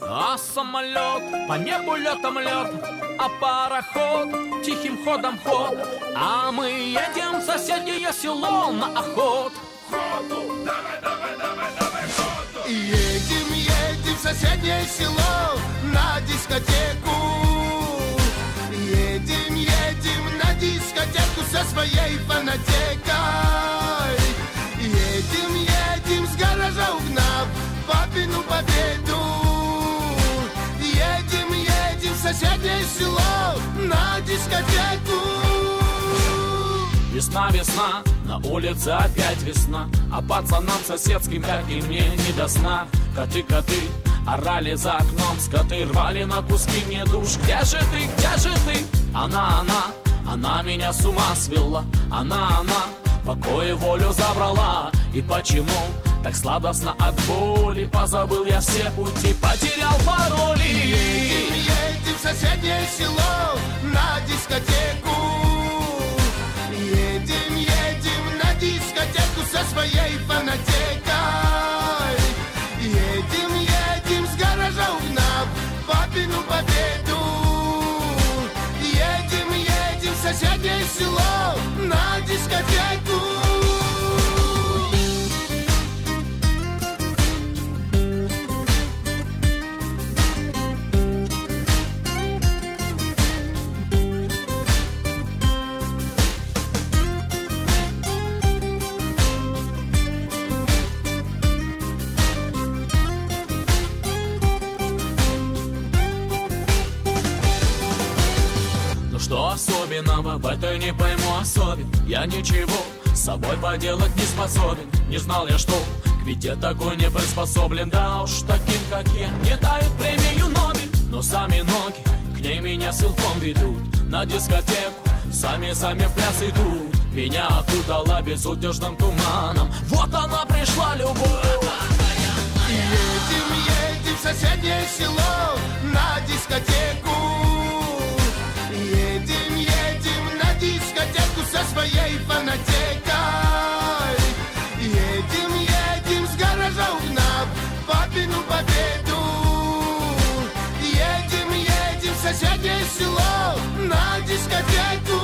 А самолет, по небу летом лет, а пароход тихим ходом ход. А мы едем в соседнее село на охот. Едем, едем в соседнее село на дискотеку. Едем, едем на дискотеку со своей фонотекой. Едем, едем с гаража угнав папину победу. Едем, едем в соседнее село на дискотеку. Весна, весна, на улице опять весна, а пацанам соседским, как и мне, не до сна. Коты, коты, орали за окном, скоты рвали на куски мне душ. Где же ты, где же ты? Она меня с ума свела. Она, покой и волю забрала. И почему так сладостно от боли? Позабыл я все пути, потерял пароли. Едем, едем в соседнее село на дискотеку. Едем, едем на дискотеку со своей фонотекой. Едем, едем с гаража угнав папину победу. Едем, едем в соседнее село на дискотеку. Что особенного в этой не пойму особен? Я ничего с собой поделать не способен. Не знал я, что к беде такой не приспособлен. Да уж таким, как я, не дают премию Нобель. Но сами ноги к ней меня силком ведут. На дискотеку сами в пляс идут. Меня окутала безудержным туманом. Вот она пришла, любовь. Едем, едем в соседнее село на дискотеку. Едем, едем на дискотеку со своей фонотекой. Едем, едем с гаража угнав папину победу. Едем, едем в соседнее село на дискотеку.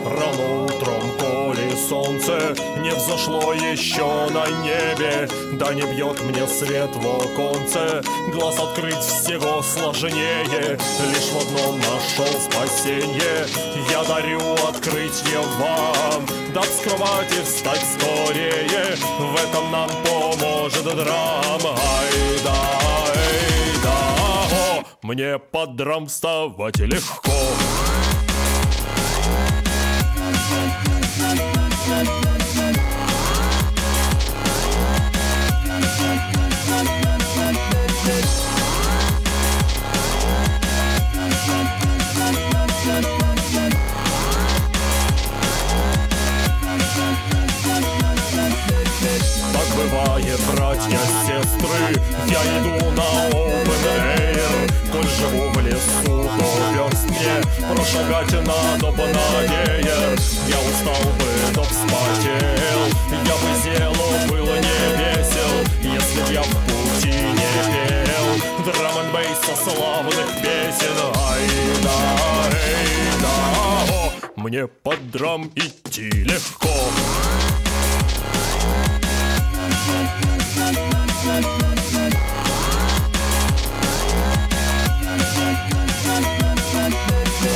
Рано утром, коли солнце не взошло еще на небе, да не бьет мне свет в оконце, глаз открыть всего сложнее. Лишь в одном нашел спасенье, я дарю открытие вам, даб с кровати встать скорее, в этом нам поможет драма. Ай да, о, мне под драм вставать легко. Так бывает, братья, сестры, я иду на open air. Коль живу в лесу, то верст мне прошагать надо бы на веер. Я устал бы, да вспотел, я бы зело было не весел, если б я в пути не пел драм-н-бейс со славных песен. Ай да, о, мне под драм идти легко.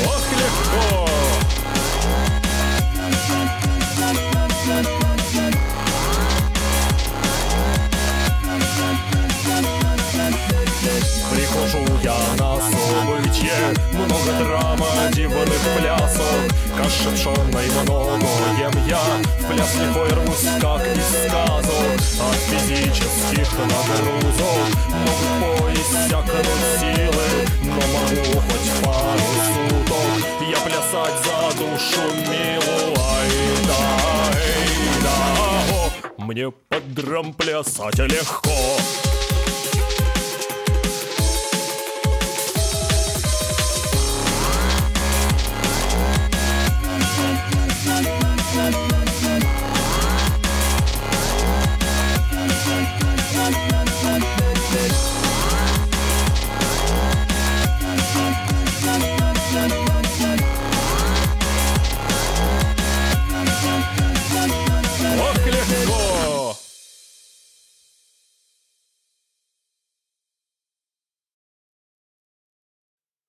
Ох, легко! Прихожу я на событие, много драма, дивных плясов, каши пшённой много ем я, в пляс лихой рвусь, как из сказок. От физических нагрузок могут поиссякнуть силы, но могу хоть пару суток я плясать мне под драм плясать легко.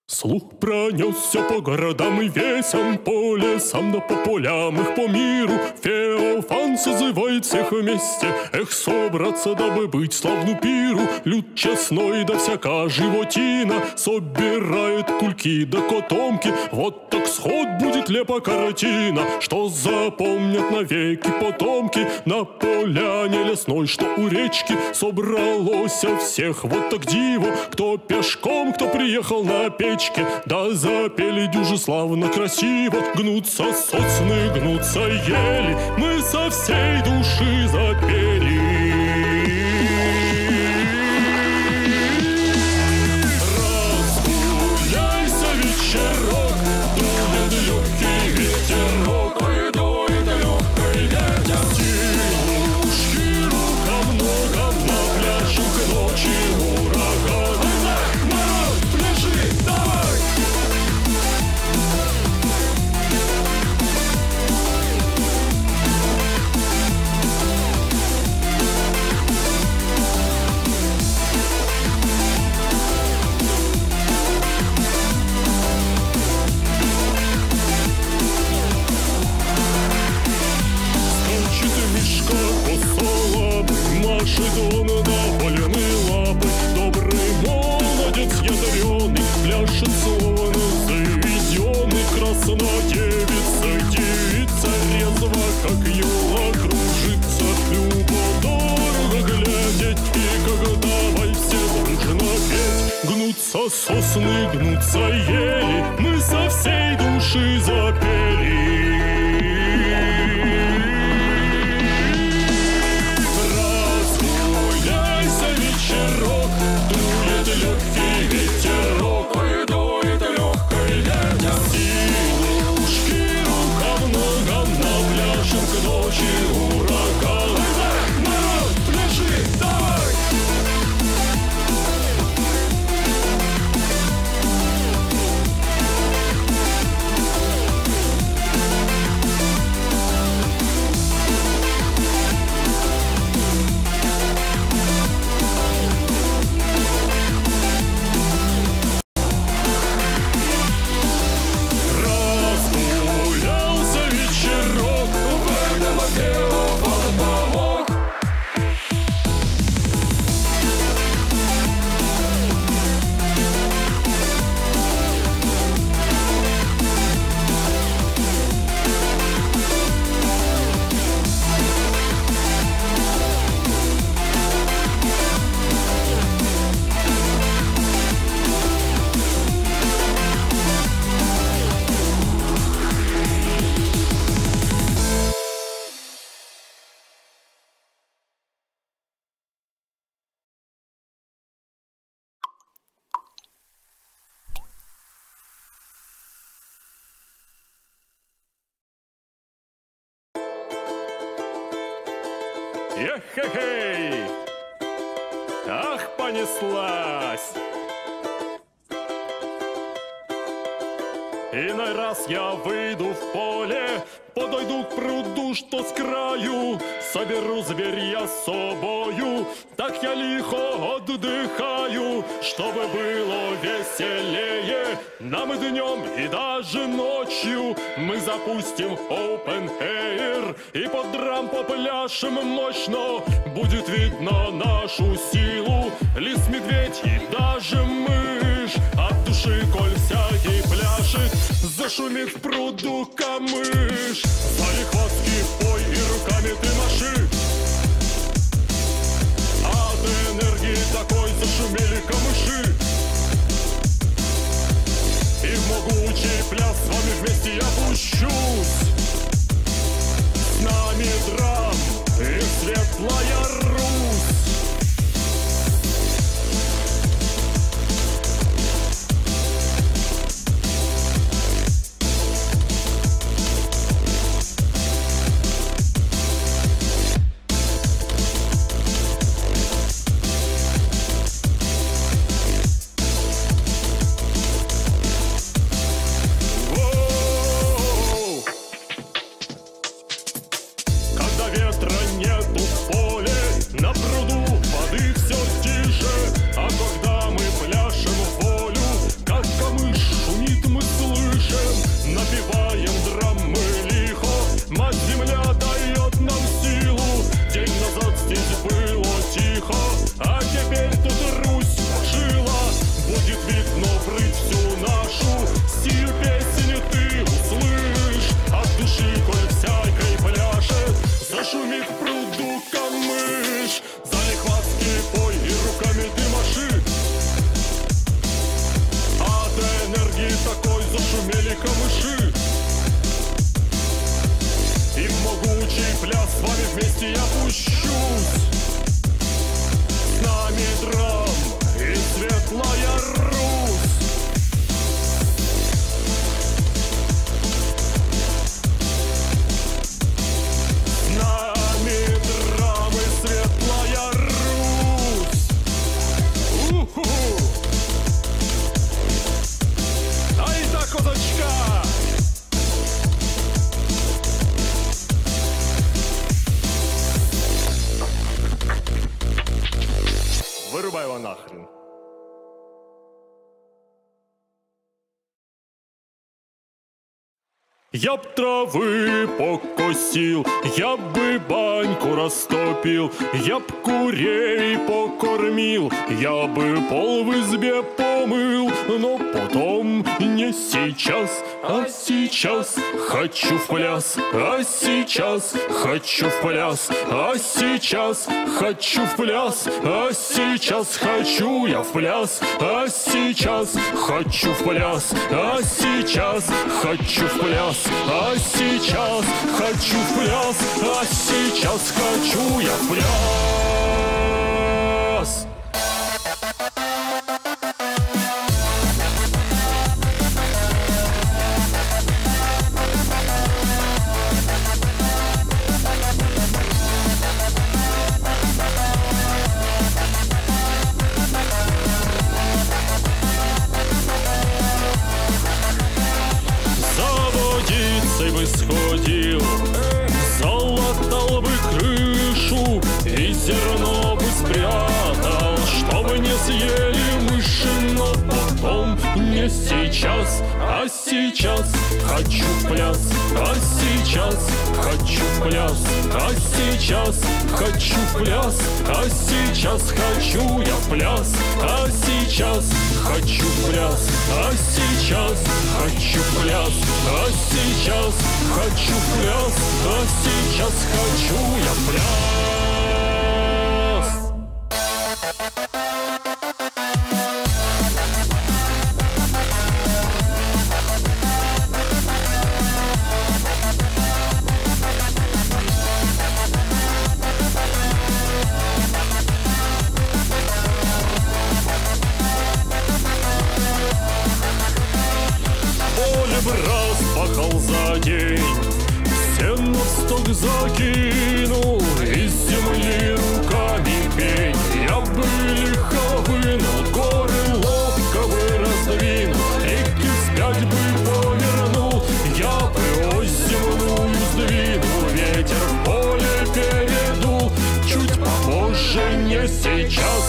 Слух пронесся по городам и весям, по лесам да по полям, их по миру. Феофан созывает всех вместе, эх, собраться, дабы быть славну пиру. Люд честной да всяка животина собирает кульки да котомки. Вот так сход будет лепа картина, что запомнят навеки потомки. На поляне лесной, что у речки, собралось всех вот так диво. Кто пешком, кто приехал на печке, да запели дюжи славно красиво. Гнутся сосны, гнутся ели, мы со всей души запели. Разгуляйся, вечерок, дует легкий ветерок, ой, дует легкий ветер. Силушки, рука много, на пляже к ночи ураган. Народ, пляжи, давай! Мишка косолапый, машет он довольный лапой. Добрый молодец ядреный, пляшет словно заведенный. Краснодевица, девица резво, как юла, кружится. Любо-дорого глядеть, и как давай все дружно петь. Гнутся сосны, гнутся ели, мы со всей души запели. Вечерок, дует легкий ветерок, ой, дует легкий ветер. Силушки, рука много, на пляже к ночи ураган. Народ, пляжи, давай! Эх-хе-хей! Ах, понеслась! Иной раз я выйду в поле, подойду к пруду, что с краю, соберу зверья с собою, так я лихо отдыхаю, чтобы было веселее нам и днем, и даже ночью. Мы запустим open air и под драм попляшем мощно. Будет видно нашу силу, лис, медведь и даже мышь. От души, коль всякий пляшет, зашумит в пруду камыш. Залихватски пой и руками ты маши. От энергии такой зашумели камыши. И в могучий пляс с вами вместе я пущусь. С нами драм, и свет светлая Русь. Вырубай его нахрен. Я б травы покосил, я бы баньку растопил, я б курей покормил, я бы пол в избе помыл, но потом не сейчас, а сейчас хочу в пляс, а сейчас хочу в пляс, а сейчас хочу в пляс, а сейчас хочу я в пляс, а сейчас хочу в пляс, а сейчас хочу в пляс. А сейчас хочу в пляс, а сейчас хочу я в пляс. Бы сходил, залатал бы крышу и зерно бы спрятал, чтобы не съели мыши, но потом не сейчас, а сейчас хочу в пляс, а сейчас хочу в пляс, а сейчас хочу в пляс, а сейчас хочу я в пляс, а сейчас хочу в пляс, а сейчас хочу в пляс, а сейчас хочу в пляс, а сейчас хочу я в пляс. Раз пахал за день, сено в сток закинул, из земли руками пень. Я бы легко вынул, горы ловко бы раздвинул, реки вспять бы повернул, я бы ось земную сдвинул, ветер в поле передул, чуть попозже, не сейчас,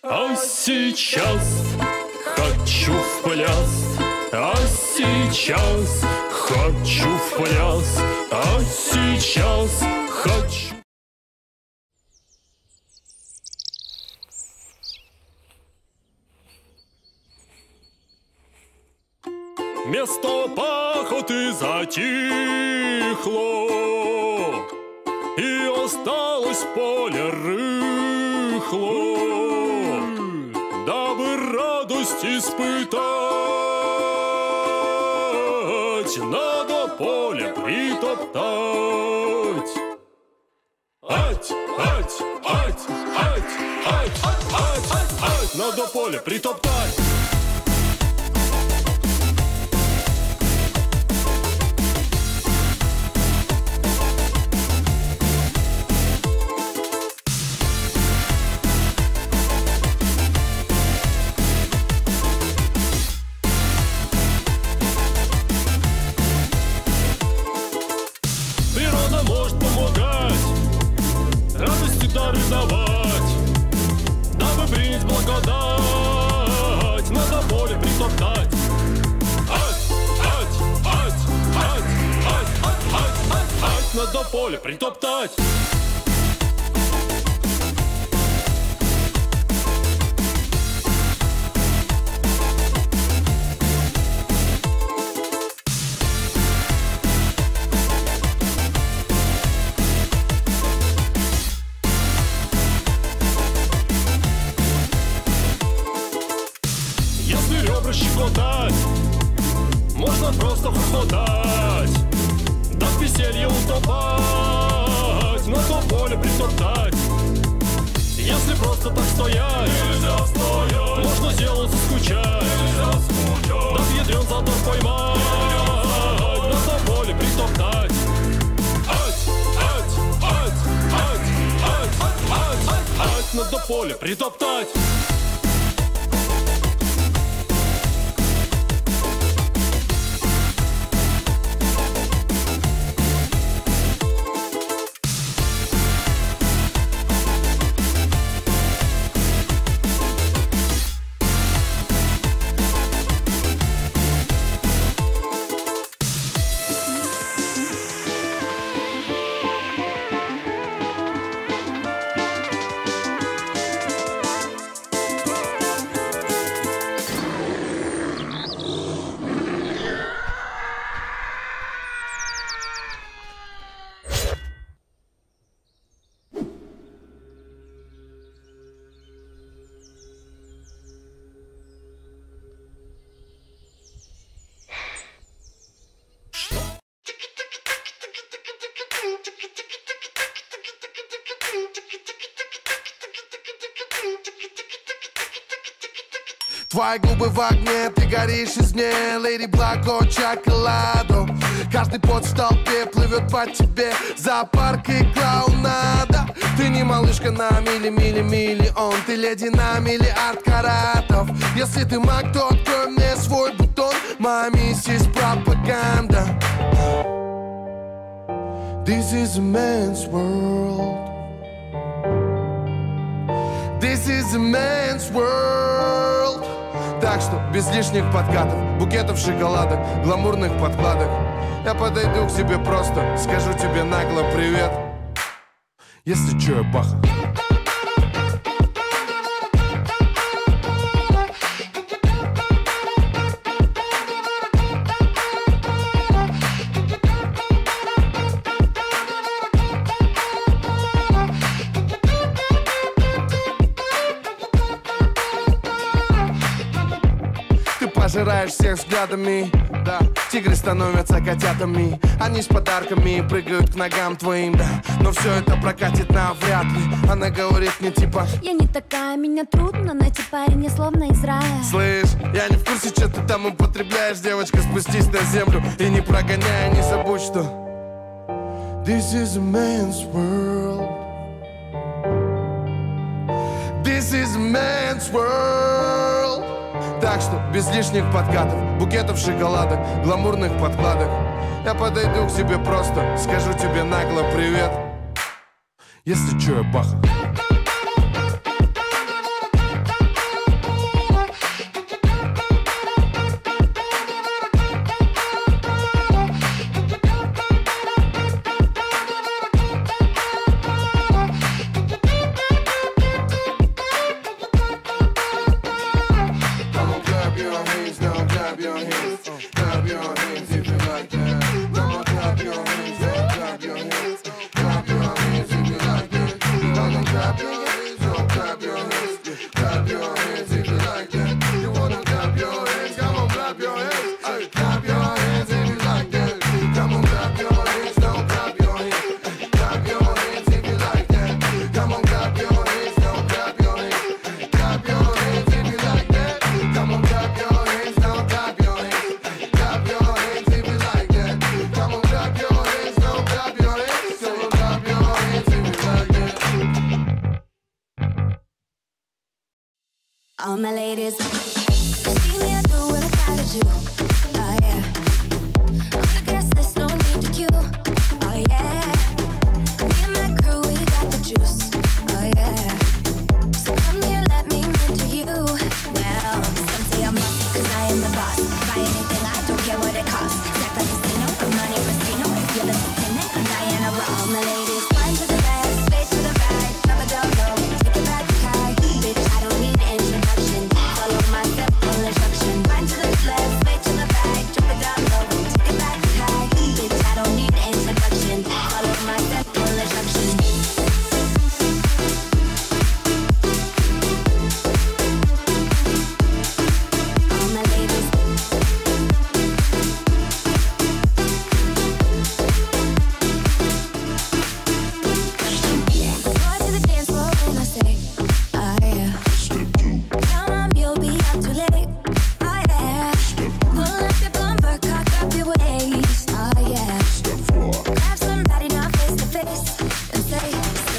а сейчас хочу в пляс. А сейчас хочу в пляс, а сейчас хочу. Место пахоты затихло, и осталось поле рыхло, дабы радость испытать. Надо поле притоптать. Ать! надо поле притоптать. Природа может помогать, радости дары давать, дабы принять благодать, надо поле притоптать. Надо поле притоптать. Если ребра щекотать, можно просто хохотать, да в веселье утопать, на то поле притоптать. Если просто так стоять, нельзя стоять, можно сделаться скучать, нельзя скучать, да в ядрен затор поймать, на то поле притоптать. На то поле притоптать. Твои губы в огне, ты горишь из мне, леди Блако, чоколадо. Каждый пот в толпе плывет по тебе, зоопарк и клоунада. Ты не малышка на миллион, ты леди на миллиард каратов. Если ты маг, то открой мне свой бутон, моя миссия пропаганда. This is a man's world. This is a man's world. Так что без лишних подкатов, букетов шоколадок, гламурных подкладок, я подойду к тебе просто, скажу тебе нагло привет. Если чё, я Баха. Пожираешь всех взглядами, да. Тигры становятся котятами, они с подарками прыгают к ногам твоим, да. Но все это прокатит навряд ли. Она говорит мне типа: я не такая, меня трудно найти, парень, я словно из рая. Слышь, я не в курсе, что ты там употребляешь, девочка, спустись на землю и не прогоняй, не забудь, что This is a man's world. This is a man's world. Так что без лишних подкатов, букетов шоколадок, гламурных подкладок, я подойду к тебе просто, скажу тебе нагло привет. Если чё, я Баха. All my ladies, see me, I do what I gotta do. Oh yeah, on the guest list, no need to queue. Oh yeah, me and my crew, we got the juice. Oh yeah, so come here, let me mentor you. Well, some say I'm bossy 'cause I am the boss. Buy anything, I don't care what it costs. Act like a casino, I'm money Rustino. If you're the lieutenant, I'm Diana Ross. All my ladies, climb to the left, straight to the right, drop it down low, take it back high. Bitch, I don't need introduction. Follow my simple instruction. Climb to the left, straight to the right, drop it down low, take it back high. Bitch, I don't need introduction. Follow my simple instruction. All my ladies. Go to the dance floor when I say, oh yeah. Come on, you'll be up too late. Oh yeah. Pull up your bumper, cock up your waist. Oh yeah. Grab somebody now face to face and say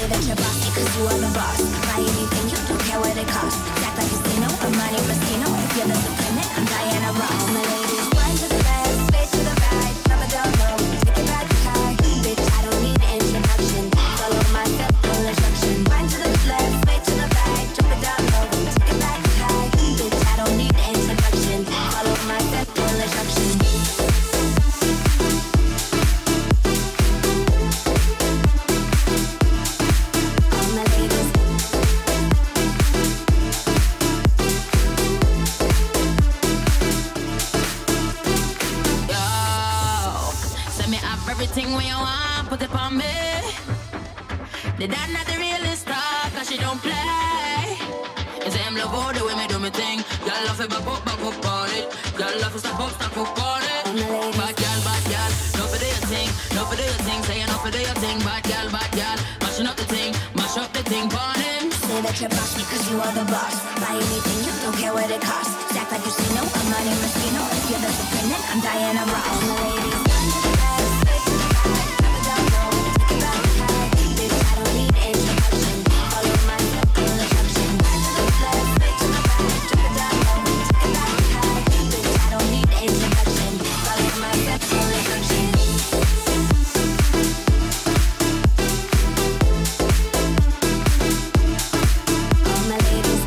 that you're bossy 'cause you are the boss. Buy anything, you don't care what it costs. Act like a casino, I'm money Rustino. If you're the lieutenant, I'm Diana Ross. All my ladies, climb to the left, straight to the right, drop it down low, take it back high. Bitch, I don't need introduction. Follow my simple instruction. Climb to the left, straight to the right, drop it down low, take it back high. Bitch, I don't need introduction. Follow my simple instruction. All my ladies. Yo, send me up everything when you want, put it on me. The dad not the realest talk, cause she don't play. You say I'm love all the way me do me thing. Y'all love it, back up on it. Y'all love it, stop up on it. Bad girl, no for do your thing, no for do your thing. Say no for do your thing, bad girl, mashing up the thing, mash up the thing, on him. Say that you're bossy 'cause you are the boss. Buy anything, you don't care what it costs. Act like you see no, I'm money Rustino. If you're the lieutenant, I'm Diana Ross. All my ladies, climb to the left, straight to the right, drop it down low, take it back high. Bitch, I don't need introduction. Follow my simple instruction. Climb to the left, straight to the right, drop it down low, take it back high. Bitch, I don't need introduction. Follow my simple instruction. All my ladies.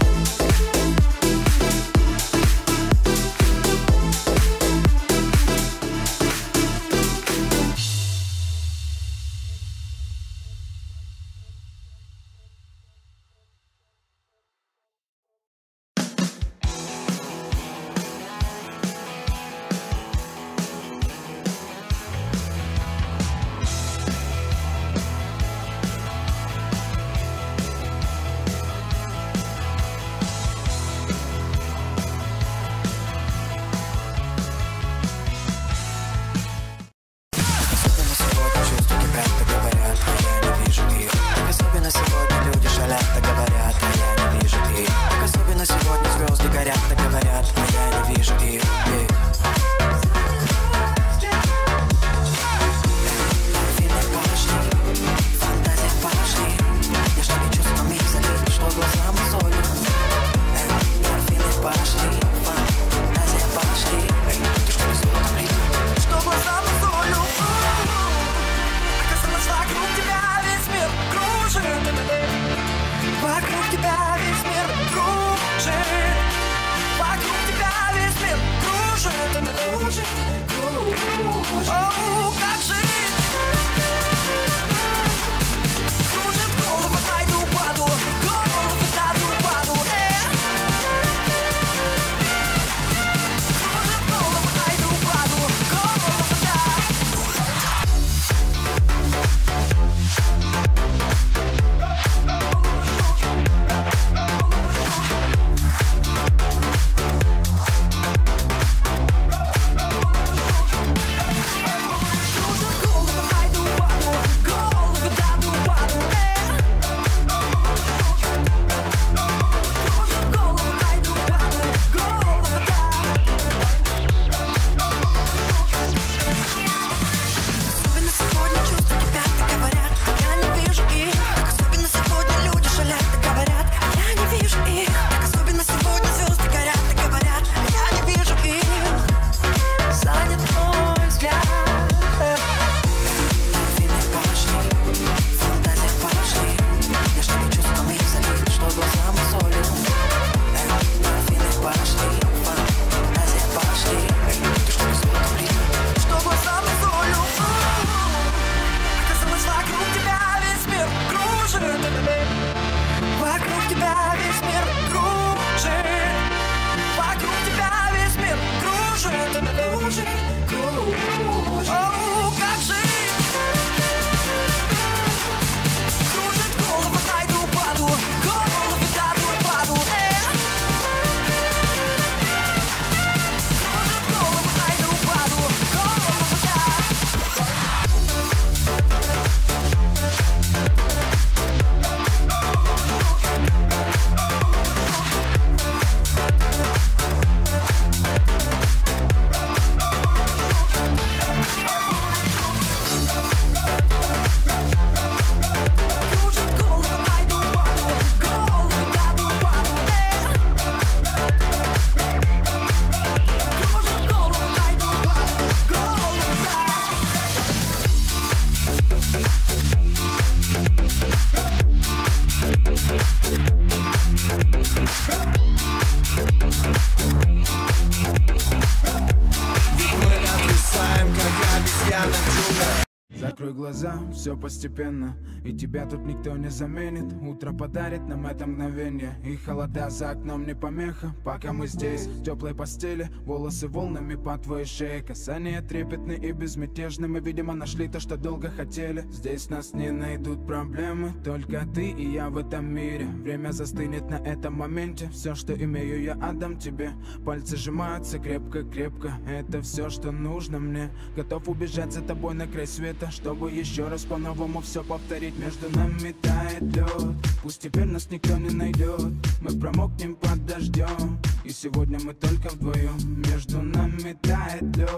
Закрой глаза, все постепенно, и тебя тут никто не заменит. Утро подарит нам это мгновение, и холода за окном не помеха. Пока мы здесь, в теплой постели, волосы волнами по твоей шее. Касания трепетные и безмятежны, мы, видимо, нашли то, что долго хотели. Здесь нас не найдут проблемы, только ты и я в этом мире. Время застынет на этом моменте, все, что имею, я отдам тебе. Пальцы сжимаются крепко-крепко, это все, что нужно мне. Готов убежать за тобой на край света, чтобы еще раз по-новому все повторить. Между нами тает лед, пусть теперь нас никто не найдет. Мы промокнем под дождем, и сегодня мы только вдвоем. Между нами тает лед,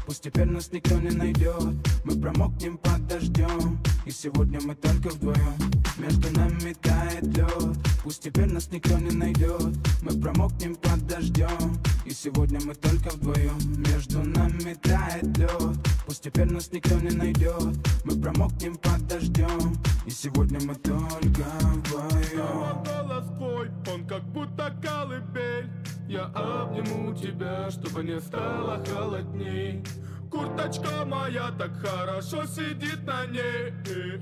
пусть теперь нас никто не найдет. Мы промокнем под дождем, и сегодня мы только вдвоем. Между нами тает лед, пусть теперь нас никто не найдет. Мы промокнем под дождем, и сегодня мы только вдвоем. Между нами тает лед, пусть теперь нас никто не найдет. Мы промокнем под дождем, и сегодня мы только вдвоем. Голос твой, он как будто колыбель. Я обниму тебя, чтобы не стало холодней. Курточка моя так хорошо сидит на ней.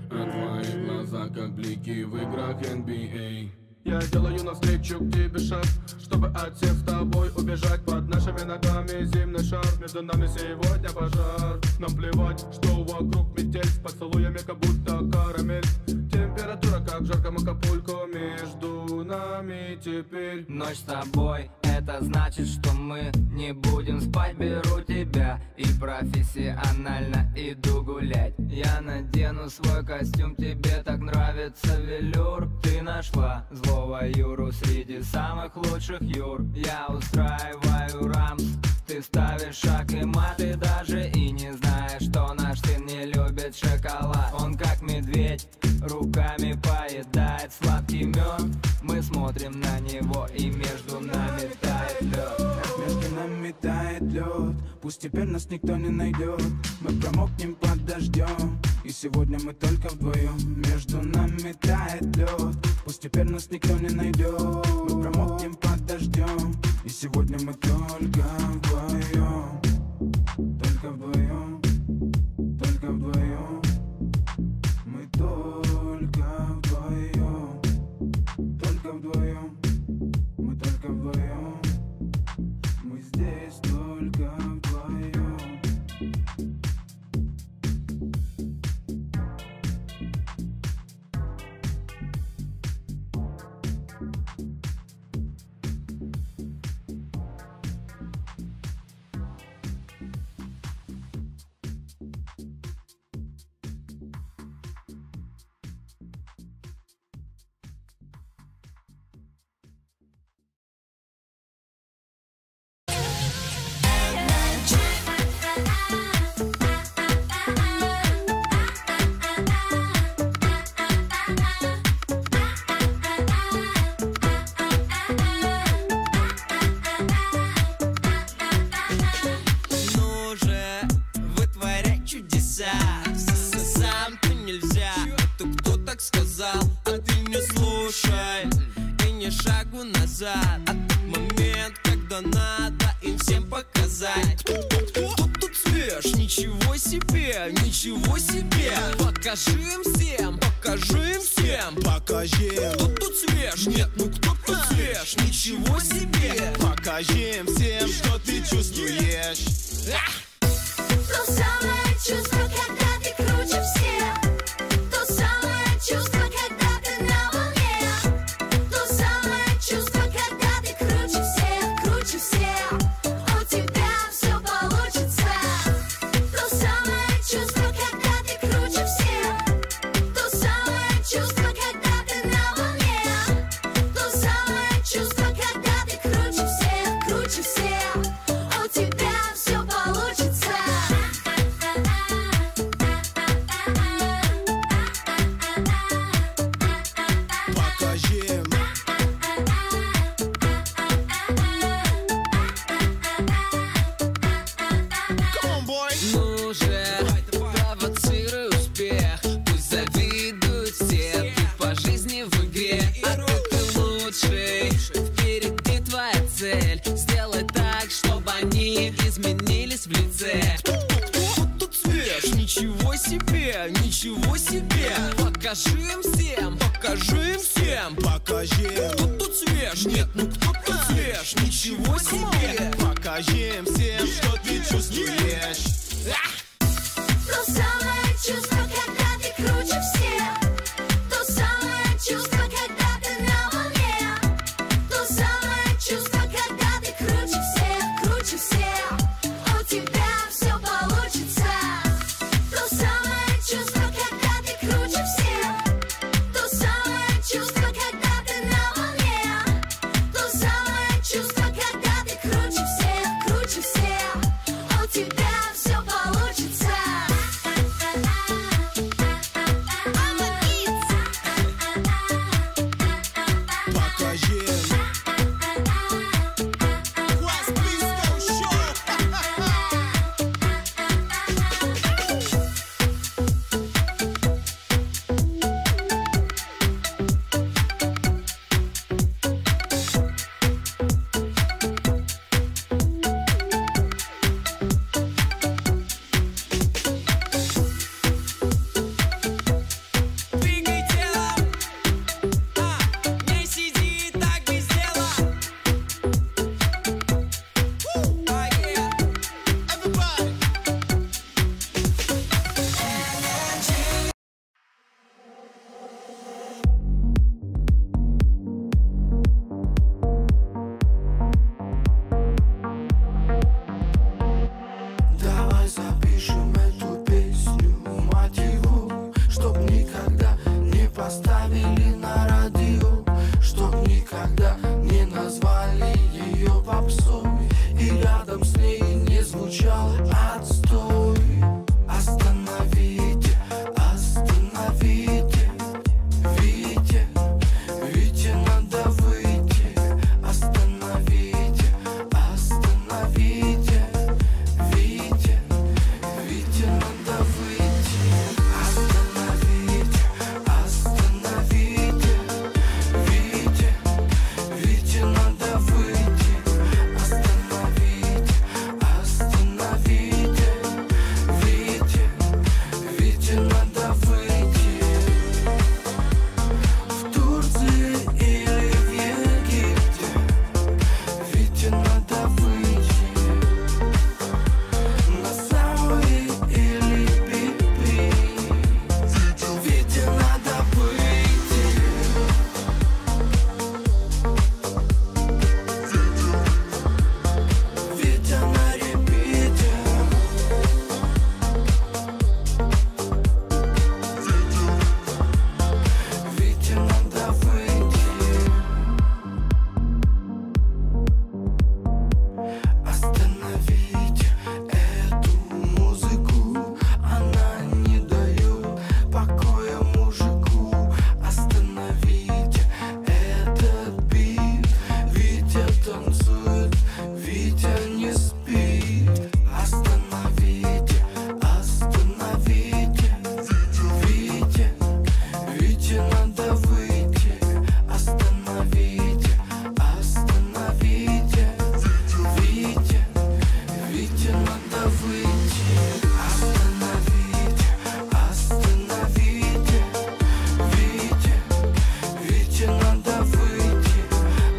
А твои глаза как блики в играх NBA. Я делаю навстречу к тебе шаг, чтобы от всех с тобой убежать. Под нашими ногами зимний шар, между нами сегодня пожар. Нам плевать, что вокруг метель, с поцелуями как будто карамель. Температура как в жарком Акапулько, между нами теперь. Ночь с тобой, это значит, что мы не будем спать. Беру тебя и профессионально иду гулять. Я надену свой костюм, тебе так нравится велюр. Ты нашла злого Юру среди самых лучших Юр. Я устраиваю рамс, ты ставишь шаг и мат. Ты даже и не знаешь, что наш сын не любит шоколад. Он как медведь, руками поедает сладкий мед. Мы смотрим на него, и между нами тает лед. Между нами тает лед, пусть теперь нас никто не найдет. Мы промокнем под дождем, и сегодня мы только вдвоем. Между нами тает лед, пусть теперь нас никто не найдет. Мы промокнем под дождем, и сегодня мы только вдвоем. Только вдвоем, только вдвоем. Мы только вдвоем, только вдвоем. Мы только вдвоем, мы здесь только вдвоем. Ничего себе, покажи им всем, кто тут свеж, нет, ну кто тут свеж, ничего себе, покажи им всем, что ты чувствуешь. То самое чувство, когда ты круче всех. То самое чувство, когда ты на волне. То самое чувство, когда ты круче всех, круче всех. У тебя все получится. То самое чувство, когда ты круче всех. То самое чувство, когда ты на волне. То самое чувство, когда ты круче всех, круче всех. У тебя все получится. Покажи им. Come on, boy. Ну же, провоцируй успех. Пусть завидуют все. Ты по жизни в игре, а ты лучший. Впереди твоя цель. Сделай так, чтобы они изменились в лице. Вот тут свеж, ничего себе, ничего себе. Покажи им всем. Покажи им всем, покажи. Кто тут свеж? Нет, ну кто тут свеж? Ничего себе. Покажи им всем, что ты чувствуешь. То самое чувство, когда ты круче всех. То самое чувство, когда ты на волне. То самое чувство, когда ты круче всех, круче всех. У тебя все получится. То самое чувство, когда ты круче всех. То самое чувство, когда ты на волне. То самое чувство, когда ты круче всех, круче всех. У тебя все получится. Покажи им. Quest, please go show. Двигай телом. Не сиди так без дела. Everybody. Давай запишем эту песню, мотиву, чтоб никогда не поставили на радио, чтоб никогда не назвали ее попсой, и рядом с ней не звучал отстой. Остановите, остановите, Вите, Вите надо выйти. Остановите, остановите, Вите, Вите надо выйти. Остановите, остановите, Вите, Вите надо выйти. Остановите, остановите, Вите, Вите надо выйти. В Турции или в Египте, Вите надо выйти. На Сауи или Пипи, Вите надо выйти. Витя на репите. Вите надо выйти. Остановите эту музыку, она не дает покоя мужику. Остановите этот бит, Витя танцует, Витя не спит. Остановите, остановите, Витя, Вите надо выйти. Остановите, остановите, Витя, Вите надо выйти. Остановите, остановите, Витя, Вите надо выйти.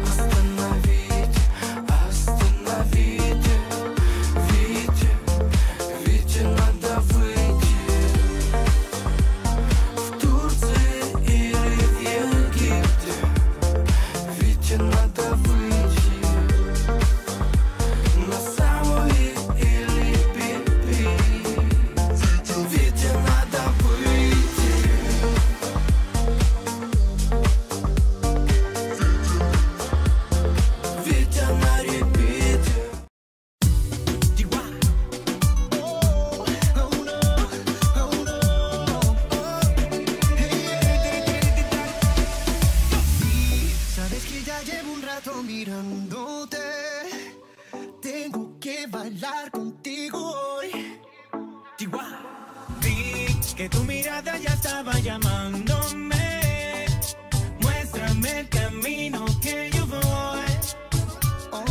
Остановите, остановите, Витя, que tu mirada ya estaba llamándome. Muéstrame el camino que yo voy. Oh,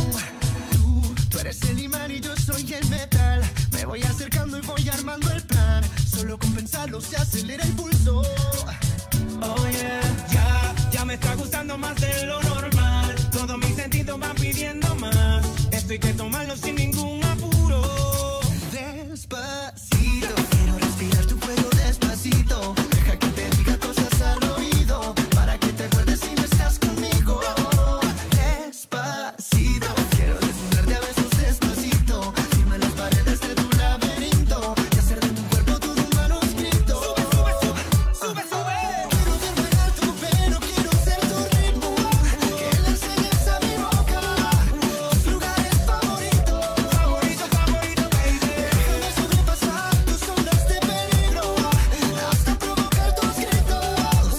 tú eres el imán y yo soy el metal. Me voy acercando y voy armando el plan. Solo con pensarlo se acelera el pulso. Oh yeah, ya me está gustando más de lo normal. Todos mis sentidos van pidiendo más. Esto hay que tomarlo sin ningún apuro. Despacito, quiero respirar tu cuello despacito. Deja que te diga cosas al oído, para que te acuerdes si no estás conmigo. Despacito, quiero desnudarte a besos despacito. Firma las paredes de tu laberinto y hacer de tu cuerpo todo un manuscrito. Sube, sube. Quiero despegar tu pelo, quiero ser tu ritmo. Que le enseñes a mi boca tus lugares favoritos. Favorito, favorito, baby. Déjame sobrepasar tus ondas de peligro hasta provocar tus gritos.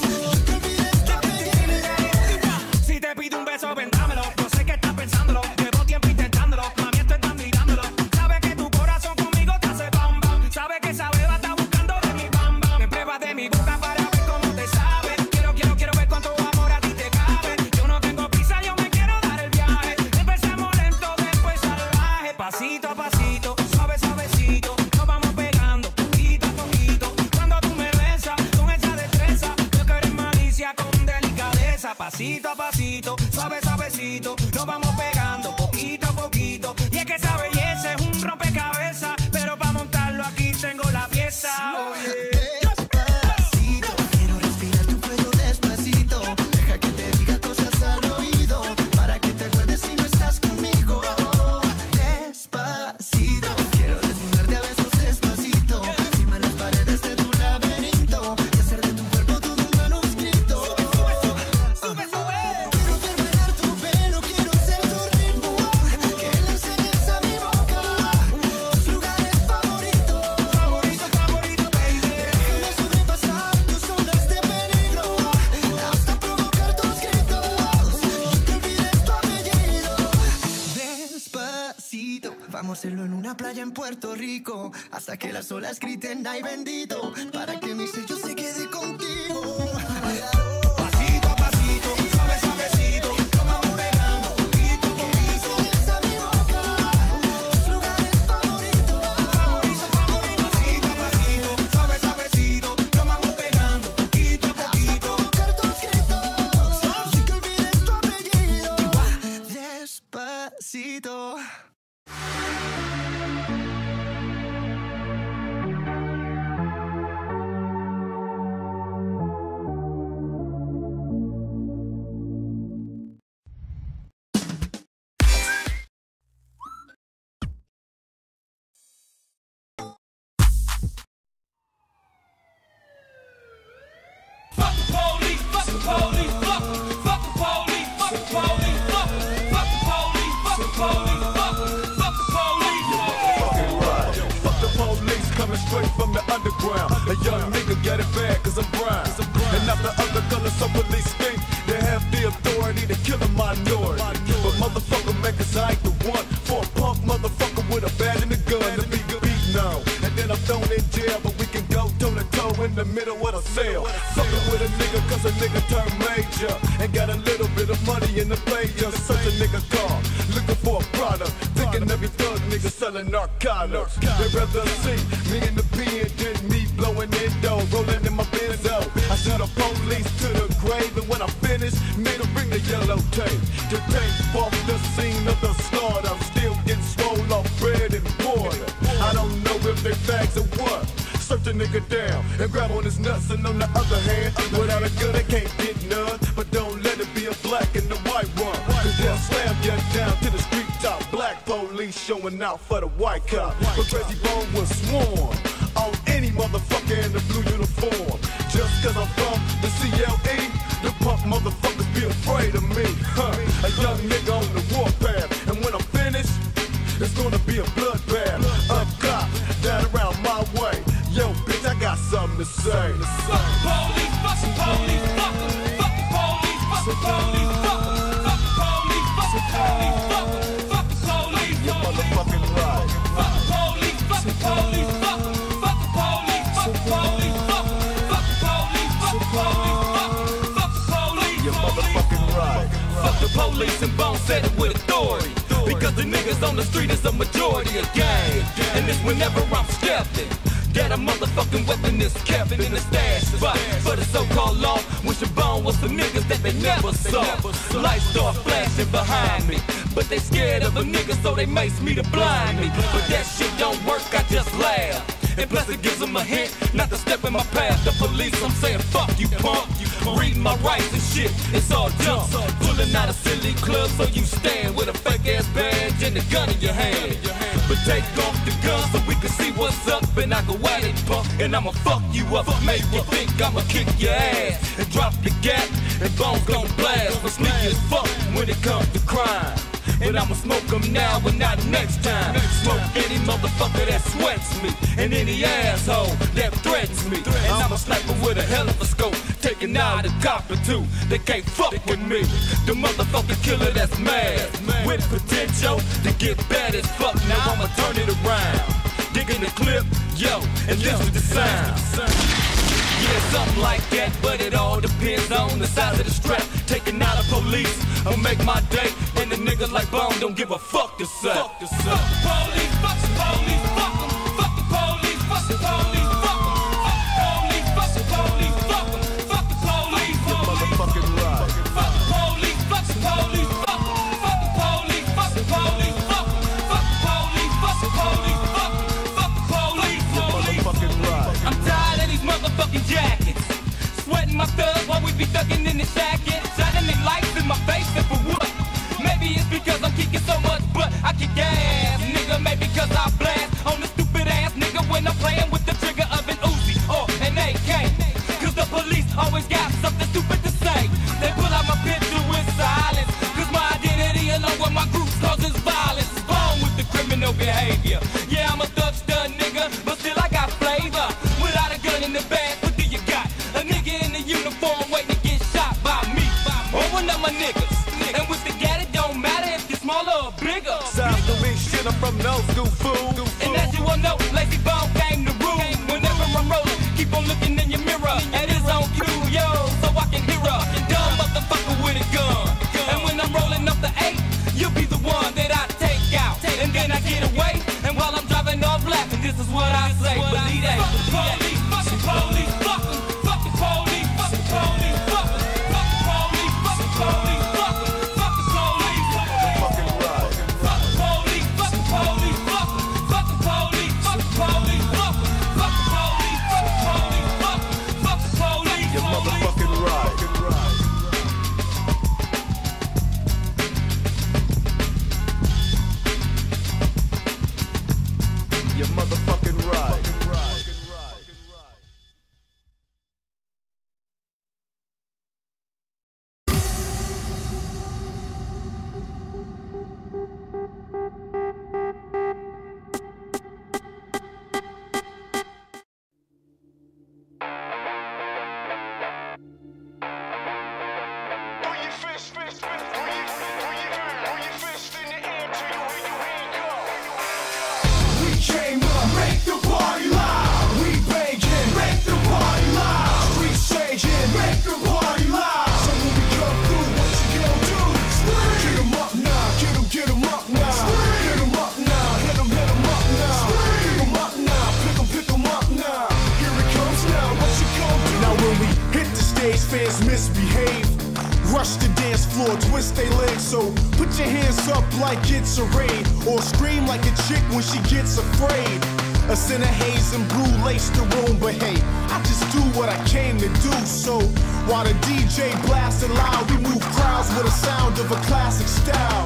Que olvides tu apellido. Si te pido un beso, vendámelo. Yo sé que estás pensándolo. Llevo tiempo intentándolo. Mami, esto están mirándolo. Sabes que tu corazón conmigo te hace bam bam. Sabes que esa beba está buscando de mi bam bam. Me pruebas de mi boca para ver cómo te sabe. Quiero ver cuánto amor a ti te cabe. Yo no tengo prisa, yo me quiero dar el viaje. Empecemos lento, después salvaje. Pasito a pasito, suave, suavecito. Nos vamos pegando, poquito a poquito. Cuando tú me besas con esa destreza, yo quiero en malicia con delicadeza. Pasito a pasito, suave, suavecito. Nos vamos pegando, poquito a poquito. Y es que esa belleza es un rompecabezas. Pero para montarlo aquí tengo la pieza. Oh, yeah. Despacito, quiero respirar tu cuello despacito. Deja que te diga cosas al oído, para que te acuerdes si no estás conmigo. Despacito, quiero desnudarte a besos despacito. Firma las paredes de tu laberinto y hacer de tu cuerpo todo un manuscrito. Sube, sube. Quiero despegar tu pelo, quiero ser tu ritmo. Que le enseñes a mi boca tus lugares favoritos. Favorito, favorito, baby. Déjame sobrepasar tus ondas de peligro hasta provocar tus gritos. Que olvides tu apellido. Despacito, vamos a hacerlo en una playa en Puerto Rico, hasta que las olas griten ay bendito, para que mi sello se quede contigo. Pasito a pasito, suave, suavecito. Nos vamos pegando, poquito a poquito. Enseñes a mi boca tus lugares favoritos. Favorito, favorito, pasito a pasito. Suave, suavecito. Nos vamos pegando, poquito a poquito. Provocar tus gritos, sin que olvides tu apellido. Despacito. Fuck the police, fuck the police, fuck the police, fuck the police, fuck the police, fuck the police, fuck the police. Fucking right. Fuck the police coming straight from the underground. A young nigga got it bad cause I'm brown. And not the other color, so police think they have the authority to kill a minority. But motherfucker, man, cause I ain't the one for a punk motherfucker with a bat and a gun to be beat now. And then I'm thrown in jail, but we can go toe to toe in the middle of the cell. Fucking with a nigga cause a nigga turned major and got a little bit of money in the player. Such a nigga car, looking for a product, thinking every thug nigga selling narcotics. They'd rather see me in the pen than me blowing in dough, rolling in my Benzo. I sent the police to the grave, and when I finished, made them bring the yellow tape to tape off the scene of the slaughter. I'm still getting swole off bread and water. I don't know if they fags or what. Search a nigga down and grab on his nuts, and on the other hand, without a gun, they can't get none. But don't let it be a black and a white one, cause they'll slam you down to the street top. Black police showing out for the white cop, but Crazy Bone was sworn on any motherfucker in the blue uniform. Just cause I'm from the CLE, the punk motherfuckers be afraid of me. A young nigga on the warpath, and when I'm finished, it's gonna be a bloodbath. Up cop, down around my way. Yo, bitch, I got something to say. Fuck the police, fuck the police, fuck the police, fuck the police, fuck the police, fuck the police, fuck the police. You're motherfucking right. Fuck the police, fuck the police, fuck the police, fuck the police. police and Bone said it with authority. Because the niggas on the street is a majority of gang. And it's whenever I'm stepping that a motherfucking weapon is kept in the stash spot for the so-called law. Wishing Bone was some niggas that they never saw. Lights start flashing behind me, but they scared of a nigga, so they mace me to blind me. But that shit don't work, I just laugh. And plus it gives them a hint not to step in my path. The police, I'm saying fuck you punk. Reading my rights and shit, it's all dumb. Pulling out a silly club, so you stand with a fake ass badge and a gun in your hand. But take off the gun so we can see what's up, and I go at it, punk. And I'ma fuck you up, make you think I'ma kick your ass and drop the gap, and Bones gon' blast. But sneaky as fuck when it comes to crime. And I'ma smoke them now and not next time. Smoke any motherfucker that sweats me, and any asshole that threatens me. And I'm a sniper with a hell of a scope, taking out a cop or two. They can't fuck with me. The motherfucking killer that's mad, with potential to get bad as fuck. Now I'ma turn it around, digging the clip, yo, and listen to the sound. Yeah, something like that, but it all depends on the size of the strap. Taking out a police, I'll make my day. And a nigga like Bone don't give a fuck to say. Fuck the police, fuck the police, fuck them. Fuck the police, fuck the police, fuck them. Fuck the police, fuck the police, fuck them. Fuck the police, you're motherfucking right. Fuck the police, fuck the police, fuck them. Fuck the police, fuck the police, fuck them. Fuck the police, fuck the police, fuck them. Fuck the police, you're motherfucking right. I'm tired of these motherfucking jackets, sweating my thugs while we be thugging in the jacket, shining their lights in my face, and for what? Maybe it's because I'm kicking so much butt, I kick ass, nigga. Maybe because I blast on the stupid ass nigga when I'm playing with the trigger of an Uzi or an AK. Cause the police always got something stupid to say. They pull out my picture with silence, cause my identity along with my group causes violence. Born with the criminal behavior. Yeah, I'm a thug stud nigga, but still I got flavor. Without a gun in the bag, what do you got? A nigga in the uniform waiting to get shot by me, or one of my niggas. And with the gat, it don't matter if you're smaller or bigger. South police shit, I'm from no school fool. And as you all know, Lazy Bone came to rule. Whenever I'm rolling, keep on looking in your mirror at his own cue, yo, so I can hear a dumb motherfucker with a gun. And when I'm rolling up the 8, you'll be the one that I take out. And then I get away, and while I'm driving off laughing, this is what I say. Believe that. Fuck the police, fuck the police, fuck them. Fuck the police, fuck the police, fuck them. Fuck the police, fuck the police. Fans misbehave, rush the dance floor, twist their legs, so put your hands up like it's a raid, or scream like a chick when she gets afraid. A scent of haze and blue lace the room, but hey, I just do what I came to do. So while the DJ blasting loud, we move crowds with the sound of a classic style.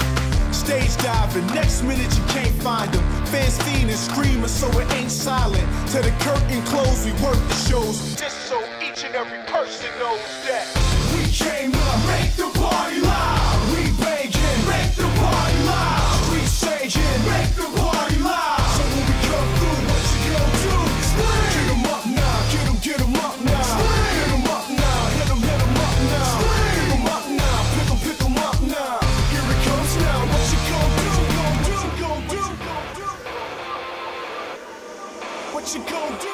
Stage diving, next minute you can't find them. Fans fiending, screaming so it ain't silent. Till the curtain close, we work the shows, just so each and every person knows that we came up, make the party loud. We banging, make the party loud. We staging, make the party loud. So when we come through, what you gonna do? Scream. Get 'em up now, get 'em up now. Scream. Get 'em up now, hit 'em up now. Scream. Pick 'em up now, pick 'em up now. Here it comes now, what you gonna do? What you gonna do?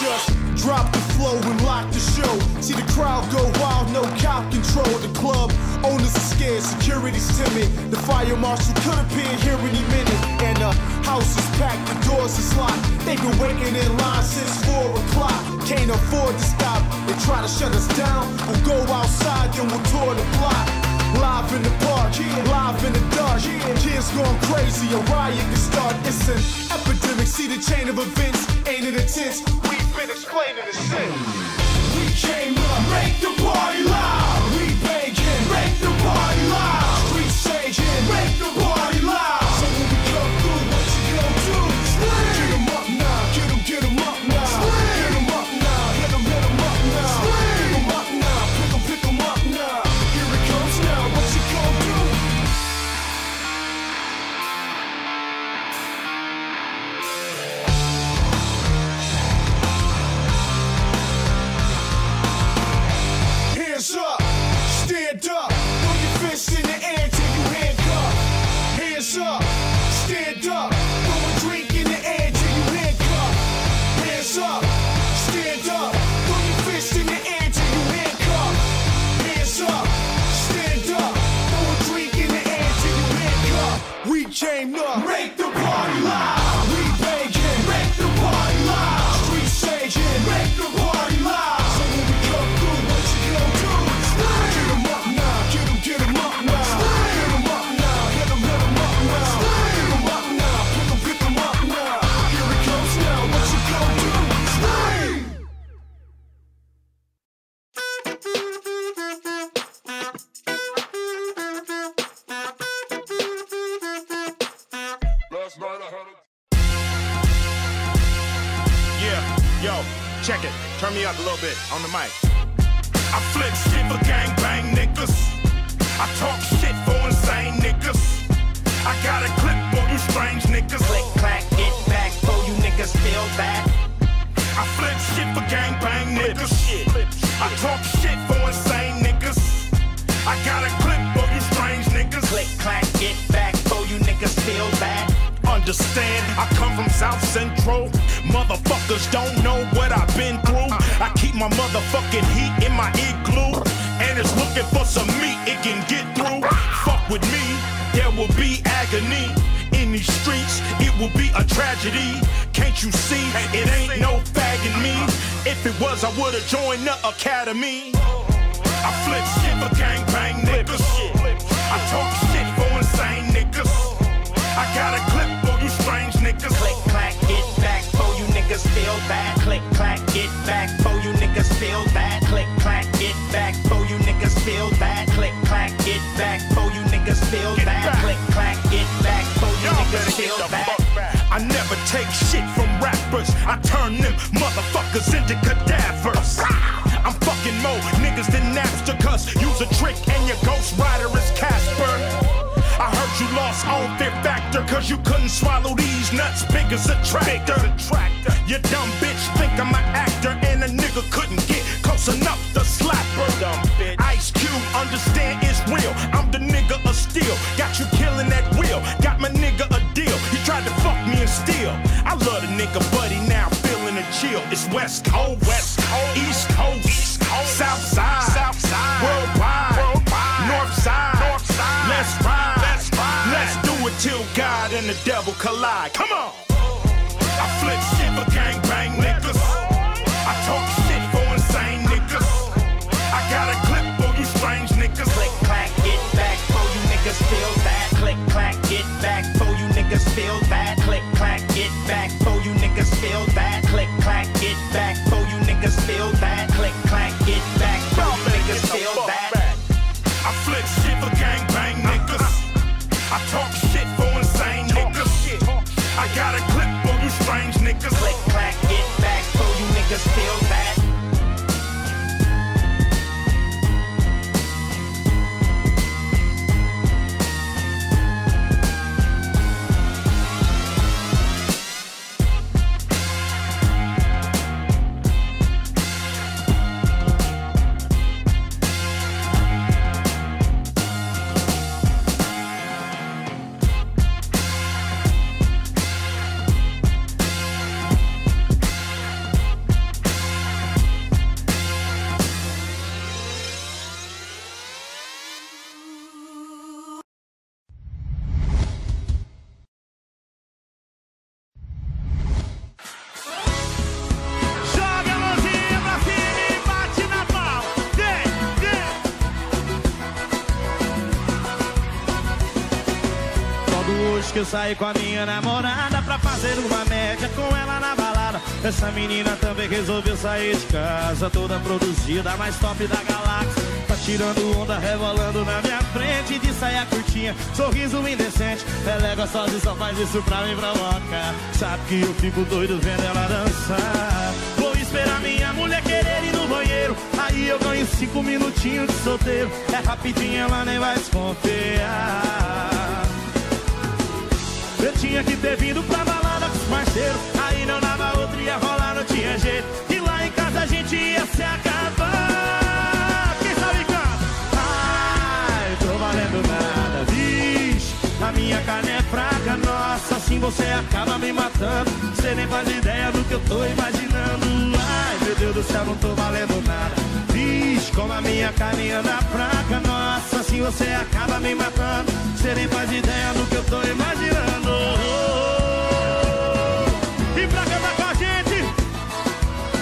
Just drop the flow and lock the show. See the crowd go wild, no cop control. The club owners are scared, security's timid. The fire marshal could appear here any minute. And the house is packed, the doors is locked. They've been waiting in line since 4 o'clock. Can't afford to stop. They try to shut us down. We'll go outside, then we'll tour the block. Live in the park, live in the dark. Kids going crazy, a riot can start. It's an epidemic, see the chain of events. Ain't it intense? We've been explaining it since. We came up, make the party loud. We bangin', make the party loud. We sagin', make the party loud. So when we come through, what you gon' do? Scream. Get 'em up now, get 'em up now. Scream. Get 'em up now, hit 'em up now. Scream. Pick 'em up now, pick 'em up now. Here it comes now, what you gon' do? Hands up, stand up, throw your fists in the air till you handcuffed. Hands up, stand up, throw a drink in the air till you handcuffed. Hands up, stand up, throw your fists in the air till you handcuffed. Hands up, stand up, throw a drink in the air till you handcuffed. We came up, make the party loud. We bangin', make the party loud. Street sagin', make the party loud. So when we come through, what you gon' do? Get 'em up now, get 'em up now. Get 'em up now, hit 'em up now. Get 'em up now, pick 'em up now. Here it comes now, what you gon' do? Scream! Yeah, yo, check it. Turn me up a little bit on the mic. I flip shit for gangbang niggas. I talk shit for insane niggas. I got a clip for you strange niggas. Click, clack, get back, for you niggas feel that. I flip shit for gangbang niggas. I talk shit for insane niggas. I got a clip for you strange niggas. Click, clack, get back, for you niggas feel that. Understand, I come from South Central. Motherfuckers don't know what I've been through. I keep my motherfucking heat in my igloo. And it's looking for some meat it can get through. Fuck with me, there will be agony. In these streets, it will be a tragedy. Can't you see, it ain't no fagging me. If it was, I would've joined the academy. I flip shit for gangbang niggas. I talk shit for insane niggas. I got a clip for you strange niggas. Click, clack, get back, for you niggas feel that. Click, clack, get back, for you niggas feel that. Click, clack, get back, for you niggas feel that. Click, clack, get back, for you niggas feel that. Click, clack, get back, for you niggas feel that. I never take shit from rappers. I turn them motherfuckers into cadavers. I'm fucking more niggas than Napster, cause use a trick and your ghost rider is Casper. I heard you lost on Fear Factor, cause you couldn't swallow these nuts big as a tractor. You dumb bitch think I'm an actor, and a nigga couldn't get close enough to slap her. Ice Cube, understand it's real. I'm the nigga of steel. Got you killing that wheel. Got my nigga a deal. He tried to fuck me and steal. I love the nigga, buddy, now feeling a chill. It's West Coast, East Coast, South Side, worldwide, North Side. Let's ride. Let's do it till God and the devil collide. Come on! I flip shit for gangbang niggas. I talk shit for insane niggas. I got a clip for you strange niggas. Click, clack, get back, for you niggas feel that. Click, clack, get back, for you niggas feel that. Click, clack, get back, for you niggas feel that. Click, clack, get back, for you niggas feel that. Click, clack, get back, for you niggas feel that. I flip shit for gangbang niggas. I talk shit for insane niggas. I got a clip for you strange niggas. Click, clack, get back, for you niggas feel that. Lembrando hoje que eu saí com a minha namorada pra fazer uma média com ela na balada. Essa menina também resolveu sair de casa, toda produzida, a mais top da galáxia. Tá tirando onda, rebolando na minha frente, de saia curtinha, sorriso indecente. Ela é gostosa e só faz isso pra me provocar. Sabe que eu fico doido vendo ela dançar. Vou esperar minha mulher querer ir no banheiro, aí eu ganho 5 minutinhos de solteiro. É rapidinho, ela nem vai desconfiar. Eu tinha que ter vindo pra balada com os parceiros, aí não dava outra, ia rolar, não tinha jeito. E lá em casa a gente ia se acabar. Quem sabe canta? Ai, tô valendo nada, vixe, a minha carne é fraca, nossa, assim você acaba me matando. Você nem faz ideia do que eu tô imaginando. Ai, meu Deus do céu, não tô valendo nada, vixe, como a minha carne anda fraca, nossa, assim você acaba me matando. Você nem faz ideia do que eu tô imaginando. E pra cantar com a gente,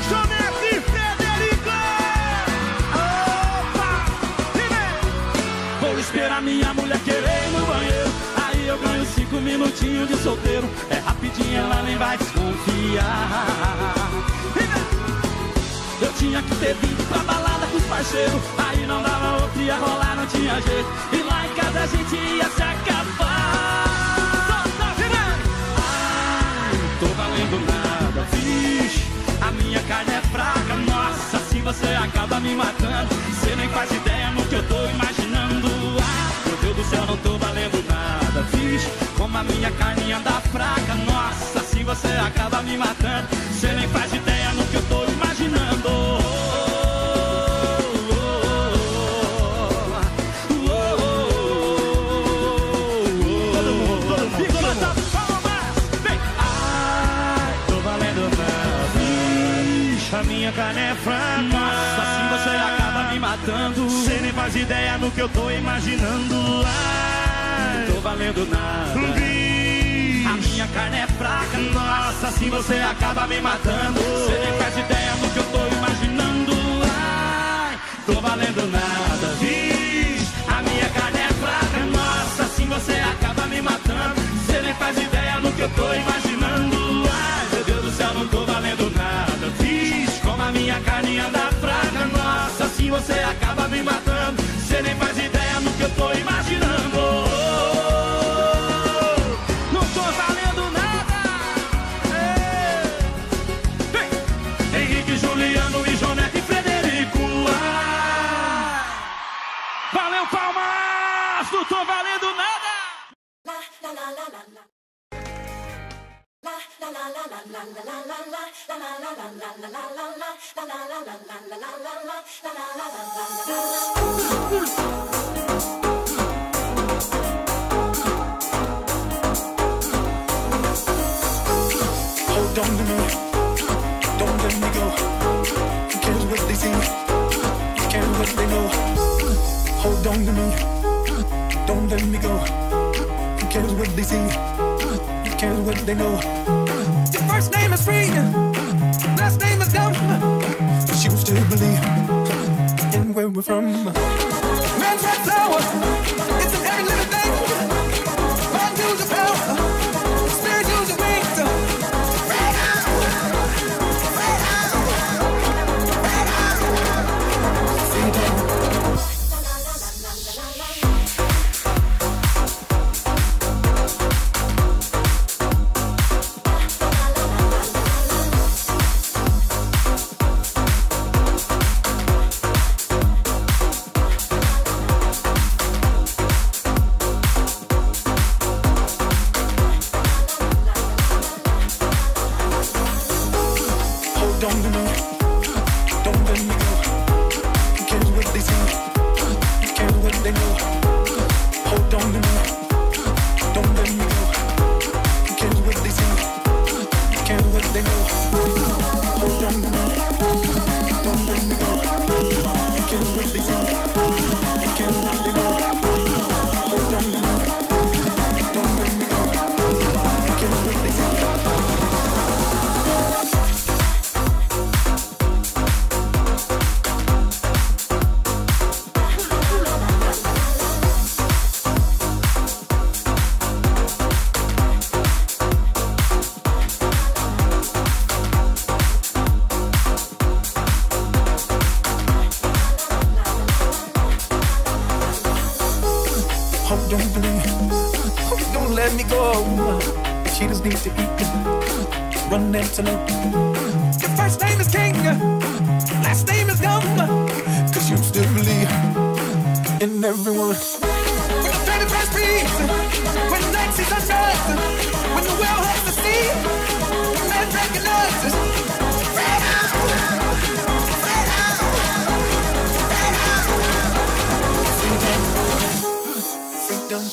Jonete Frederico. Opa! Vou esperar minha mulher querer ir no banheiro, aí eu ganho 5 minutinhos de solteiro. É rapidinho, ela nem vai desconfiar. Eu tinha que ter vindo pra balada com os parceiros, aí não dava outro, ia rolar, não tinha jeito. E lá em casa a gente ia se acabar. Ai, tô valendo nada, vixe, a minha carne é fraca, nossa, assim você acaba me matando. Você nem faz ideia no que eu tô imaginando. Ai, meu Deus do céu, não tô valendo nada, vixe, como a minha carne anda fraca, nossa, assim você acaba me matando. Você nem faz ideia no que eu tô imaginando. A minha carne é fraca, nossa, assim você acaba me matando. Você nem faz ideia no que eu tô imaginando. Ai, não tô valendo nada, a minha carne é fraca, nossa, assim você acaba me matando. Você nem faz ideia no que eu tô imaginando. Ai, tô valendo nada, vixe, a minha carne é fraca, nossa, assim você acaba me matando. Você nem faz ideia no que eu tô imaginando. Ai, meu Deus do céu, não tô valendo nada, vixe, como a minha carne anda fraca, nossa, assim você acaba me matando. Você nem faz ideia no que eu tô imaginando. Não tô valendo nada. Ei. Henrique, Juliano e Jonete e Frederico. Valeu, palmas! Não tô valendo nada. Hold on to me, don't let me go. Who cares what they see? Who cares what they know? Hold on to me, don't let me go. Who cares what they see? Who cares what they know? Your first name is free, last name is dumb, but you still believe in where we're from. Man's red flower, it's in every living thing. Mind use your power, spirit use your wings. let me go. She just needs to eat. Run them to know. Your first name is King, last name is Dumb. Cause you still believe in everyone. When the 31st beats, when nights is undressed, when the world hurts the sea, the man recognizes. Fade out, fade out, fade out. Freedom, freedom.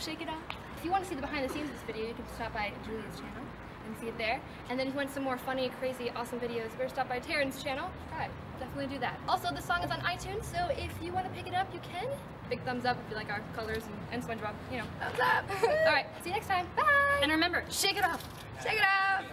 shake it off. If you want to see the behind the scenes of this video, you can stop by Julia's channel and see it there. And then if you want some more funny, crazy, awesome videos, you better stop by Taryn's channel. Alright, definitely do that. Also, the song is on iTunes, so if you want to pick it up, you can. Big thumbs up if you like our colors and SpongeBob, you know, thumbs up. Alright, see you next time. Bye! And remember, shake it off. Shake it out!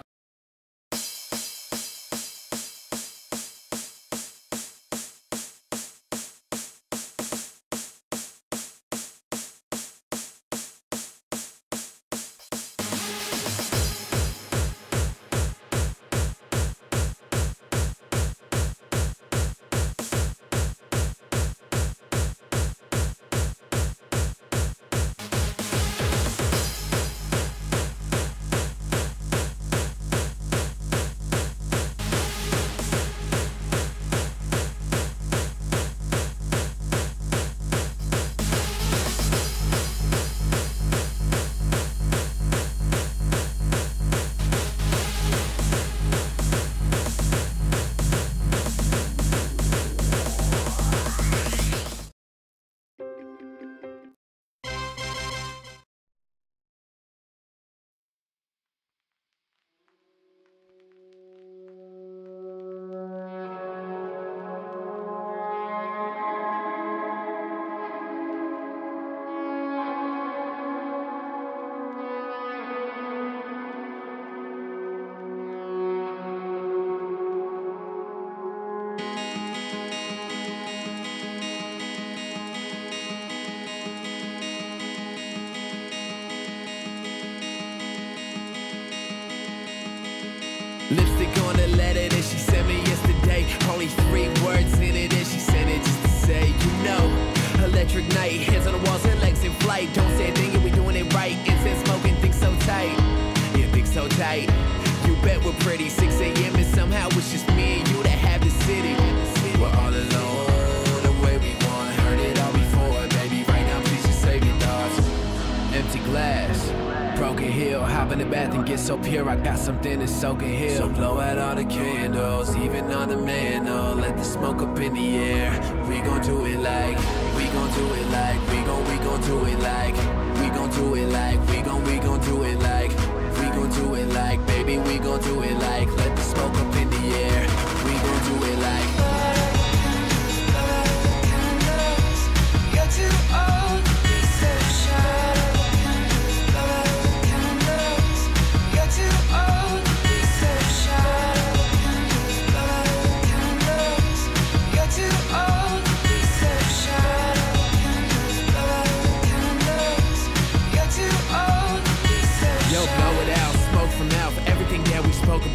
Lipstick on the letter that she sent me yesterday. Only 3 words in it and she sent it just to say, you know, electric night, hands on the walls and legs in flight. Don't say a thing and we doing it right. Incense smoking, think so tight. Yeah, think so tight. You bet we're pretty. 6 a.m. and somehow it's just me and you that have the city. We're all alone, the way we want. Heard it all before, baby. Right now, please just save your thoughts. Empty glass. Broken heel, hop in the bath and get so pure. I got something to soak and heal. So blow out all the candles, even on the mantle. Let the smoke up in the air. We gon' do it like, we gon' do it like, we gon' do it like, we gon' do it like, we gon' do it like, we gon' do it like, baby, we gon' do it like. Let the smoke up in the air. We gon' do it like. You're too old to be so shy.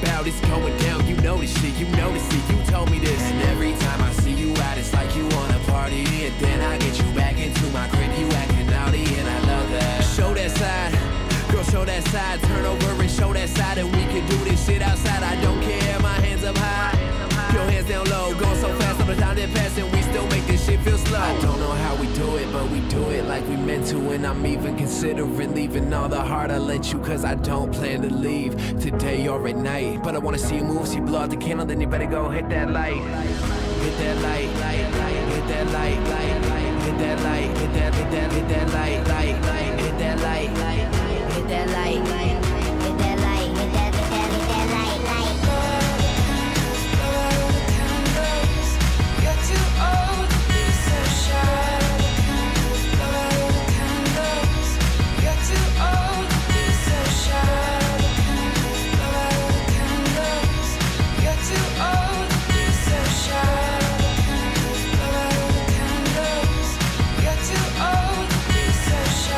About it's going down, you know this shit, you notice it, you told me this. And every time I see you out, it's like you wanna party. And then I get you back into my crib, you acting naughty, and I love that. Show that side, girl, show that side. Turn over and show that side, and we can do this shit outside. I don't care, my hands up high, your hands down low. Going so fast, all the time that pass, and we still make this shit feel slow. I don't know how we do it, but we do it like we meant to. And I'm even considering leaving all the heart I lent you, cause I don't plan to leave today or at night. But I wanna see you move, see you blow out the candle, then you better go hit that light. Hit that light, hit that light, hit that light, hit that light, hit that light, hit that light, hit that light, hit that light, hit that light.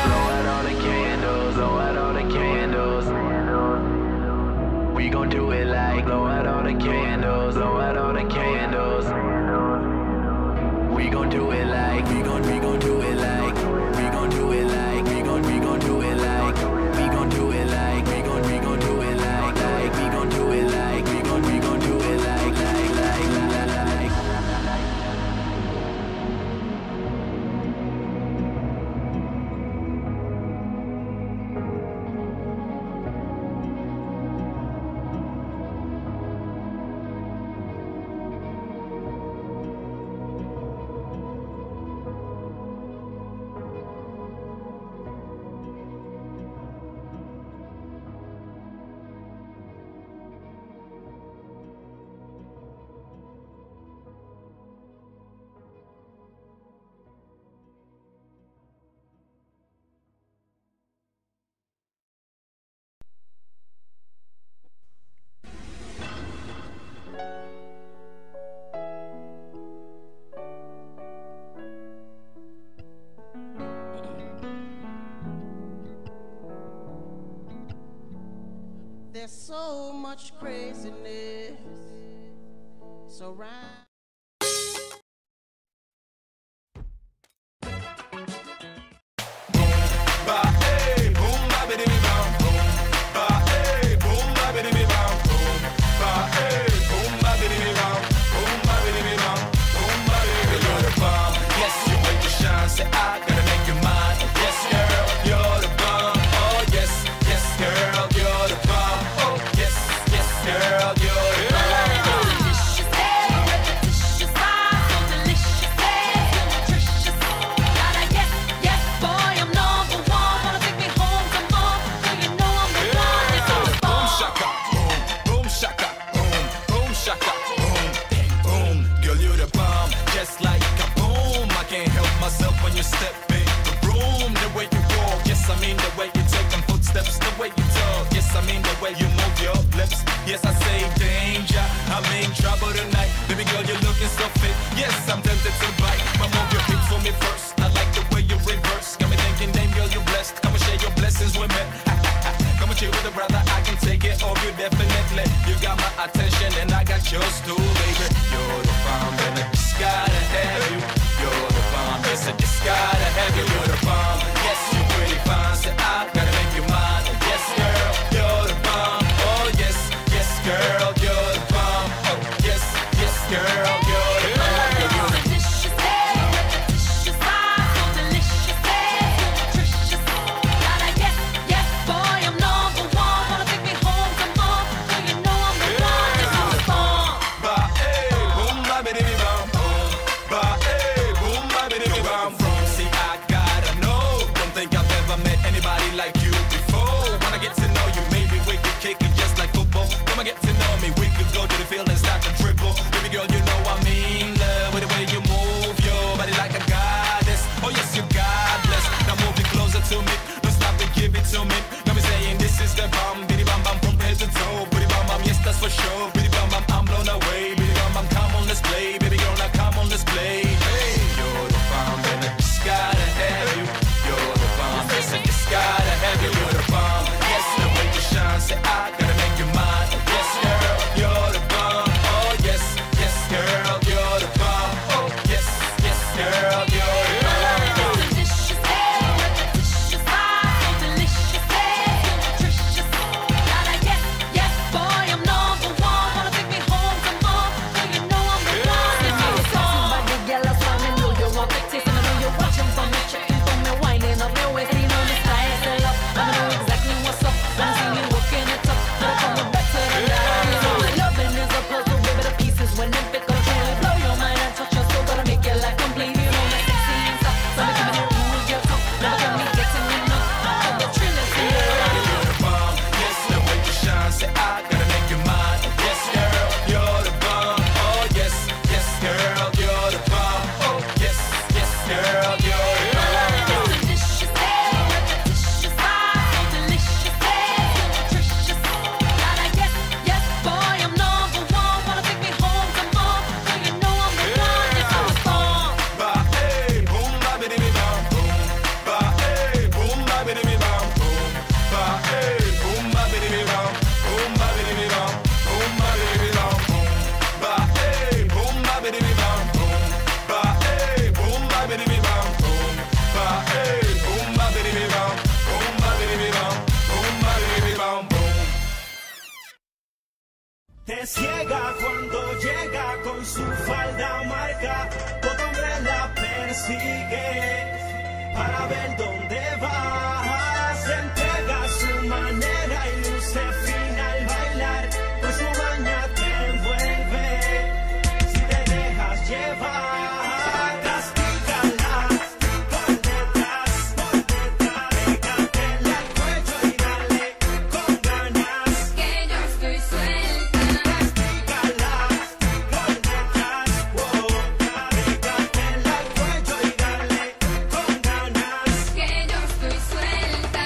Blow out There's so much craziness surround. Yes, I say danger, I'm in trouble tonight. Baby girl, you're looking so fit. Yes, I'm tempted to bite, but move your hips for me first. I like the way you reverse. Got me thinking, damn girl, you're blessed. Come and share your blessings with me. Come and chill with a brother, I can take it off you definitely. You got my attention and I got yours too, baby. You're the bomb, and I just gotta have you. You're the bomb, yes, I just gotta have you. You're the bomb, yes, you're pretty fine, so I gotta make you mine. Yes, girl, you're the bomb. Oh, yes. Girl, you're the bomb. Oh, yes, yes, girl, you're the bomb. You're the delicious, delicious, so delicious, nutritious. Gotta yes, yes, boy, I'm number one. Wanna take me home some more? Do you know I'm the one? This is the bomb. Ba eh, boom, ba bidi bum, boom. Ba eh, boom, ba bidi bum, boom. See, I gotta know. Don't think I've ever met anybody like you before. Wanna get to know you, maybe we could kick it just like football. Come and get to know me, we could go to the field and start to dribble. Baby girl, you know I mean love with the way you move your body like a goddess. Oh yes, you God bless. Now move it closer to me, don't stop and give it to me. Let me saying this is the bomb, biddy bam bam from head to toe. Biddy bam bam, yes that's for sure. Biddy bam bam, I'm blown away. Biddy bam bam, come on let's play. Baby girl, now come on let's play. Hey, you're the bomb, and I just gotta have you. You're the bomb, yes I just gotta have you. You're the bomb, yes the way you shine, say I gotta make you mine. Yes girl, you're the bomb. Oh yes, yes girl, you're the bomb. Oh yes, yes girl, you're the bomb. Delicious, delicious, so delicious, nutritious. Gotta yes, yes boy, I'm number one. Wanna take me home some more? Do you know I'm the one? This is the song. Body girl, that's why me know you want to taste. I know you're watching for me, checking for me, winding up your waist, you know me style, still up. I know exactly what's up. When I see me working it up, don't come back to the line. You know my loving is a puzzle, baby, the pieces when it fit, gonna truly blow your mind and touch your soul, gonna make your life complete. You know my sexy and stuff, so me come in here, rule your tongue. Never got me getting enough of the trinity. You're the bomb, yes, the way you shine, say I gotta make you mine. Yes, girl, you're the bomb. Oh yes, yes, girl, you're the bomb. Oh yes, yes, girl, you're the bomb. Delicious, delicious, so delicious, nutritious. Gotta yes, yes, boy, I'm number one. Wanna take me home some more? Do you know I'm the one? This is the bomb. Ba eh, boom, ba bidi bum, boom. Ba eh, boom, ba bidi bum, boom. Ba eh, boom, ba bidi bum, boom, ba bidi bum, boom, ba bidi bum, boom. Ba eh, boom, ba bidi bum, boom. Ba eh, boom, ba bidi bum, boom. Ba eh, boom, ba bidi bum, boom, ba bidi bum, boom, ba bidi bum, boom. Te ciega cuando llega con su falda marca, todo hombre la persigue para ver dónde va. Se entrega a su manera y luce fina al bailar, pues su baña te envuelve si te dejas llevar. Castígala por detrás, pégate al cuello y dale con ganas. Que yo estoy suelta. Castígala por detrás, pégate al cuello y dale con ganas. Que yo estoy suelta.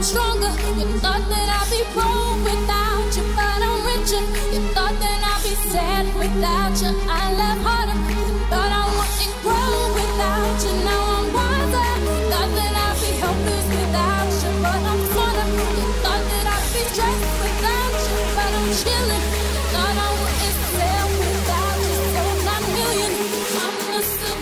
stronger. You thought that I'd be broke without you, but I'm richer. You thought that I'd be sad without you, I laugh harder. You thought I wouldn't grow without you, now I'm wiser. Thought that I'd be helpless without you, but I'm smarter. You thought that I'd be stressed without you, but I'm chilling. You thought I wouldn't sell without you, so not a million. I'm missing.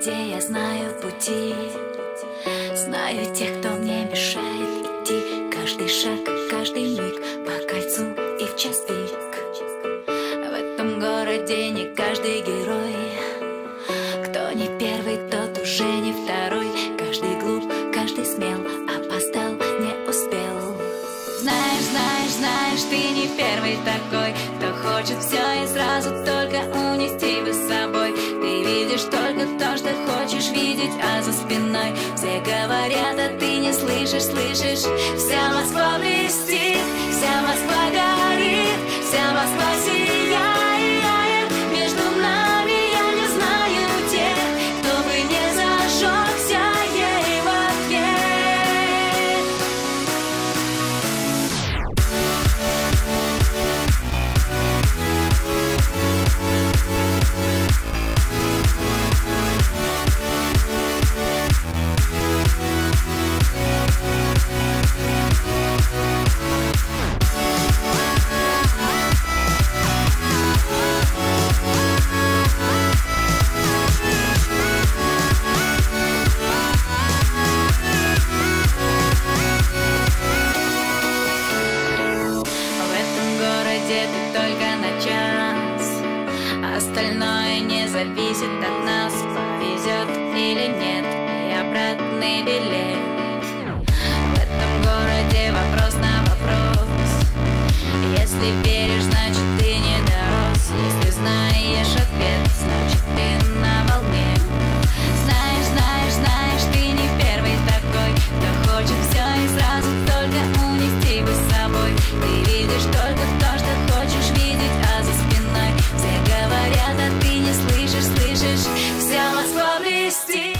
Я знаю пути, знаю тех, кто мне мешает идти. Каждый шаг, каждый миг по кольцу и в час пик. В этом городе не каждый герой. Кто не первый, тот уже не второй. Каждый глуп, каждый смел, опоздал, не успел. Знаешь, знаешь, знаешь, ты не первый такой, кто хочет все и сразу только унести бы с собой. Ты видишь только то, что хочешь видеть, а за спиной все говорят, а ты не слышишь, слышишь. Вся Москва блестит, вся Москва горит, вся Москва сияет. Между нами я не знаю тех, кто бы не зажегся ей в ответ. зависит от нас, повезет или нет, и обратный билет. В этом городе вопрос на вопрос. Если веришь, значит ты не дорос. Если знаешь ответ, значит ты на волне. Знаешь, знаешь, знаешь, ты не первый такой, кто хочет все и сразу только унести бы с собой. Ты видишь только то, что хочешь видеть, а за спиной все говорят, а ты не слышишь, слышишь, вся Москва блестит.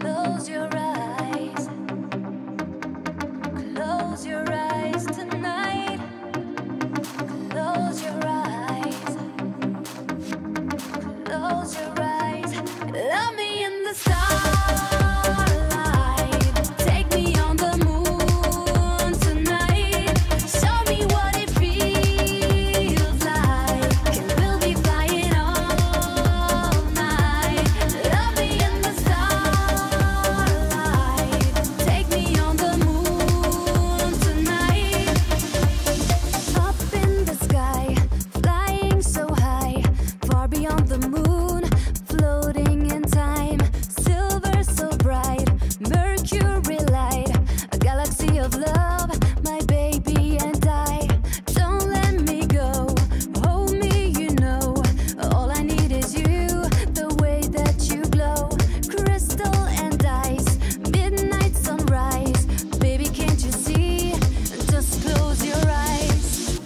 Close your eyes. Close your eyes tonight. Close your eyes. Close your eyes. Love me in the starlight. Take me on the moon tonight. Show me what it feels like. And we'll be flying all night. Love me in the starlight. Take me on the moon tonight. Up in the sky, flying so high, far beyond the moon, floating in time. Silver so bright, mercury light, a galaxy of love, my baby and I. Don't let me go, hold me, you know. All I need is you, the way that you glow. Crystal and ice, midnight sunrise. Baby, can't you see? Just close your eyes.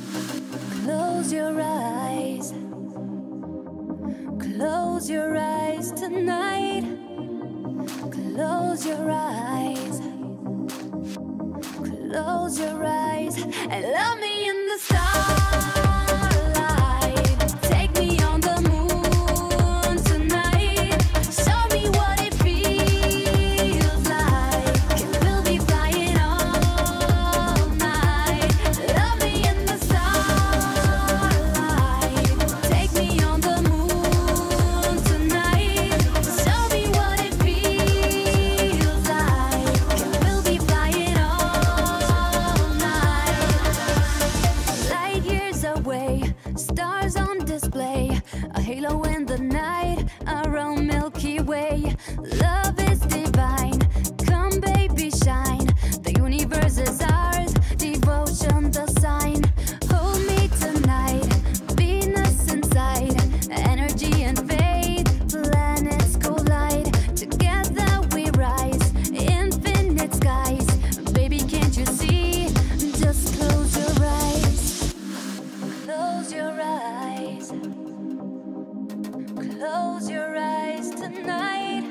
Close your eyes. Close your eyes tonight. Close your eyes. Close your eyes and love me in the starlight. Take me on the moon tonight. Show me what it feels like. And we'll be flying all night. Love me in the starlight. Take me on the moon tonight. Show me what it feels like. And we'll be flying all night. Light years away, stars on display, a halo in the night around Milky Way. Love is divine, come baby shine. The universe is ours, devotion the sign. Hold me tonight, Venus inside, energy and faith, planets collide. Together we rise, infinite skies. Baby, can't you see? Just close your eyes. Close your eyes. Close your eyes tonight.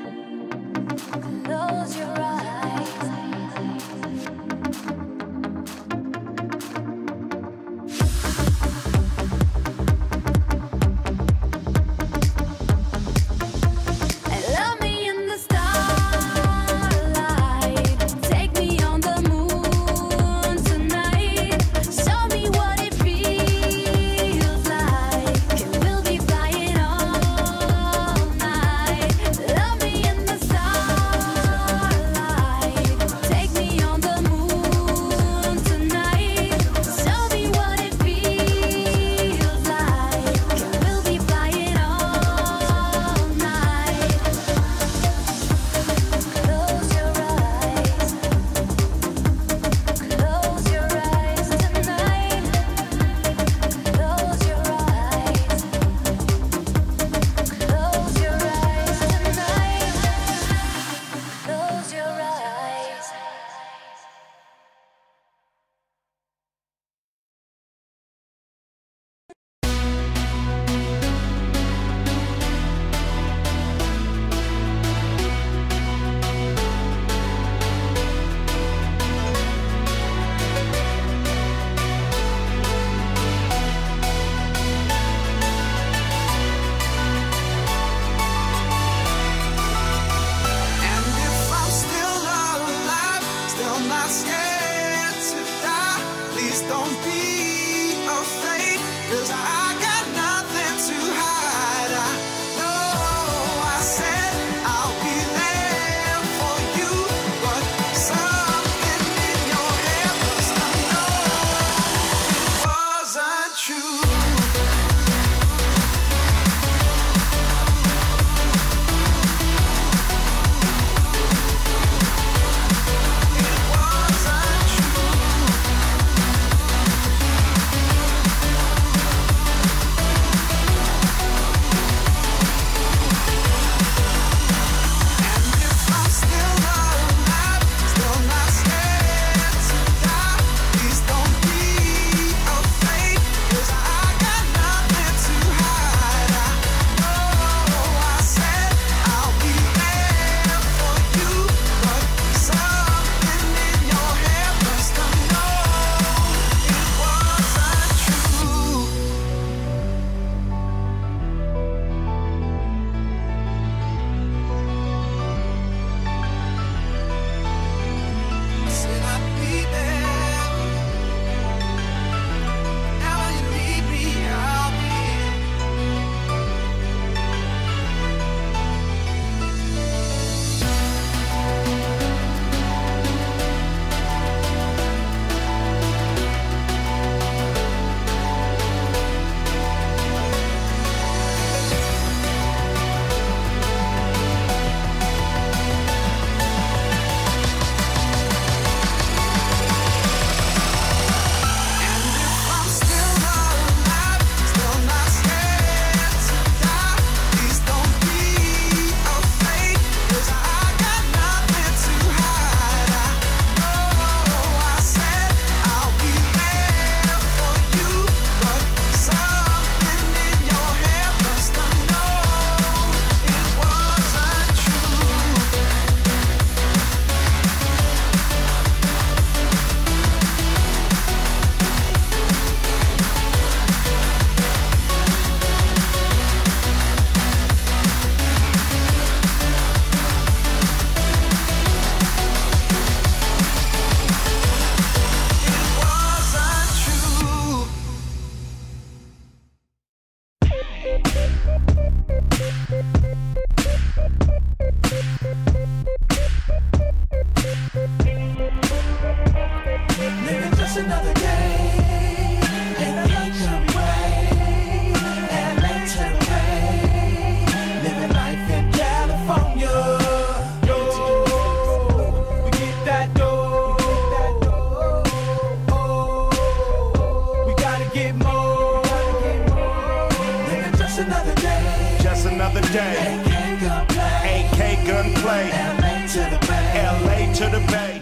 gunplay. AK gunplay. LA to the Bay. LA to the Bay.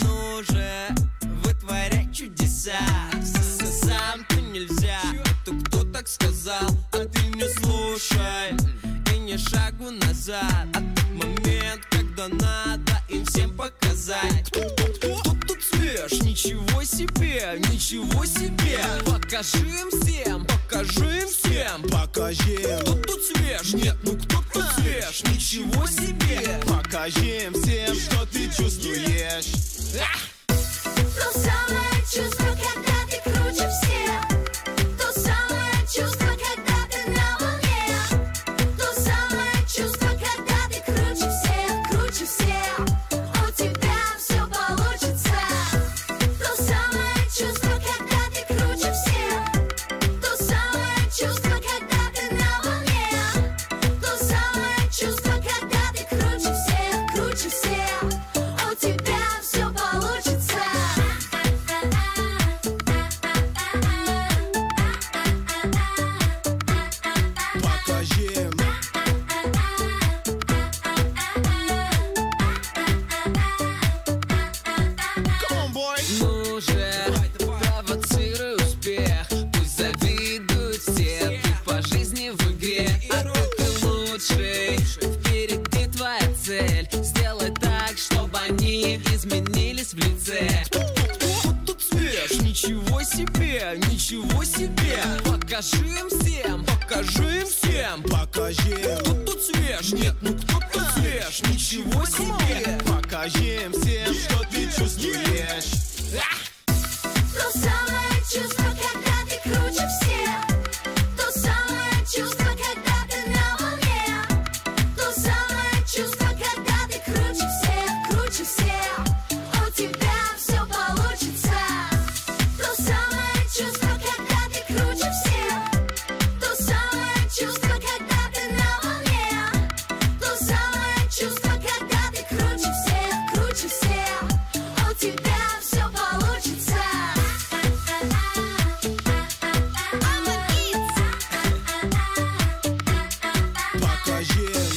Ну же, вытворяй чудеса. Сам ты нельзя. Это кто так сказал? А ты не слушай и не шагу назад. А тот момент, когда надо им всем показать. Кто тут свеж? Ничего себе, ничего себе. Покажи им всем, покажи им всем. Покажи. Кто тут свеж? Нет, ну кто тут свеж? Ничего себе. Покажи им всем, что ты чувствуешь. То самое чувство, когда ты круче всех. То самое чувство, когда ты на волне. То самое чувство, когда ты круче всех, круче всех. У тебя все получится. То самое чувство, когда ты круче всех. То самое чувство, когда ты на волне. То самое чувство, когда ты круче всех, круче всех. У тебя все получится. Покажи им. Come on, boy. Ну же, провоцируй успех. Пусть завидуют все. Ты по жизни в игре, а ты лучший. Впереди твоя цель. Сделай так, чтобы они изменились в лице. Кто тут свеж? Ничего себе, ничего себе. Покажи им всем, покажи им всем. Покажи. Кто тут свеж? Нет, ну кто тут свеж? Ничего себе. Покажи им всем, что ты чувствуешь. То самое чувство, когда ты круче всех. То самое чувство, когда ты на волне. То самое чувство, когда ты круче всех, круче всех. У тебя все получится. То самое чувство, когда ты круче всех. То самое чувство, когда ты на волне. То самое чувство, когда ты круче всех, круче всех. У тебя все получится. Покажи им.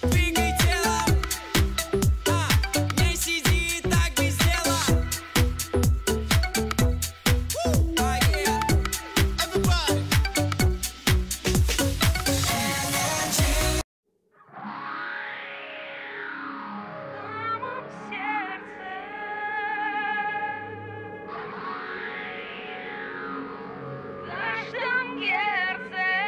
Двигай телом, не сиди так без дела. Everybody.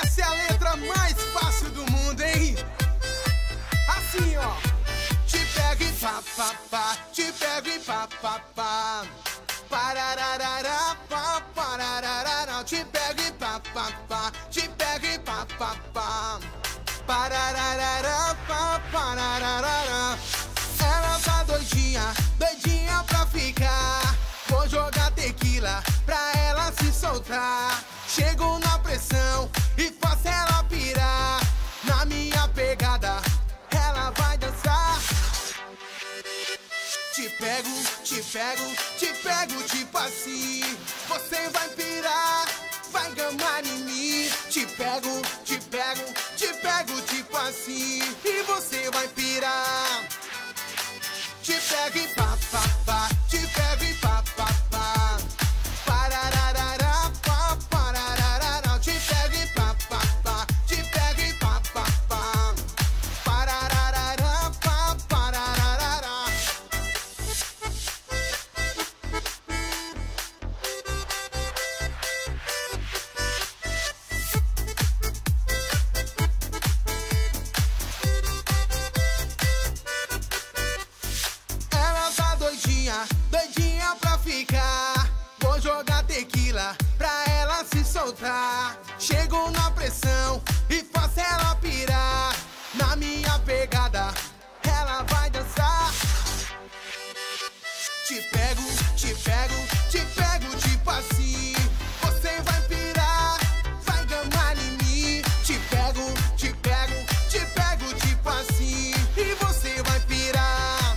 Essa é a letra mais fácil do mundo, hein? Assim, ó. Te pego e pá, pá, pá. Te pego e pá, pá, pá. Parararará, pá, parararará. Te pego e pá, pá, pá. Te pego e pá, pá, pá. Parararará, pá, parararará. Ela tá doidinha, doidinha pra ficar. Vou jogar tequila pra ela se soltar. Chego na pressão e faço ela pirar. Na minha pegada, ela vai dançar. Te pego, te pego, te pego, tipo assim. Você vai pirar, vai gamar em mim. Te pego, pego tipo assim e você vai pirar. Te pego e pá, pá, pá. Te pego e pá, pá, pá. Parararará, pá, parararará. Te pego e pá, pá, pá. Te pego e pá, pá, pá. Parararará, pá, parararará. Ela tá doidinha, doidinha pra ficar. Vou jogar tequila pra ela se soltar. Chego na pressão e faço ela pirar. Na minha pegada, ela vai dançar. Te pego, te pego, te pego tipo assim. Você vai pirar, vai gamar em mim. Te pego, te pego, te pego tipo assim. E você vai pirar.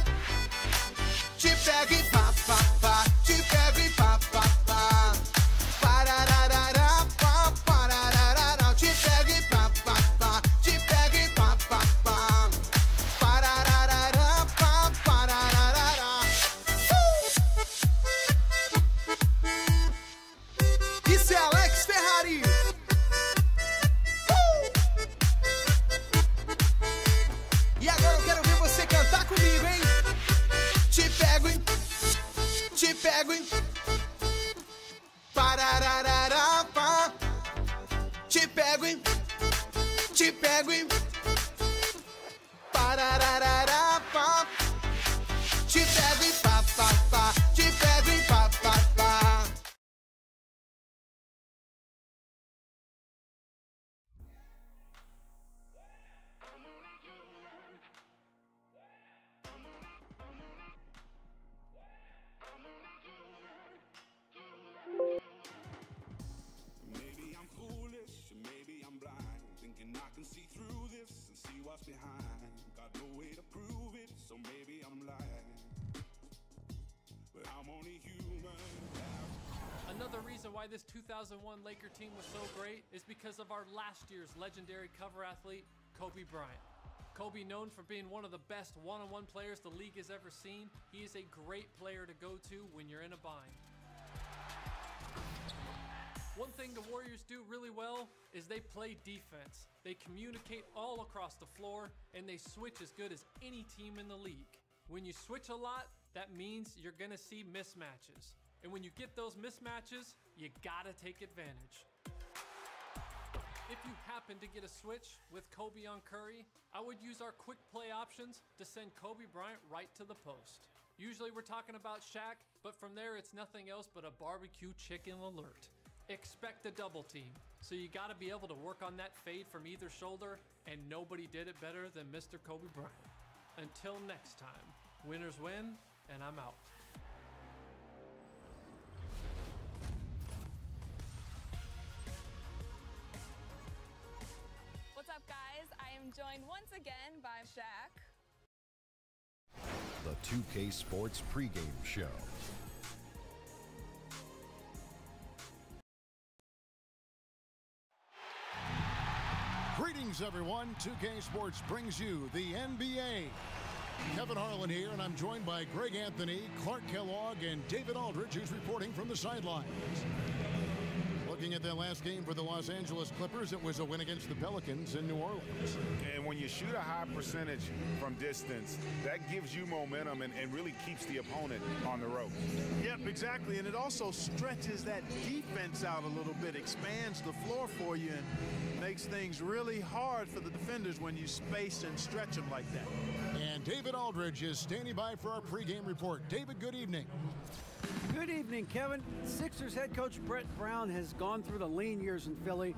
Te pego e pá, pá, pá. Te pego e pá, pá, pá. Parararará, pá, parararará. Te pego e pá, pá, pá. Te pego e pá, pá, pá. Parararará, pá, parararará. Isso é Alex Ferrari. E agora eu quero ver você cantar comigo, hein? Te pego e parararará, pá. Te pego e parararará, pá. Te pego e pá, pá, pá. Te pego e pá, pá, pá. Maybe I'm foolish, maybe I'm blind, thinking I can see through this and see what's behind. Got no way to prove it, so maybe I'm lying. But I'm only human. Another reason why this 2001 Laker team was so great is because of our last year's legendary cover athlete, Kobe Bryant. Kobe, known for being one of the best one-on-one players the league has ever seen, he is a great player to go to when you're in a bind. One thing the Warriors do really well is they play defense. They communicate all across the floor, and they switch as good as any team in the league. When you switch a lot, that means you're gonna see mismatches. And when you get those mismatches, you gotta take advantage. If you happen to get a switch with Kobe on Curry, I would use our quick play options to send Kobe Bryant right to the post. Usually we're talking about Shaq, but from there it's nothing else but a barbecue chicken alert. Expect a double team, so you gotta be able to work on that fade from either shoulder, and nobody did it better than Mr. Kobe Bryant. Until next time, winners win, and I'm out. What's up, guys? I am joined once again by Shaq. The 2K Sports pregame show. Greetings, everyone. 2K Sports brings you the NBA. Kevin Harlan here, and I'm joined by Greg Anthony, Clark Kellogg, and David Aldridge, who's reporting from the sidelines. Looking at that last game for the Los Angeles Clippers, it was a win against the Pelicans in New Orleans. And when you shoot a high percentage from distance, that gives you momentum and really keeps the opponent on the rope. Yep, exactly. And it also stretches that defense out a little bit, expands the floor for you, and makes things really hard for the defenders when you space and stretch them like that. And David Aldridge is standing by for our pregame report. David, good evening. Good evening, Kevin. Sixers head coach Brett Brown has gone through the lean years in Philly,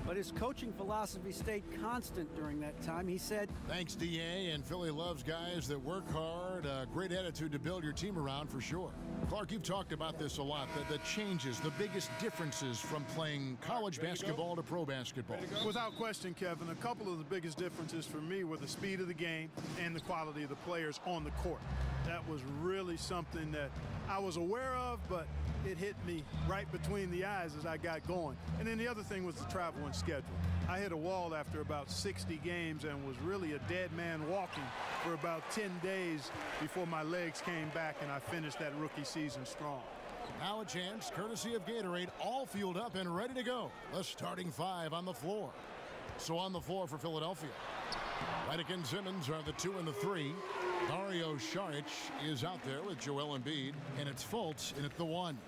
but his coaching philosophy stayed constant during that time. He said, "Thanks, DA, and Philly loves guys that work hard, a great attitude to build your team around for sure." Clark, you've talked about this a lot, the changes, the biggest differences from playing college basketball to pro basketball. Without question, Kevin, a couple of the biggest differences for me were the speed of the game and the quality of the players on the court. That was really something that I was aware of, but it hit me right between the eyes as I got going. And then the other thing was the travel and schedule. I hit a wall after about 60 games and was really a dead man walking for about 10 days before my legs came back and I finished that rookie season strong. Now a chance, courtesy of Gatorade, all fueled up and ready to go. The starting five on the floor. So on the floor for Philadelphia, Redick and Simmons are the 2 and the 3. Dario Saric is out there with Joel Embiid, and it's Fultz in at the 1.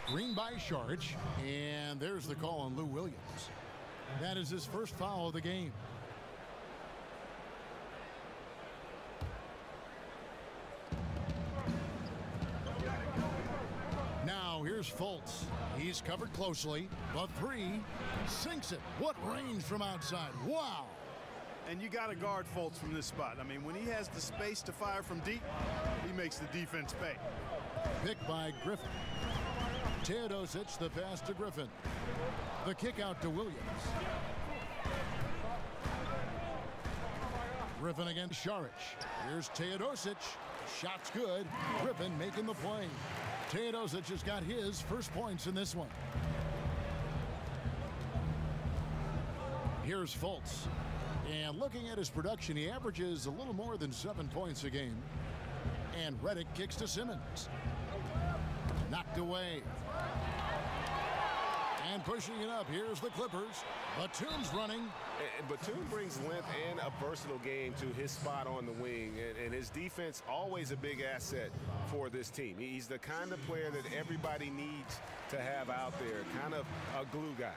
Screen by Saric, and there's the call on Lou Williams. That is his first foul of the game. Now here's Fultz. He's covered closely. The 3 sinks it. What range from outside. Wow. And you got to guard Fultz from this spot. I mean, when he has the space to fire from deep, he makes the defense pay. Pick by Griffin. Teodosic, the pass to Griffin. The kick out to Williams. Griffin against Saric. Here's Teodosic. Shot's good. Griffin making the play. Teodosic has got his first points in this one. Here's Fultz. And looking at his production, he averages a little more than 7 points a game. And Redick kicks to Simmons. Knocked away. And pushing it up, here's the Clippers. Batum's running. And Batum brings length and a versatile game to his spot on the wing. And his defense, always a big asset for this team. He's the kind of player that everybody needs to have out there, kind of a glue guy.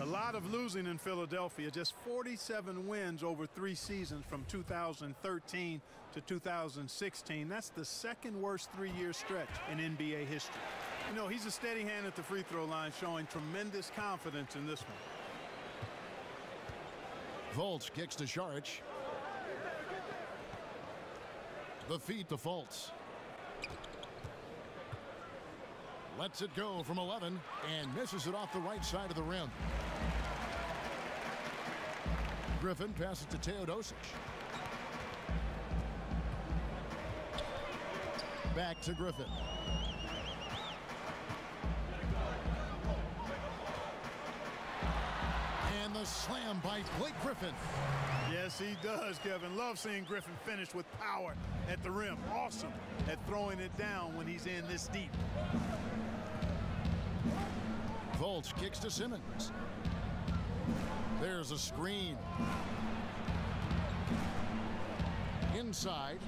A lot of losing in Philadelphia, just 47 wins over 3 seasons from 2013 to 2016. That's the second worst 3-year stretch in NBA history. You know, he's a steady hand at the free throw line, showing tremendous confidence in this one. Fultz kicks to Saric. The feed to Fultz. Lets it go from 11 and misses it off the right side of the rim. Griffin passes to Teodosic. Back to Griffin. And the slam by Blake Griffin. Yes, he does, Kevin. Love seeing Griffin finish with power at the rim. Awesome at throwing it down when he's in this deep. Fultz kicks to Simmons. There's a screen. Inside.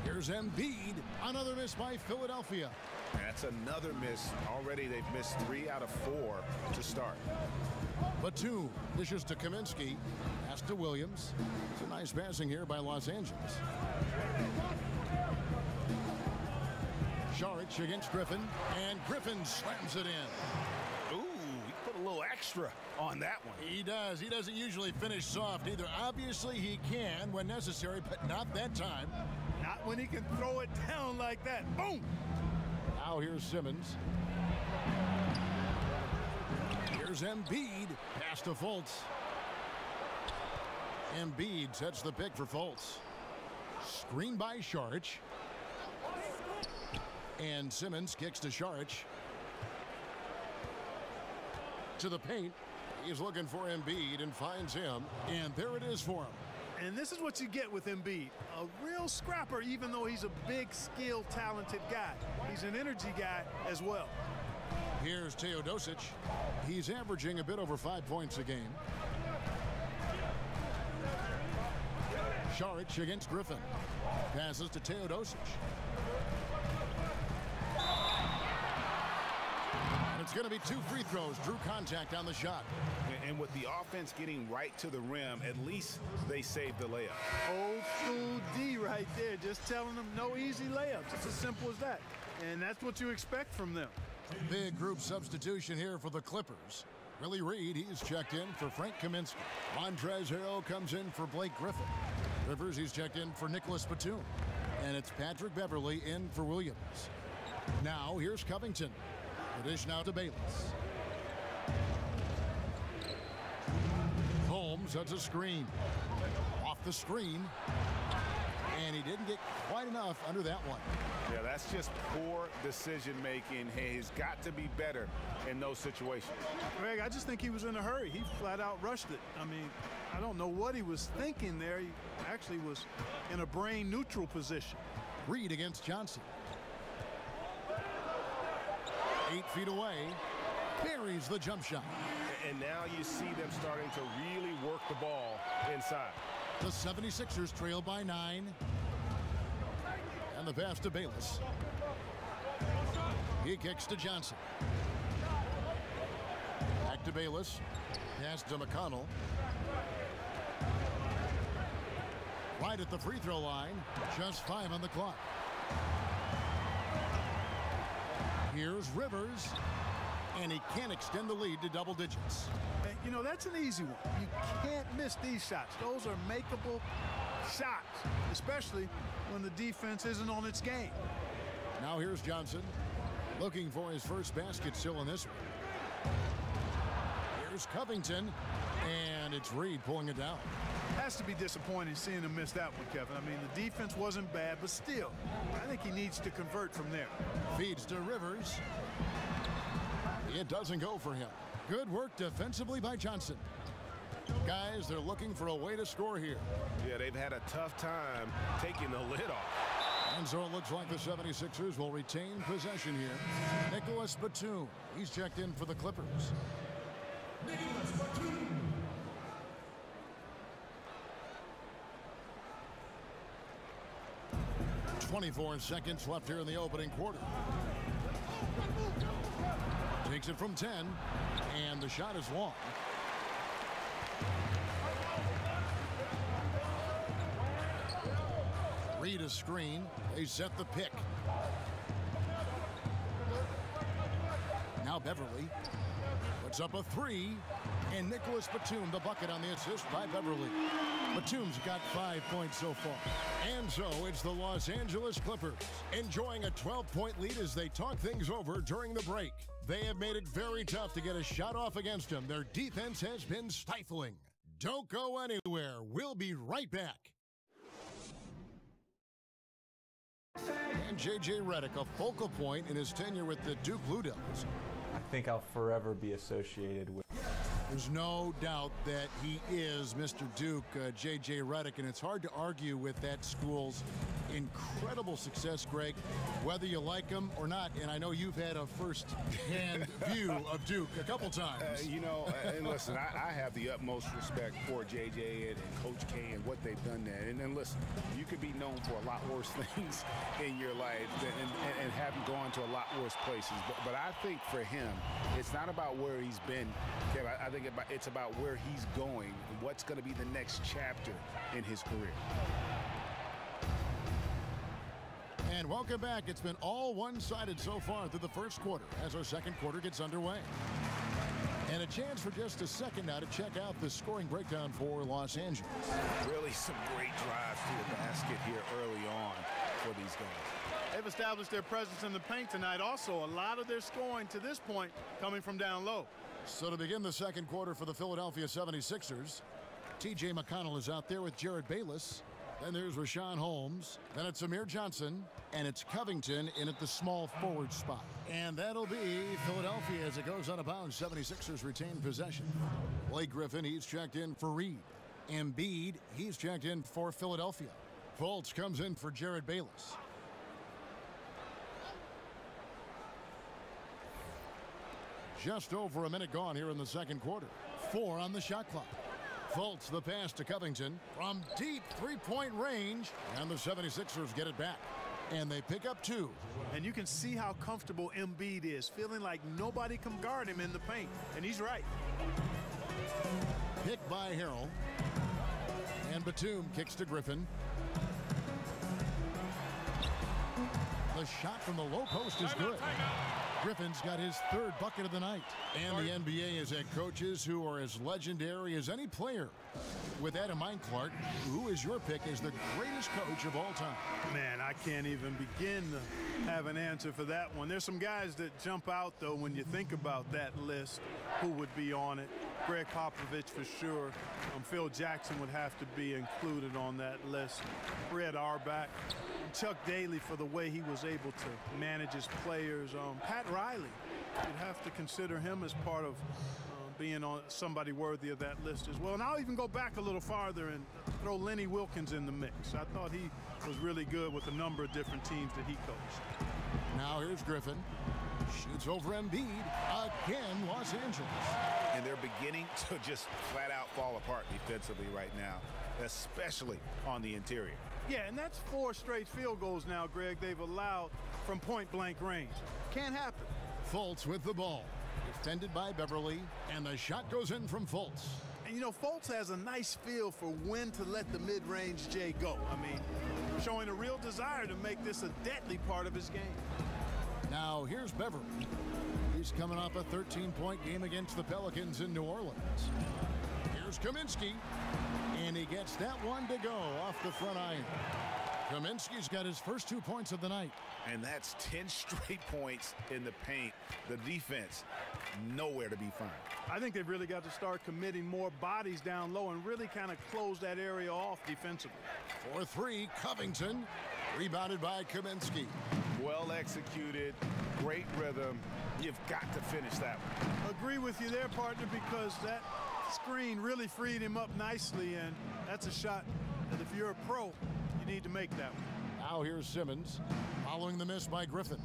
Here's Embiid. Another miss by Philadelphia. That's another miss. Already they've missed 3 out of 4 to start. Batum dishes to Kaminsky. Pass to Williams. It's a nice passing here by Los Angeles. Saric against Griffin, and Griffin slams it in. Ooh, he put a little extra on that one. He does. He doesn't usually finish soft either. Obviously, he can when necessary, but not that time. Not when he can throw it down like that. Boom! Now here's Simmons. Here's Embiid. Pass to Fultz. Embiid sets the pick for Fultz. Screen by Saric. And Simmons kicks to Saric. To the paint. He's looking for Embiid and finds him. And there it is for him. And this is what you get with Embiid. A real scrapper, even though he's a big, skilled, talented guy. He's an energy guy as well. Here's Teodosic. He's averaging a bit over 5 points a game. Saric against Griffin. Passes to Teodosic. And it's going to be 2 free throws. Drew contact on the shot. And with the offense getting right to the rim, at least they saved the layup. Old school D right there, just telling them no easy layups. It's as simple as that. And that's what you expect from them. Big group substitution here for the Clippers. Willie Reed, he's checked in for Frank Kaminsky. Montrezl Harrell comes in for Blake Griffin. Rivers, he's checked in for Nicholas Batum. And it's Patrick Beverly in for Williams. Now, here's Covington. The dish now to Bayless. Holmes sets a screen. Off the screen. and he didn't get quite enough under that one. Yeah, that's just poor decision-making. He's got to be better in those situations. Greg, I just think he was in a hurry. He flat out rushed it. I mean, I don't know what he was thinking there. He actually was in a brain-neutral position. Reed against Johnson. 8 feet away. Buries the jump shot. And now you see them starting to really work the ball inside. The 76ers trail by 9. And the pass to Bayless. He kicks to Johnson. Back to Bayless. Pass to McConnell. Right at the free throw line. Just 5 on the clock. Here's Rivers. And he can't extend the lead to double digits. You know, that's an easy one. You can't miss these shots. Those are makeable shots, especially when the defense isn't on its game. Now here's Johnson looking for his first basket still in this one. Here's Covington, and it's Reed pulling it down. Has to be disappointing seeing him miss that one, Kevin. I mean, the defense wasn't bad, but still, I think he needs to convert from there. Feeds to Rivers. It doesn't go for him. Good work defensively by Johnson. Guys, they're looking for a way to score here. Yeah, they've had a tough time taking the lid off. And so it looks like the 76ers will retain possession here. Nicholas Batum, he's checked in for the Clippers. 24 seconds left here in the opening quarter. Takes it from 10, and the shot is long. Read a screen. They set the pick. Now Beverly puts up a 3, and Nicholas Batum the bucket on the assist by Beverly. Batum's got 5 points so far. And so it's the Los Angeles Clippers enjoying a 12-point lead as they talk things over during the break. They have made it very tough to get a shot off against them. Their defense has been stifling. Don't go anywhere. We'll be right back. And J.J. Redick, a focal point in his tenure with the Duke Blue Devils. I think I'll forever be associated with. There's no doubt that he is Mr. Duke, J.J. Redick, and it's hard to argue with that school's incredible success, Greg, whether you like him or not. And I know you've had a first-hand view of Duke a couple times. You know, and listen, I have the utmost respect for J.J. and Coach K and what they've done there. And listen, you could be known for a lot worse things in your life and haven't gone to a lot worse places. But I think for him, it's not about where he's been, Kevin. I think it's about where he's going and what's going to be the next chapter in his career. And welcome back. It's been all one-sided so far through the first quarter as our second quarter gets underway. And a chance for just a second now to check out the scoring breakdown for Los Angeles. Really some great drives to the basket here early on for these guys. They've established their presence in the paint tonight. Also, a lot of their scoring to this point coming from down low. So to begin the second quarter for the Philadelphia 76ers, T.J. McConnell is out there with Jared Bayless. Then there's Rashawn Holmes. Then it's Amir Johnson. And it's Covington in at the small forward spot. And that'll be Philadelphia as it goes out of bounds. 76ers retain possession. Blake Griffin, he's checked in for Reed. Embiid, he's checked in for Philadelphia. Fultz comes in for Jared Bayless. Just over a minute gone here in the second quarter. 4 on the shot clock. Fultz the pass to Covington from deep three-point range. And the 76ers get it back. And they pick up 2. And you can see how comfortable Embiid is, feeling like nobody can guard him in the paint. And he's right. Picked by Harrell. And Batum kicks to Griffin. The shot from the low post is good. Griffin's got his third bucket of the night. And the NBA has had coaches who are as legendary as any player. With that in mind, Clark, who is your pick as the greatest coach of all time? Man, I can't even begin to have an answer for that one. There's some guys that jump out, though, when you think about that list, who would be on it. Greg Popovich for sure. Phil Jackson would have to be included on that list. Fred Auerbach. Chuck Daly for the way he was able to manage his players. Pat Riley, you'd have to consider him as part of being on somebody worthy of that list as well. And I'll even go back a little farther and throw Lenny Wilkins in the mix. I thought he was really good with a number of different teams that he coached. Now here's Griffin. Shoots over Embiid. Again, Los Angeles. And they're beginning to just flat out fall apart defensively right now, especially on the interior. Yeah, and that's 4 straight field goals now, Greg, they've allowed from point-blank range. Can't happen. Fultz with the ball. Defended by Beverly, and the shot goes in from Fultz. And, you know, Fultz has a nice feel for when to let the mid-range J go. I mean, showing a real desire to make this a deadly part of his game. Now, here's Beverly. He's coming off a 13-point game against the Pelicans in New Orleans. Here's Kaminsky, and he gets that one to go off the front iron. Kaminsky's got his first 2 points of the night. And that's 10 straight points in the paint. The defense, nowhere to be found. I think they've really got to start committing more bodies down low and really kind of close that area off defensively. For 3, Covington, rebounded by Kaminsky. Well executed, great rhythm. You've got to finish that one. Agree with you there, partner, because that screen really freed him up nicely, and that's a shot that if you're a pro, you need to make that one. Now here's Simmons, following the miss by Griffin.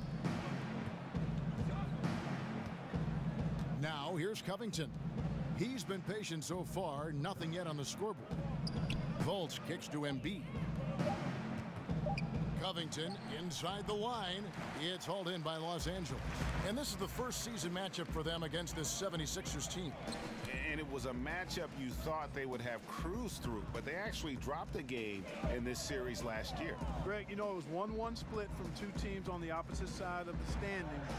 Now here's Covington. He's been patient so far, nothing yet on the scoreboard. Fultz kicks to Embiid. Covington inside the line. It's hauled in by Los Angeles. And this is the first season matchup for them against this 76ers team. And it was a matchup you thought they would have cruised through, but they actually dropped a game in this series last year. Greg, you know, it was 1-1 split from 2 teams on the opposite side of the standings.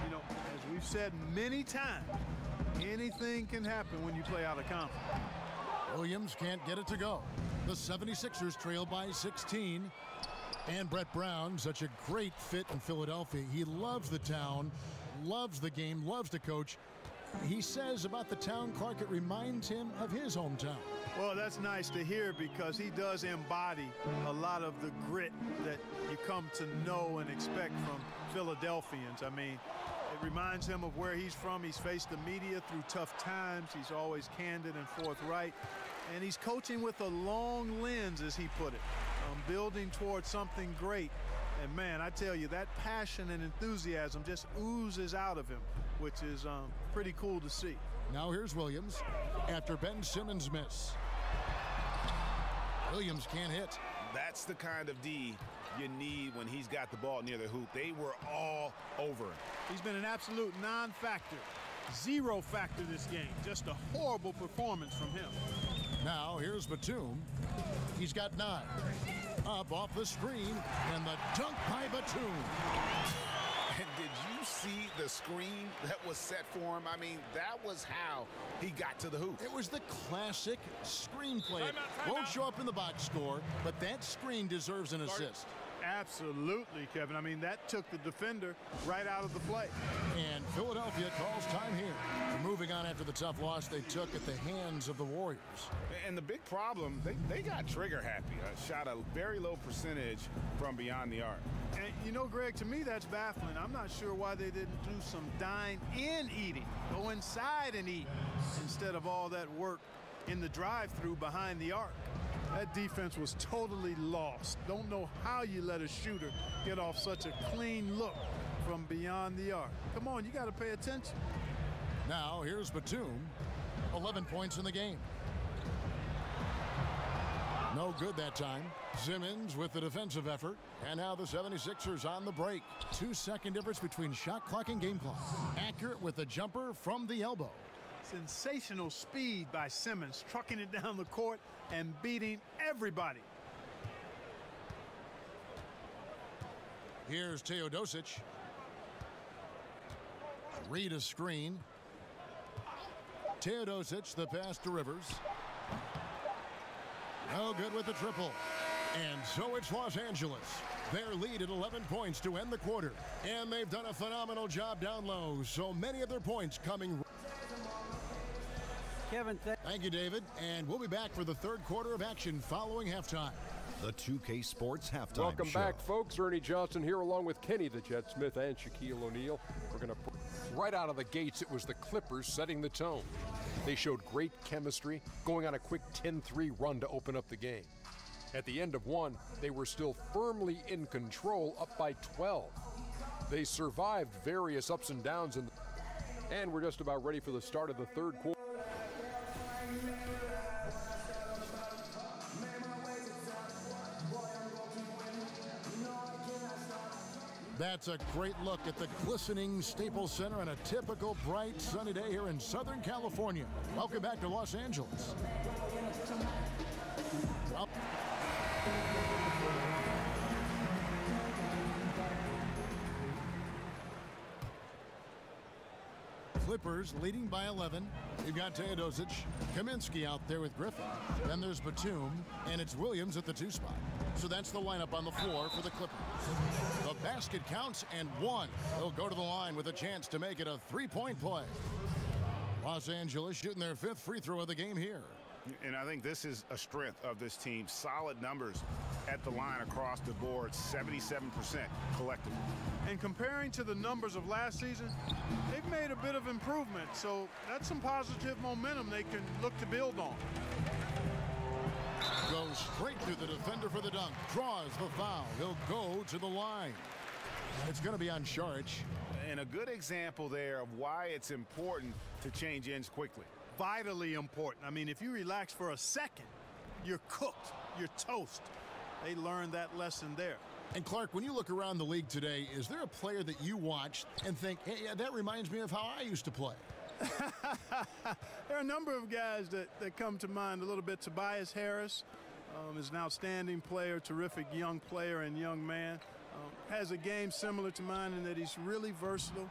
You know, as we've said many times, anything can happen when you play out of conference. Williams can't get it to go. The 76ers trail by 16. And Brett Brown, such a great fit in Philadelphia. He loves the town, loves the game, loves to coach. He says about the town, Clark, it reminds him of his hometown. Well, that's nice to hear because he does embody a lot of the grit that you come to know and expect from Philadelphians. I mean, it reminds him of where he's from. He's faced the media through tough times. He's always candid and forthright. And he's coaching with a long lens, as he put it, building towards something great. And, man, I tell you, that passion and enthusiasm just oozes out of him, which is pretty cool to see. Now here's Williams after Ben Simmons' miss. Williams can't hit. That's the kind of D you need when he's got the ball near the hoop. They were all over him. He's been an absolute non-factor, zero factor this game. Just a horrible performance from him. Now here's Batum. He's got 9. Up off the screen, and the dunk by Batum. And did you see the screen that was set for him? I mean, that was how he got to the hoop. It was the classic screenplay. Won't show up in the box score, but that screen deserves an assist. Absolutely, Kevin. I mean, that took the defender right out of the play. And Philadelphia calls time here. Moving on after the tough loss they took at the hands of the Warriors. And the big problem, they got trigger happy. Shot a very low percentage from beyond the arc. And, you know, Greg, to me that's baffling. I'm not sure why they didn't do some dine-in eating. Go inside and eat instead of all that work in the drive-thru behind the arc. That defense was totally lost. Don't know how you let a shooter get off such a clean look from beyond the arc. Come on, you got to pay attention. Now here's Batum, 11 points in the game. No good that time. Simmons with the defensive effort. And now the 76ers on the break. 2-second difference between shot clock and game clock. Accurate with the jumper from the elbow. Sensational speed by Simmons, trucking it down the court and beating everybody. Here's Teodosic. Read a screen. Teodosic, the pass to Rivers. No good with the triple. And so it's Los Angeles. Their lead at 11 points to end the quarter. And they've done a phenomenal job down low. So many of their points coming. Kevin, thank you, David. And we'll be back for the third quarter of action following halftime. The 2K Sports Halftime Welcome Show. back, folks. Ernie Johnson here along with Kenny the Jet Smith and Shaquille O'Neal. We're going to right out of the gates, it was the Clippers setting the tone. They showed great chemistry, going on a quick 10-3 run to open up the game. At the end of one, they were still firmly in control, up by 12. They survived various ups and downs, and we're just about ready for the start of the third quarter. That's a great look at the glistening Staples Center on a typical bright sunny day here in Southern California. Welcome back to Los Angeles. Clippers leading by 11. You've got Teodosic, Kaminsky out there with Griffin. Then there's Batum, and it's Williams at the 2 spot. So that's the lineup on the floor for the Clippers. The basket counts and one. They'll go to the line with a chance to make it a 3-point play. Los Angeles shooting their 5th free throw of the game here. And I think this is a strength of this team. Solid numbers at the line across the board, 77% collectively. And comparing to the numbers of last season, they've made a bit of improvement. So that's some positive momentum they can look to build on. Goes straight through the defender for the dunk. Draws the foul. He'll go to the line. It's going to be on Saric. And a good example there of why it's important to change ends quickly. Vitally important. I mean, if you relax for a second, you're cooked. You're toast. They learned that lesson there. And Clark, when you look around the league today, is there a player that you watch and think, hey, yeah, that reminds me of how I used to play? There are a number of guys that come to mind a little bit. Tobias Harris is an outstanding player, terrific young player and young man. Has a game similar to mine in that he's really versatile,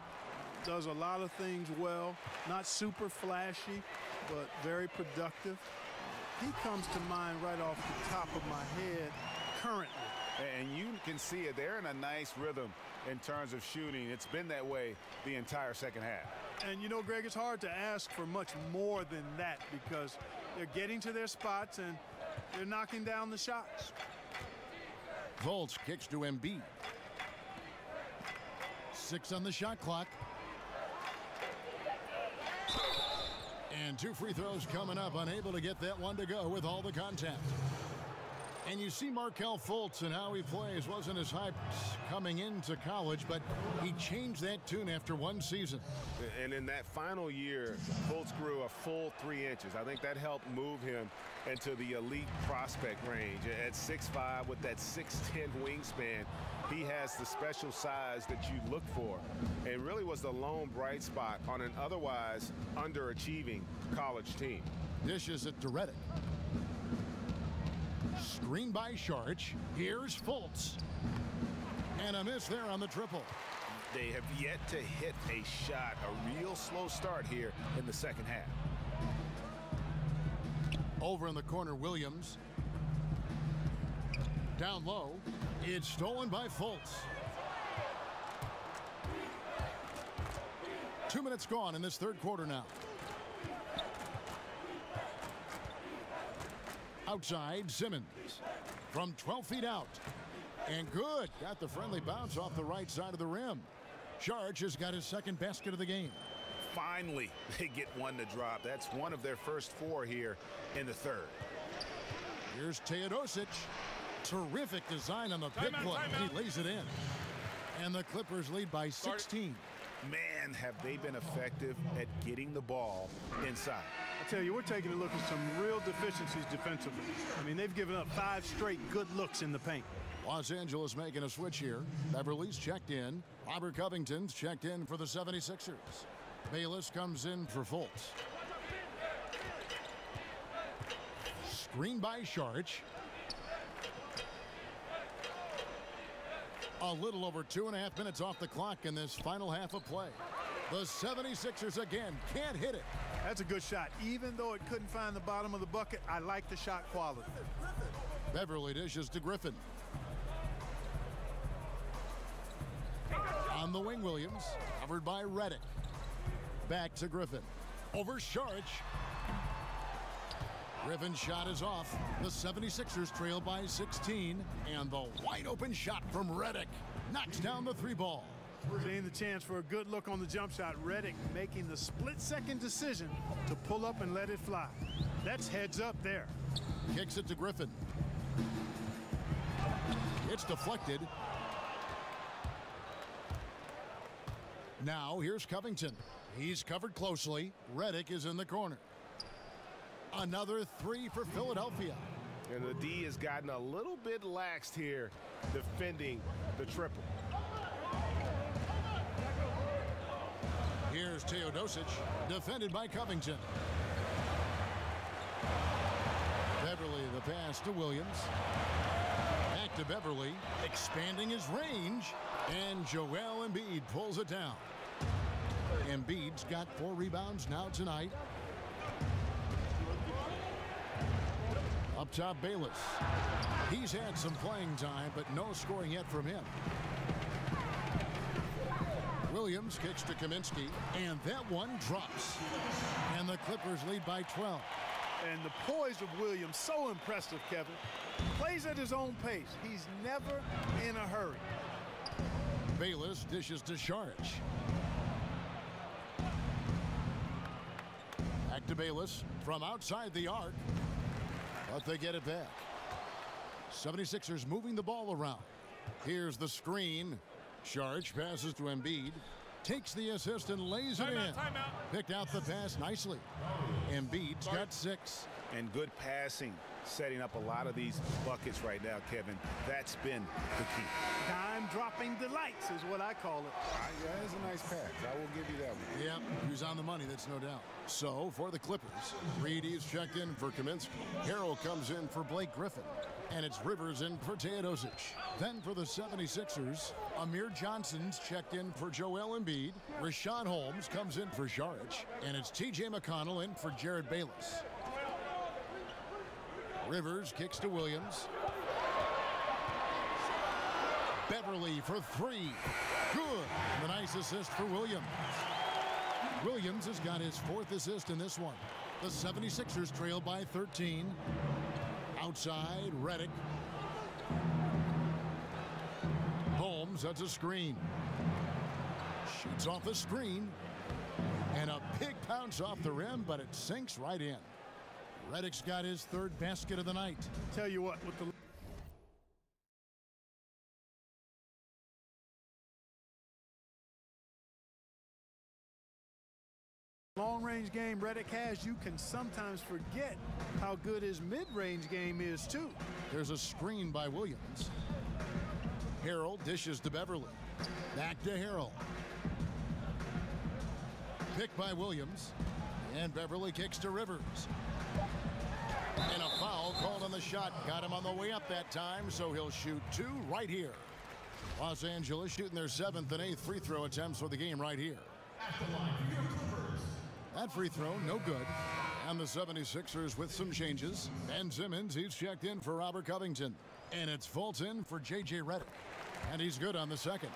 does a lot of things well, not super flashy, but very productive. He comes to mind right off the top of my head currently. And you can see it. They're in a nice rhythm in terms of shooting. It's been that way the entire second half. And, you know, Greg, it's hard to ask for much more than that because they're getting to their spots and they're knocking down the shots. Volts kicks to Embiid. 6 on the shot clock. And 2 free throws coming up, unable to get that one to go with all the contact. And you see Markelle Fultz and how he plays. Wasn't as hyped coming into college, but he changed that tune after 1 season. And in that final year, Fultz grew a full 3 inches. I think that helped move him into the elite prospect range. At 6'5", with that 6'10" wingspan, he has the special size that you look for. And really was the lone bright spot on an otherwise underachieving college team. Dishes it to Redick. Screen by Saric. Here's Fultz. And a miss there on the triple. They have yet to hit a shot, a real slow start here in the second half. Over in the corner, Williams. Down low. It's stolen by Fultz. 2 minutes gone in this third quarter now. Outside, Simmons from 12 feet out. And good. Got the friendly bounce off the right side of the rim. Saric has got his second basket of the game. Finally, they get one to drop. That's one of their first 4 here in the third. Here's Teodosic. Terrific design on the big play. He lays it in. And the Clippers lead by 16. Man, have they been effective at getting the ball inside. I tell you, we're taking a look at some real deficiencies defensively. I mean, they've given up 5 straight good looks in the paint. Los Angeles making a switch here. Beverly's checked in. Robert Covington's checked in for the 76ers. Bayless comes in for Fultz. Screen by Saric. A little over 2.5 minutes off the clock in this final half of play. The 76ers again can't hit it. That's a good shot. Even though it couldn't find the bottom of the bucket, I like the shot quality. Beverly dishes to Griffin. On the wing, Williams, covered by Reddick. Back to Griffin. Over Sharich. Griffin's shot is off. The 76ers trail by 16. And the wide open shot from Reddick knocks down the three ball. Seeing the chance for a good look on the jump shot. Reddick making the split-second decision to pull up and let it fly. That's heads up there. Kicks it to Griffin. It's deflected. Now here's Covington. He's covered closely. Reddick is in the corner. Another three for Philadelphia. And the D has gotten a little bit laxed here defending the triple. Here's Teodosic, defended by Covington. Beverly the pass to Williams. Back to Beverly, expanding his range. And Joel Embiid pulls it down. Embiid's got 4 rebounds now tonight. Up top, Bayless. He's had some playing time, but no scoring yet from him. Williams kicks to Kaminsky, and that one drops. And the Clippers lead by 12. And the poise of Williams, so impressive, Kevin. Plays at his own pace. He's never in a hurry. Bayless dishes to Sharich. Back to Bayless from outside the arc. But they get it back. 76ers moving the ball around. Here's the screen. Sharich passes to Embiid. Takes the assist and lays it in. Picked out the pass nicely. Embiid's got 6. And good passing, setting up a lot of these buckets right now, Kevin. That's been the key. Time-dropping delights is what I call it. Yeah, that's a nice pass. I will give you that one. Yep, he was on the money, that's no doubt. So, for the Clippers, Reedy's checked in for Kaminsky. Harrell comes in for Blake Griffin. And it's Rivers in for Teodosic. Then for the 76ers, Amir Johnson's checked in for Joel Embiid. Rashawn Holmes comes in for Sharich. And it's T.J. McConnell in for Jared Bayless. Rivers kicks to Williams. Beverly for 3. Good. The nice assist for Williams. Williams has got his 4th assist in this one. The 76ers trail by 13. Outside, Reddick. Holmes, that's a screen. Shoots off the screen. And a big pounce off the rim, but it sinks right in. Reddick's got his 3rd basket of the night. Tell you what, with the long-range game Reddick has, you can sometimes forget how good his mid-range game is, too. There's a screen by Williams. Harrell dishes to Beverly. Back to Harrell. Picked by Williams. And Beverly kicks to Rivers. And a foul called on the shot. Got him on the way up that time, so he'll shoot 2 right here. Los Angeles shooting their 7th and 8th free throw attempts for the game right here. That free throw, no good. And the 76ers with some changes. Ben Simmons, he's checked in for Robert Covington. And it's Fulton for J.J. Redick. And he's good on the second.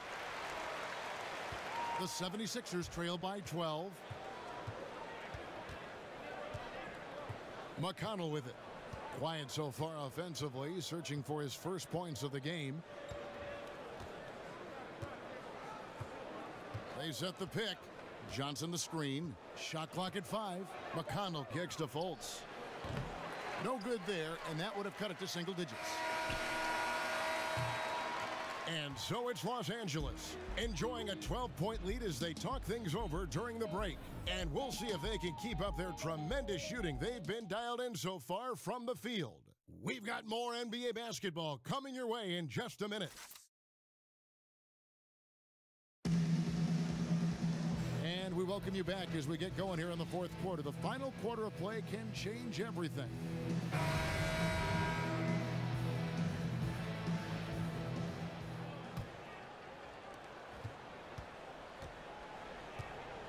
The 76ers trail by 12. McConnell with it. Quiet so far offensively, searching for his first points of the game. They set the pick. Johnson the screen. Shot clock at 5. McConnell kicks to Fultz. No good there, and that would have cut it to single digits. And so it's Los Angeles, enjoying a 12-point lead as they talk things over during the break. And we'll see if they can keep up their tremendous shooting they've been dialed in so far from the field. We've got more NBA basketball coming your way in just a minute. And we welcome you back as we get going here in the 4th quarter. The final quarter of play can change everything.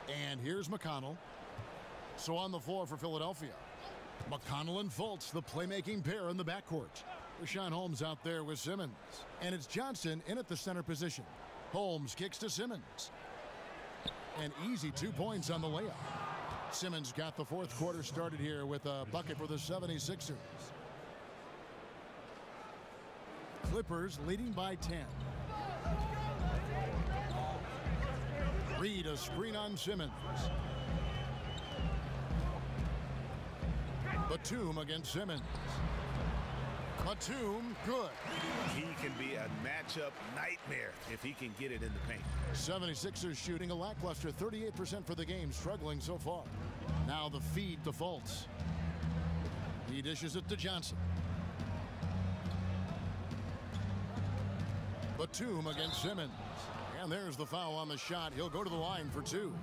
And here's McConnell. So on the floor for Philadelphia, McConnell and Fultz, the playmaking pair in the backcourt. Rashawn Holmes out there with Simmons. And it's Johnson in at the center position. Holmes kicks to Simmons. An easy 2 points on the layup. Simmons got the fourth quarter started here with a bucket for the 76ers. Clippers leading by 10. Reed a screen on Simmons. Batum against Simmons. Batum, good. He can be a matchup nightmare if he can get it in the paint. 76ers shooting a lackluster 38% for the game, struggling so far. Now the feed to Fultz. He dishes it to Johnson. Batum against Simmons. And there's the foul on the shot. He'll go to the line for 2.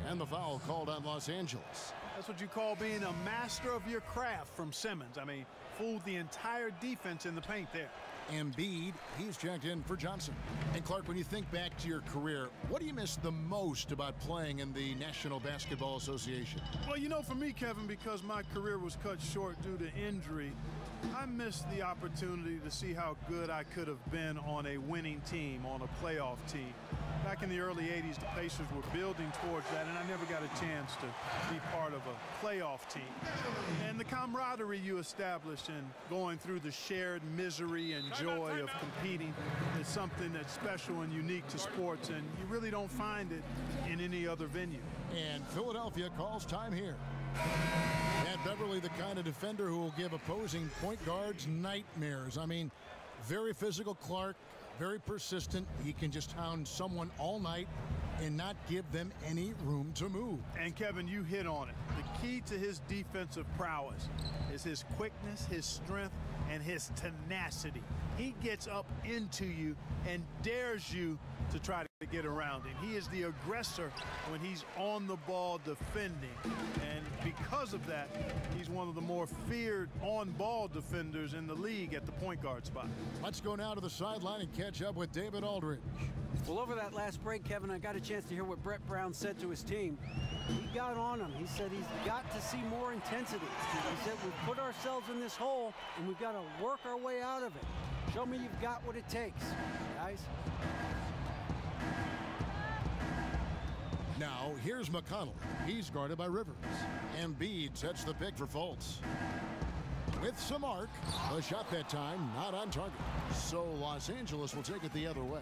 And the foul called on Los Angeles. That's what you call being a master of your craft from Simmons. I mean, fooled the entire defense in the paint there. Embiid, he's checked in for Johnson. And Clark, when you think back to your career, what do you miss the most about playing in the National Basketball Association? Well, you know, for me, Kevin, because my career was cut short due to injury, I missed the opportunity to see how good I could have been on a winning team, on a playoff team. Back in the early 80s, the Pacers were building towards that, and I never got a chance to be part of a playoff team. And the camaraderie you establish in going through the shared misery and joy of competing is something that's special and unique to sports, and you really don't find it in any other venue. And Philadelphia calls time here. And Beverly, the kind of defender who will give opposing point guards nightmares. I mean, very physical Clark, very persistent. He can just hound someone all night and not give them any room to move. And Kevin, you hit on it. The key to his defensive prowess is his quickness, his strength, and his tenacity. He gets up into you and dares you to try to get around him. He is the aggressor when he's on the ball defending. And because of that, he's one of the more feared on-ball defenders in the league at the point guard spot. Let's go now to the sideline and catch up with David Aldridge. Well, over that last break, Kevin, I got a chance to hear what Brett Brown said to his team. He got on him. He said he's got to see more intensity. He said we've put ourselves in this hole, and we've got to work our way out of it. Show me you've got what it takes, guys. Now, here's McConnell. He's guarded by Rivers. Embiid sets the pick for Fultz. With some arc, a shot that time not on target. So Los Angeles will take it the other way.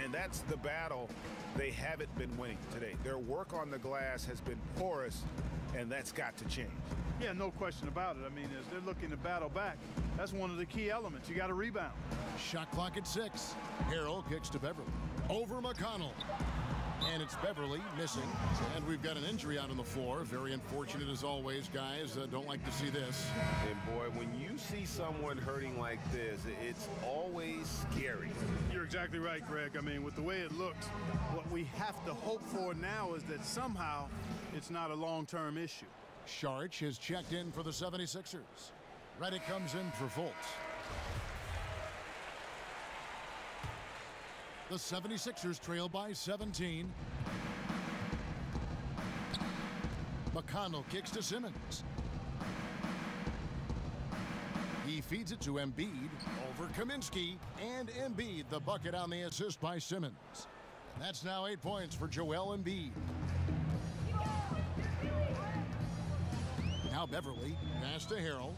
And that's the battle they haven't been winning today. Their work on the glass has been porous, and that's got to change. Yeah, no question about it. I mean, as they're looking to battle back, that's one of the key elements. You got to rebound. Shot clock at 6. Harrell kicks to Beverly. Over McConnell. And it's Beverly missing. And we've got an injury out on the floor. Very unfortunate as always, guys. Don't like to see this. And boy, when you see someone hurting like this, it's always scary. You're exactly right, Greg. I mean, with the way it looks, what we have to hope for now is that somehow it's not a long-term issue. Sharch has checked in for the 76ers. Reddick comes in for Fultz. The 76ers trail by 17. McConnell kicks to Simmons. He feeds it to Embiid over Kaminsky, and Embiid the bucket on the assist by Simmons. That's now 8 points for Joel Embiid. Now Beverly, pass to Harrell.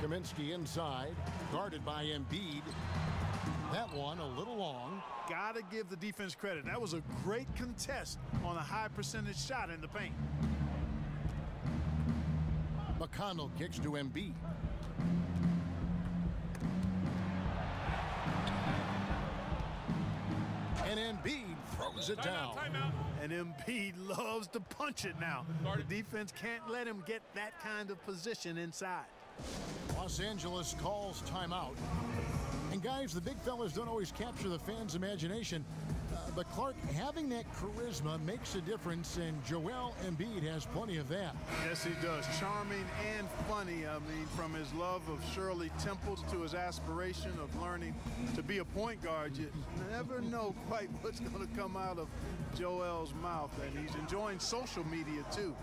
Kaminsky inside, guarded by Embiid. That one a little long. Gotta give the defense credit. That was a great contest on a high percentage shot in the paint. McConnell kicks to Embiid. And Embiid throws it down. Timeout. And Embiid loves to punch it now. The defense can't let him get that kind of position inside. Los Angeles calls timeout. And guys, the big fellas don't always capture the fans' imagination. But Clark, having that charisma makes a difference, and Joel Embiid has plenty of that. Yes, he does. Charming and funny. I mean, from his love of Shirley Temple to his aspiration of learning to be a point guard, you never know quite what's going to come out of Joel's mouth. And he's enjoying social media, too.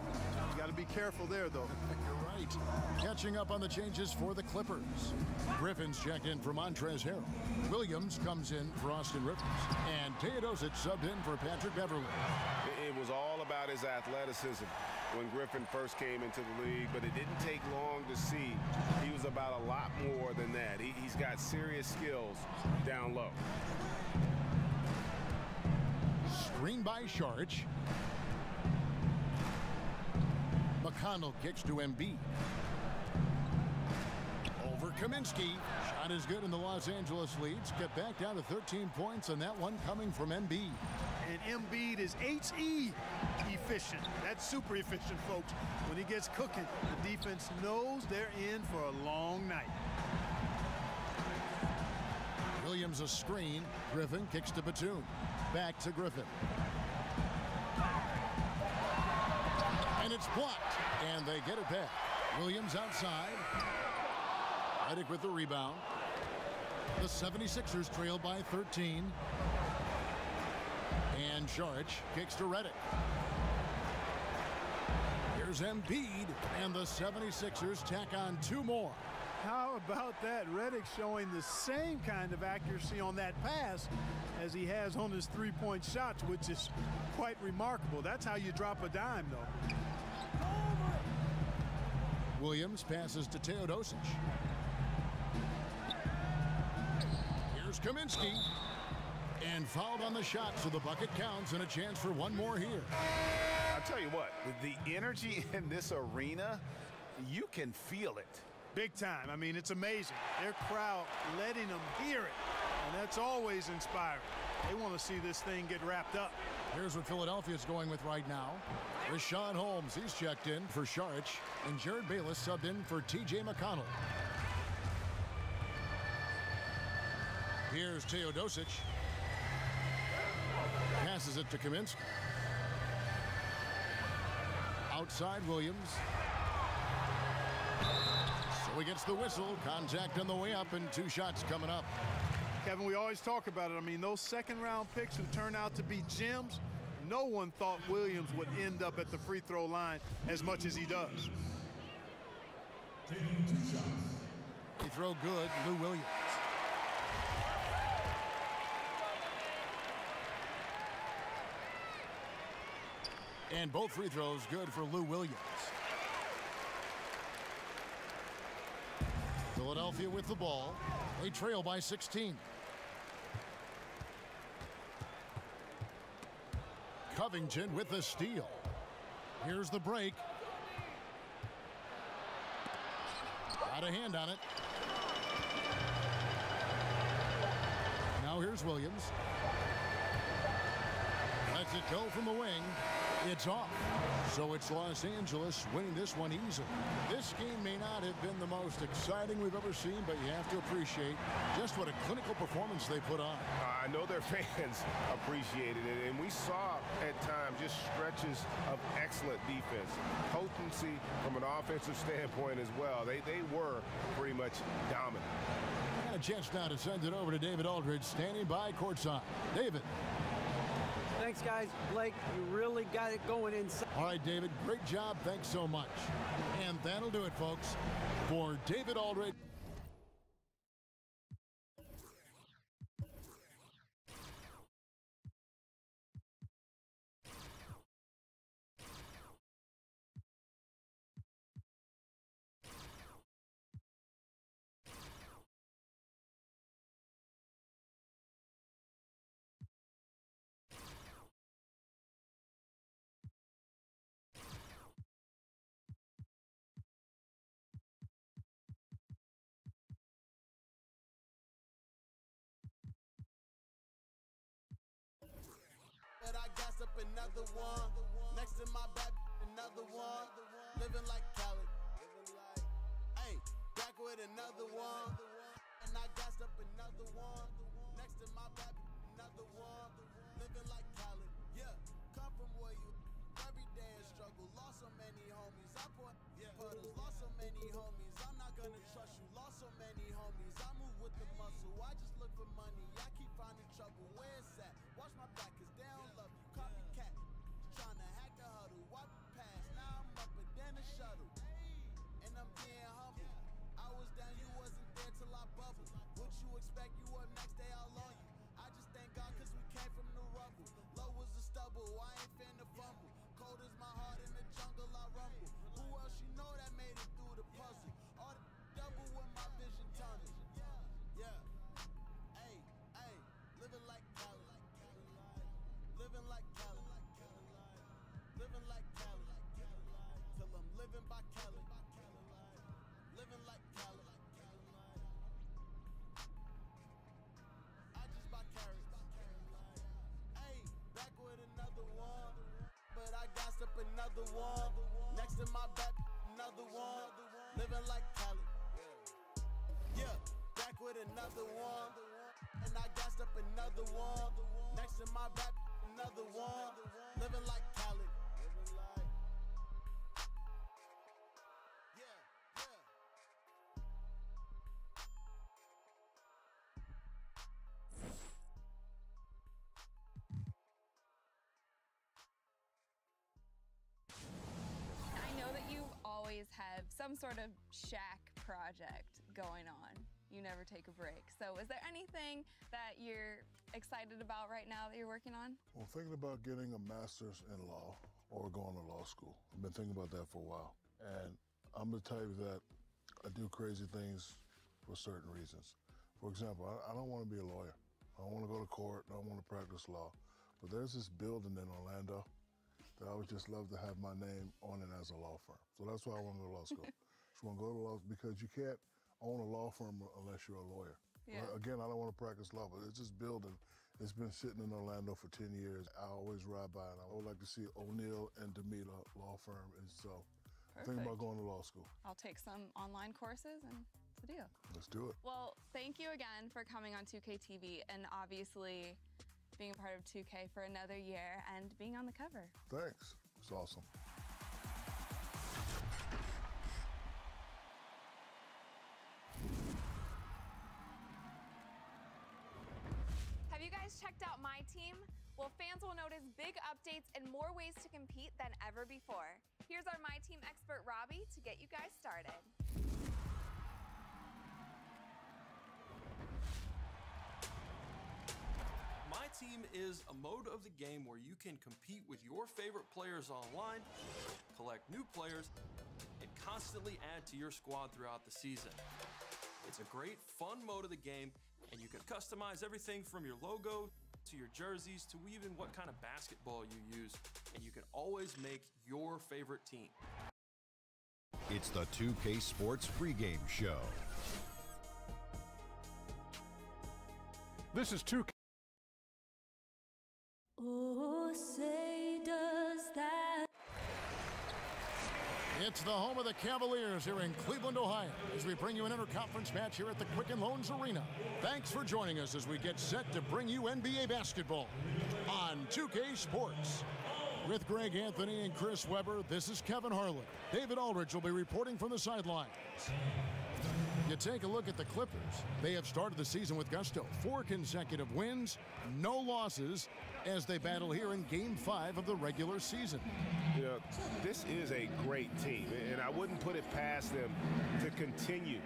You got to be careful there, though. You're right. Catching up on the changes for the Clippers. Griffin's checked in for Montrezl Harrell. Williams comes in for Austin Rivers. And Teodosic subbed in for Patrick Beverly. It was all about his athleticism when Griffin first came into the league, but it didn't take long to see he was about a lot more than that. He's got serious skills down low. Screen by Sharch. McConnell kicks to Embiid. Over Kaminsky. Shot is good, and the Los Angeles leads. Get back down to 13 points, and that one coming from Embiid. And Embiid is H-E efficient. That's super efficient, folks. When he gets cooking, the defense knows they're in for a long night. Williams a screen. Griffin kicks to Batum. Back to Griffin. And it's blocked. And they get it back. Williams outside. Redick with the rebound. The 76ers trail by 13. And Sharch kicks to Redick. Here's Embiid. And the 76ers tack on 2 more. How about that? Redick showing the same kind of accuracy on that pass as he has on his three-point shots, which is quite remarkable. That's how you drop a dime, though. Williams passes to Teodosic. Here's Kaminsky. And fouled on the shot, so the bucket counts, and a chance for one more here. I'll tell you what, the energy in this arena, you can feel it. Big time. I mean, it's amazing. Their crowd letting them hear it, and that's always inspiring. They want to see this thing get wrapped up. Here's what Philadelphia's going with right now. Rashawn Holmes, he's checked in for Sharch, and Jared Bayless subbed in for T.J. McConnell. Here's Teodosic. Passes it to Kaminsky. Outside Williams. So he gets the whistle. Contact on the way up, and 2 shots coming up. Kevin, we always talk about it. I mean, those second-round picks who turn out to be gems, no one thought Williams would end up at the free throw line as much as he does. Free throw good, Lou Williams. And both free throws good for Lou Williams. Philadelphia with the ball. They trail by 16. Covington with the steal. Here's the break. Got a hand on it. Now here's Williams. Lets it go from the wing. It's off. So it's Los Angeles winning this one easily. This game may not have been the most exciting we've ever seen, but you have to appreciate just what a clinical performance they put on. I know their fans appreciated it, and we saw at times just stretches of excellent defense. Potency from an offensive standpoint as well. They were pretty much dominant. And a chance now to send it over to David Aldridge, standing by courtside. David. Thanks, guys. Blake, you really got it going inside. All right, David, great job. Thanks so much. And that'll do it, folks, for David Aldridge. But I gas up another one. Next to my back, another one. Living like Cali. Hey, back with another one. And I gassed up another one. Next to my back, another one. Living living like Khaled. Yeah, come from where you every day a struggle. Lost so many homies. I put puddles. Lost so many homies. I'm not gonna trust you. Lost so many homies. I move with the muscle. I just look for money. I keep finding trouble. Where it's at? Watch my back, cause they don't love you. Copycat. Trying to hack the huddle. Wipe the past. Now I'm up and then a shuttle. And I'm being humble. I was down, you wasn't there till I bubbled. What you expect? You up next day, I'll on you. I just thank God cause we came from the rubble. Low was the stubble, I ain't finna fumble. Cold as my heart in the jungle, I rumble. Who else you know that made it through the puzzle? All the double with my vision tunnel. Yeah, hey, living like Cali. Living like Cali. Living like Cali. Till I'm living by Cali. Living like Cali. I just buy carrots. Hey, back with another one. But I gassed up another one. Next to my back, another one. Living like Cali. Yeah, back with another one. And I gassed up another one. Next to my back, another one. Living like Cali. I know that you always have some sort of shack project going on. You never take a break. So is there anything that you're excited about right now that you're working on? Well, thinking about getting a master's in law or going to law school. I've been thinking about that for a while. And I'm the type that I do crazy things for certain reasons. For example, I don't want to be a lawyer. I don't want to go to court. I don't want to practice law. But there's this building in Orlando that I would just love to have my name on it as a law firm. So that's why I want to go to law school. Just want to go to law because you can't own a law firm unless you're a lawyer. Yeah. Again, I don't want to practice law, but it's this building. It's been sitting in Orlando for 10 years. I always ride by, and I would like to see O'Neill and DeMita law firm. And so I'm thinking about going to law school. I'll take some online courses and it's a deal. Let's do it. Well, thank you again for coming on 2K TV and obviously being a part of 2K for another year and being on the cover. Thanks. It's awesome. Have you guys checked out my team? Well, fans will notice big updates and more ways to compete than ever before. Here's our My Team expert, Robbie, to get you guys started. My Team is a mode of the game where you can compete with your favorite players online, collect new players, and constantly add to your squad throughout the season. It's a great, fun mode of the game, and you can customize everything from your logo to your jerseys to even what kind of basketball you use, and you can always make your favorite team. It's the 2K Sports pregame show. This is 2K. Oh, say does that. It's the home of the Cavaliers here in Cleveland, Ohio, as we bring you an interconference match here at the Quicken Loans Arena. Thanks for joining us as we get set to bring you NBA basketball on 2K Sports. With Greg Anthony and Chris Webber, this is Kevin Harlan. David Aldridge will be reporting from the sidelines. You take a look at the Clippers. They have started the season with gusto. 4 consecutive wins, no losses, as they battle here in Game 5 of the regular season. You know, this is a great team, and I wouldn't put it past them to continue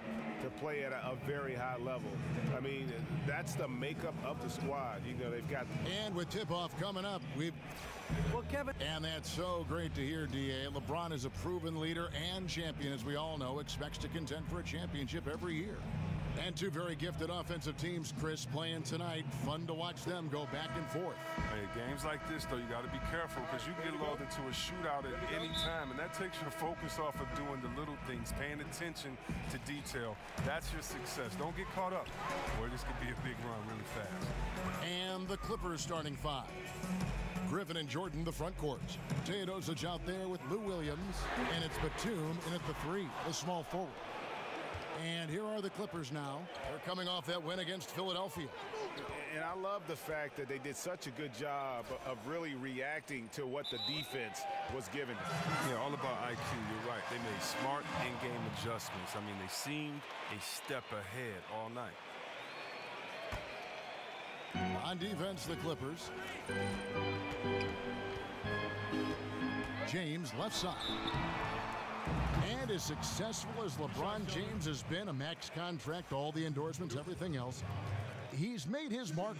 to play at a very high level. I mean, that's the makeup of the squad. You know, they've got... And with tip-off coming up, well, Kevin. And that's so great to hear, D.A. LeBron is a proven leader and champion, as we all know, expects to contend for a championship every year. And 2 very gifted offensive teams, Chris, playing tonight. Fun to watch them go back and forth. Hey, games like this, though, you got to be careful because you can get lulled into a shootout at any time, and that takes your focus off of doing the little things, paying attention to detail. That's your success. Don't get caught up, or this could be a big run really fast. And the Clippers starting 5. Griffin and Jordan, the front courts. Teodosic out there with Lou Williams, and it's Batum in at the 3, the small forward. And here are the Clippers now. They're coming off that win against Philadelphia. And I love the fact that they did such a good job of really reacting to what the defense was giving them. Yeah, all about IQ. You're right. They made smart in-game adjustments. I mean, they seemed a step ahead all night. On defense, the Clippers. James, left side. And as successful as LeBron James has been, a max contract, all the endorsements, everything else, he's made his mark.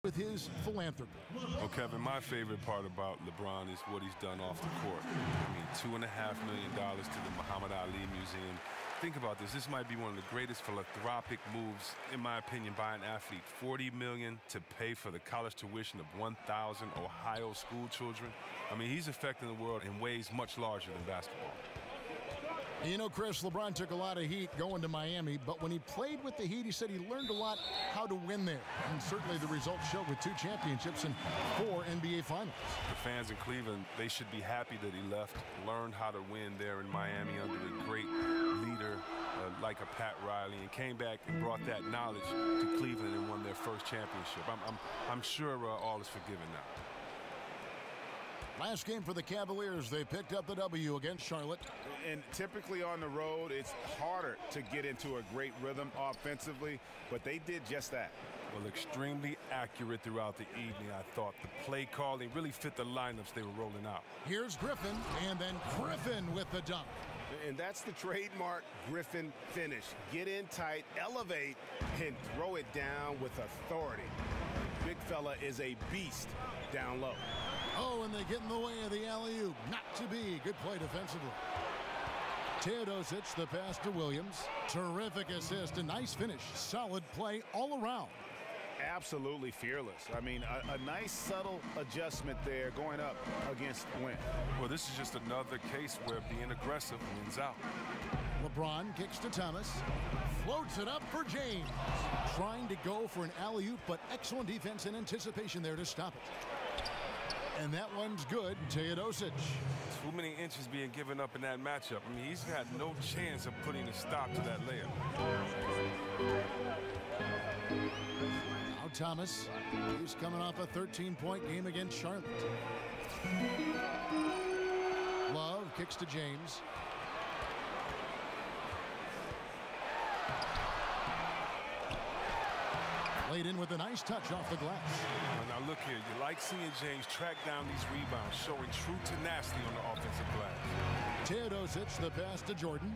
with his philanthropy. Well, Kevin, my favorite part about LeBron is what he's done off the court. I mean, $2.5 million to the Muhammad Ali Museum. Think about this. This might be one of the greatest philanthropic moves, in my opinion, by an athlete. $40 million to pay for the college tuition of 1,000 Ohio school children. I mean, he's affecting the world in ways much larger than basketball. You know, Chris, LeBron took a lot of heat going to Miami, but when he played with the Heat, he said he learned a lot how to win there. And certainly the results showed with 2 championships and 4 NBA Finals. The fans in Cleveland, they should be happy that he left, learned how to win there in Miami under a great leader like a Pat Riley, and came back and brought that knowledge to Cleveland and won their first championship. I'm sure all is forgiven now. Last game for the Cavaliers, they picked up the W against Charlotte. And typically on the road, it's harder to get into a great rhythm offensively, but they did just that. Well, extremely accurate throughout the evening, I thought. The play calling really fit the lineups they were rolling out. Here's Griffin, and then Griffin with the dunk. And that's the trademark Griffin finish. Get in tight, elevate, and throw it down with authority. Big fella is a beast down low. Oh, and they get in the way of the alley-oop. Not to be. Good play defensively. Teodosic, the pass to Williams. Terrific assist, a nice finish. Solid play all around. Absolutely fearless. I mean, a nice subtle adjustment there going up against Wynn. Well, this is just another case where being aggressive wins out. LeBron kicks to Thomas. Floats it up for James. Trying to go for an alley-oop, but excellent defense and anticipation there to stop it. And that one's good. Teodosic. Too many inches being given up in that matchup. I mean, he's had no chance of putting a stop to that layup. Now Thomas. He's coming off a 13-point game against Charlotte. Love kicks to James. Laid in with a nice touch off the glass. Now look here, you like seeing James track down these rebounds, showing true tenacity on the offensive glass. Teodosic, the pass to Jordan.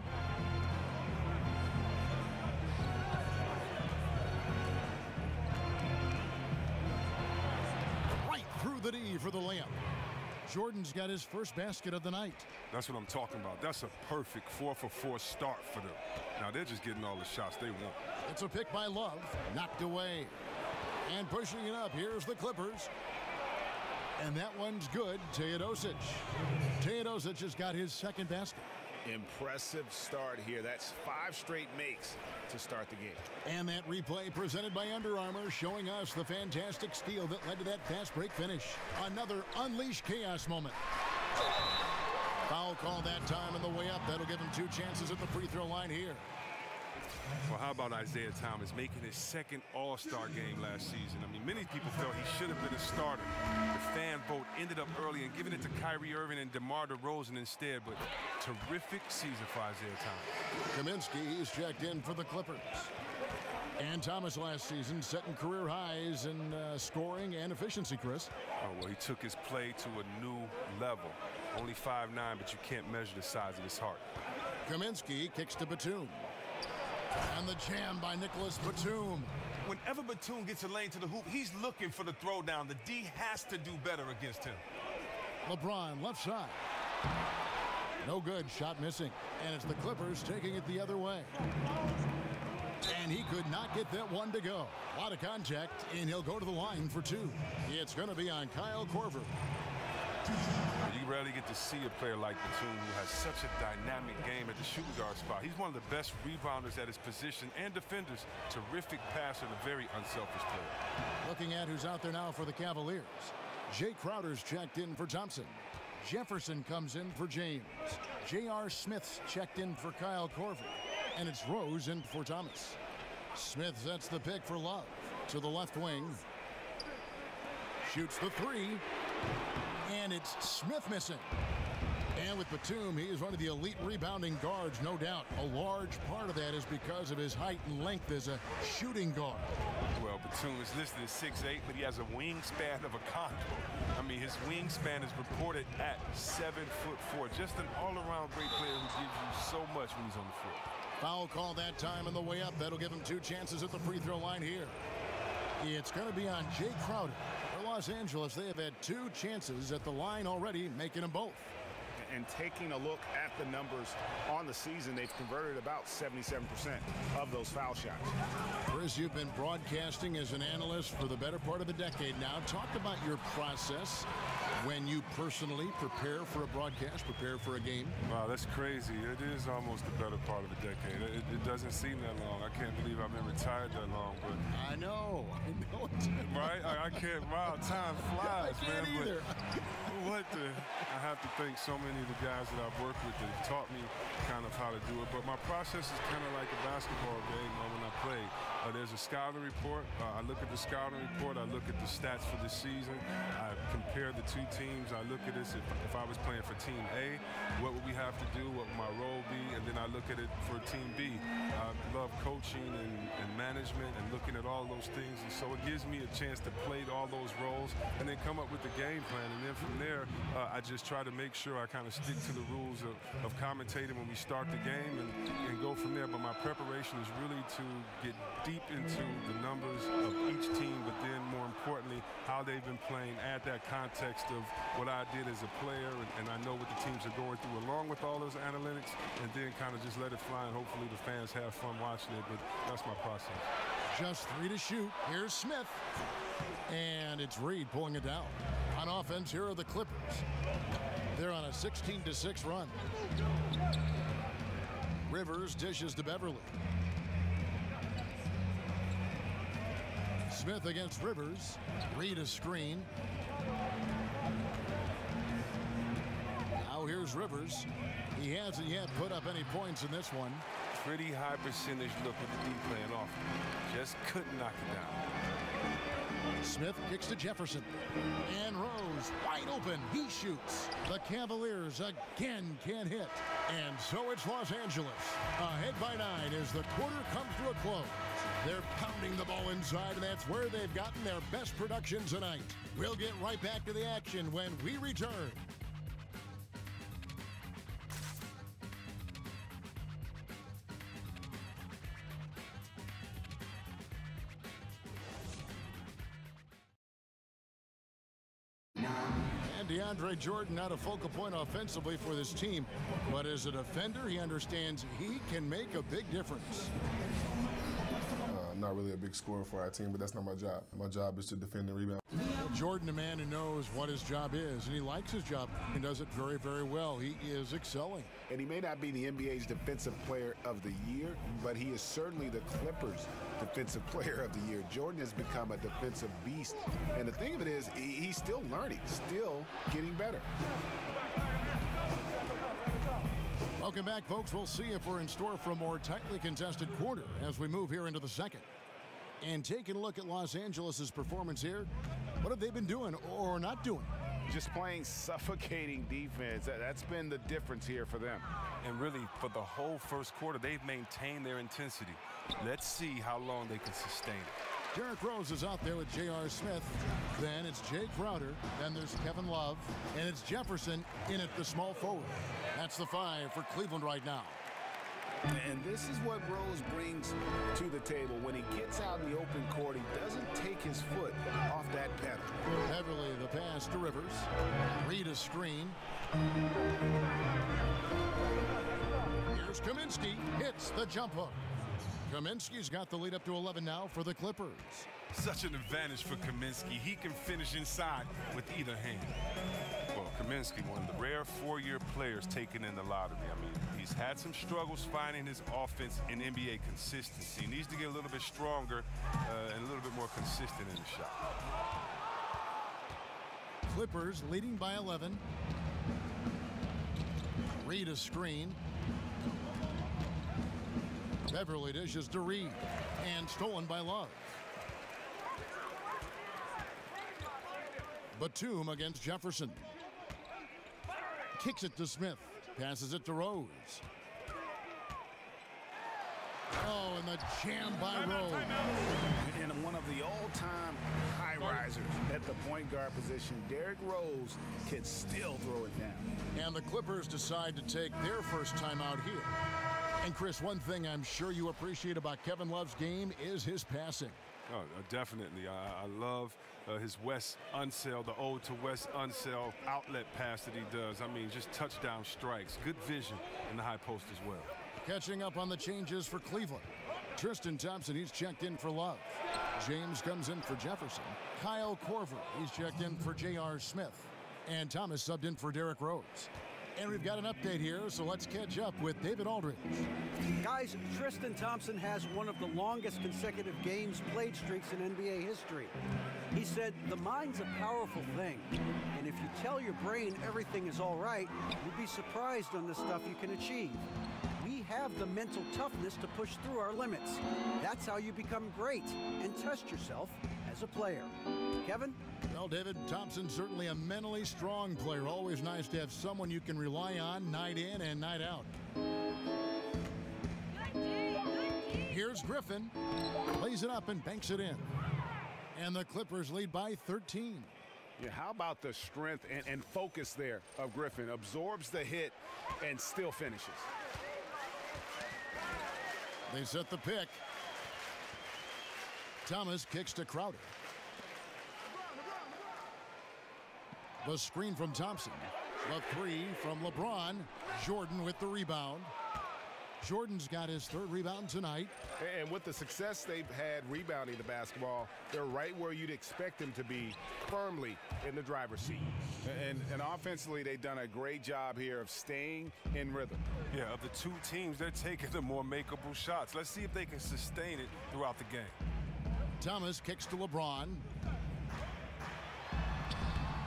Right through the D for the layup. Jordan's got his first basket of the night. That's what I'm talking about. That's a perfect 4-for-4 start for them. Now they're just getting all the shots they want. It's a pick by Love. Knocked away. And pushing it up, here's the Clippers. And that one's good. Teodosic. Teodosic has got his second basket. Impressive start here. That's 5 straight makes to start the game. And that replay presented by Under Armour, showing us the fantastic steal that led to that fast break finish. Another Unleash Chaos moment. Foul call that time on the way up. That'll give him 2 chances at the free throw line here. Well, how about Isaiah Thomas making his second All-Star game last season? I mean, many people felt he should have been a starter. The fan vote ended up early and giving it to Kyrie Irving and DeMar DeRozan instead, but terrific season for Isaiah Thomas. Kaminsky is checked in for the Clippers. And Thomas last season setting career highs in scoring and efficiency, Chris. Oh, well, he took his play to a new level. Only 5'9", but you can't measure the size of his heart. Kaminsky kicks to Batum. And the jam by Nicholas Batum. Whenever Batum gets a lane to the hoop, he's looking for the throwdown. The D has to do better against him. LeBron, left side. No good, shot missing. And it's the Clippers taking it the other way. And he could not get that one to go. A lot of contact, and he'll go to the line for 2. It's going to be on Kyle Korver. You rarely get to see a player like Batum who has such a dynamic game at the shooting guard spot. He's one of the best rebounders at his position and defenders. Terrific passer and a very unselfish player. Looking at who's out there now for the Cavaliers. Jay Crowder's checked in for Thompson. Jefferson comes in for James. J.R. Smith's checked in for Kyle Korver. And it's Rose in for Thomas. Smith sets the pick for Love. To the left wing. Shoots the 3. And it's Smith missing. And with Batum, he is one of the elite rebounding guards, no doubt. A large part of that is because of his height and length as a shooting guard. Well, Batum is listed as 6'8", but he has a wingspan of a condor. I mean, his wingspan is reported at 7'4". Just an all-around great player who gives you so much when he's on the floor. Foul call that time on the way up. That'll give him 2 chances at the free throw line here. It's going to be on Jay Crowder. For Los Angeles, they have had 2 chances at the line already, making them both. And taking a look at the numbers on the season, they've converted about 77% of those foul shots. Chris, you've been broadcasting as an analyst for the better part of a decade now. Talk about your process when you personally prepare for a broadcast, prepare for a game. Wow, that's crazy. It is almost the better part of a decade. It doesn't seem that long. I can't believe I've been retired that long. But I know. Right? I can't. Wow, time flies, I can't man. either. I have to thank so many of the guys that I've worked with that have taught me kind of how to do it. But my process is kind of like a basketball game when I play. There's a scouting report. I look at the scouting report. I look at the stats for this season. I compare the 2 teams. I look at this. If I was playing for Team A, what would we have to do? What would my role be? And then I look at it for Team B. I love coaching and management and looking at all those things. And so it gives me a chance to play all those roles and then come up with the game plan. And then from there, I just try to make sure I kind of stick to the rules of commentating when we start the game and go from there. But my preparation is really to get deep into the numbers of each team, but then more importantly, how they've been playing, add that context of what I did as a player, and I know what the teams are going through along with all those analytics, and then kind of just let it fly, and hopefully the fans have fun watching it, but that's my process. Just 3 to shoot. Here's Smith. And it's Reed pulling it down. On offense, here are the Clippers. They're on a 16-6 run. Rivers dishes to Beverly. Smith against Rivers. Reed a screen. Now here's Rivers. He hasn't yet put up any points in this one. Pretty high percentage look with the D playing off. Just couldn't knock it down. Smith kicks to Jefferson. And Rose wide open. He shoots. The Cavaliers again can't hit. And so it's Los Angeles. Ahead by 9 as the quarter comes to a close. They're pounding the ball inside, and that's where they've gotten their best production tonight. We'll get right back to the action when we return. And DeAndre Jordan not a focal point offensively for this team, but as a defender, he understands he can make a big difference. Not really a big scorer for our team, but that's not my job. My job is to defend and rebound. Well, Jordan, a man who knows what his job is, and he likes his job. He does it very, very well. He is excelling. And he may not be the NBA's Defensive Player of the Year, but he is certainly the Clippers' Defensive Player of the Year. Jordan has become a defensive beast. And the thing of it is, he's still learning, still getting better. Welcome back, folks. We'll see if we're in store for a more tightly contested quarter as we move here into the second. And taking a look at Los Angeles' performance here, what have they been doing or not doing? Just playing suffocating defense. That's been the difference here for them. And really, for the whole first quarter, they've maintained their intensity. Let's see how long they can sustain it. Derrick Rose is out there with J.R. Smith. Then it's Jay Crowder. Then there's Kevin Love. And it's Jefferson in at the small forward. That's the 5 for Cleveland right now. And this is what Rose brings to the table. When he gets out in the open court, he doesn't take his foot off that pedal. Beverly, the pass to Rivers. Reed a screen. Here's Kaminsky. Hits the jump hook. Kaminsky's got the lead up to 11 now for the Clippers. Such an advantage for Kaminsky. He can finish inside with either hand. Well, Kaminsky, one of the rare four-year players taken in the lottery. I mean, he's had some struggles finding his offense in NBA consistency. He needs to get a little bit stronger and a little bit more consistent in the shot. Clippers leading by 11. Reed a screen. Beverly dishes to Reed, and stolen by Love. Batum against Jefferson. Kicks it to Smith. Passes it to Rose. Oh, and the jam by Rose. And one of the all-time high risers at the point guard position, Derrick Rose can still throw it down. And the Clippers decide to take their first time out here. And Chris, one thing I'm sure you appreciate about Kevin Love's game is his passing. Oh, definitely. I love his West Unsell, the ode to West Unsell outlet pass that he does. I mean, just touchdown strikes. Good vision in the high post as well. Catching up on the changes for Cleveland. Tristan Thompson, he's checked in for Love. James comes in for Jefferson. Kyle Korver, he's checked in for J.R. Smith. And Thomas subbed in for Derrick Rose. And we've got an update here, so let's catch up with David Aldridge. Guys, Tristan Thompson has one of the longest consecutive games played streaks in NBA history. He said, the mind's a powerful thing, and if you tell your brain everything is all right, you'd be surprised on the stuff you can achieve. We have the mental toughness to push through our limits. That's how you become great and test yourself as a player. Kevin? Well, David, Thompson's certainly a mentally strong player. Always nice to have someone you can rely on night in and night out. Here's Griffin. Plays it up and banks it in. And the Clippers lead by 13. Yeah, how about the strength and focus there of Griffin? Absorbs the hit and still finishes. They set the pick. Thomas kicks to Crowder. The screen from Thompson. The three from LeBron. Jordan with the rebound. Jordan's got his third rebound tonight. And with the success they've had rebounding the basketball, they're right where you'd expect them to be, firmly in the driver's seat. And offensively, they've done a great job here of staying in rhythm. Yeah, of the two teams, they're taking the more makeable shots. Let's see if they can sustain it throughout the game. Thomas kicks to LeBron.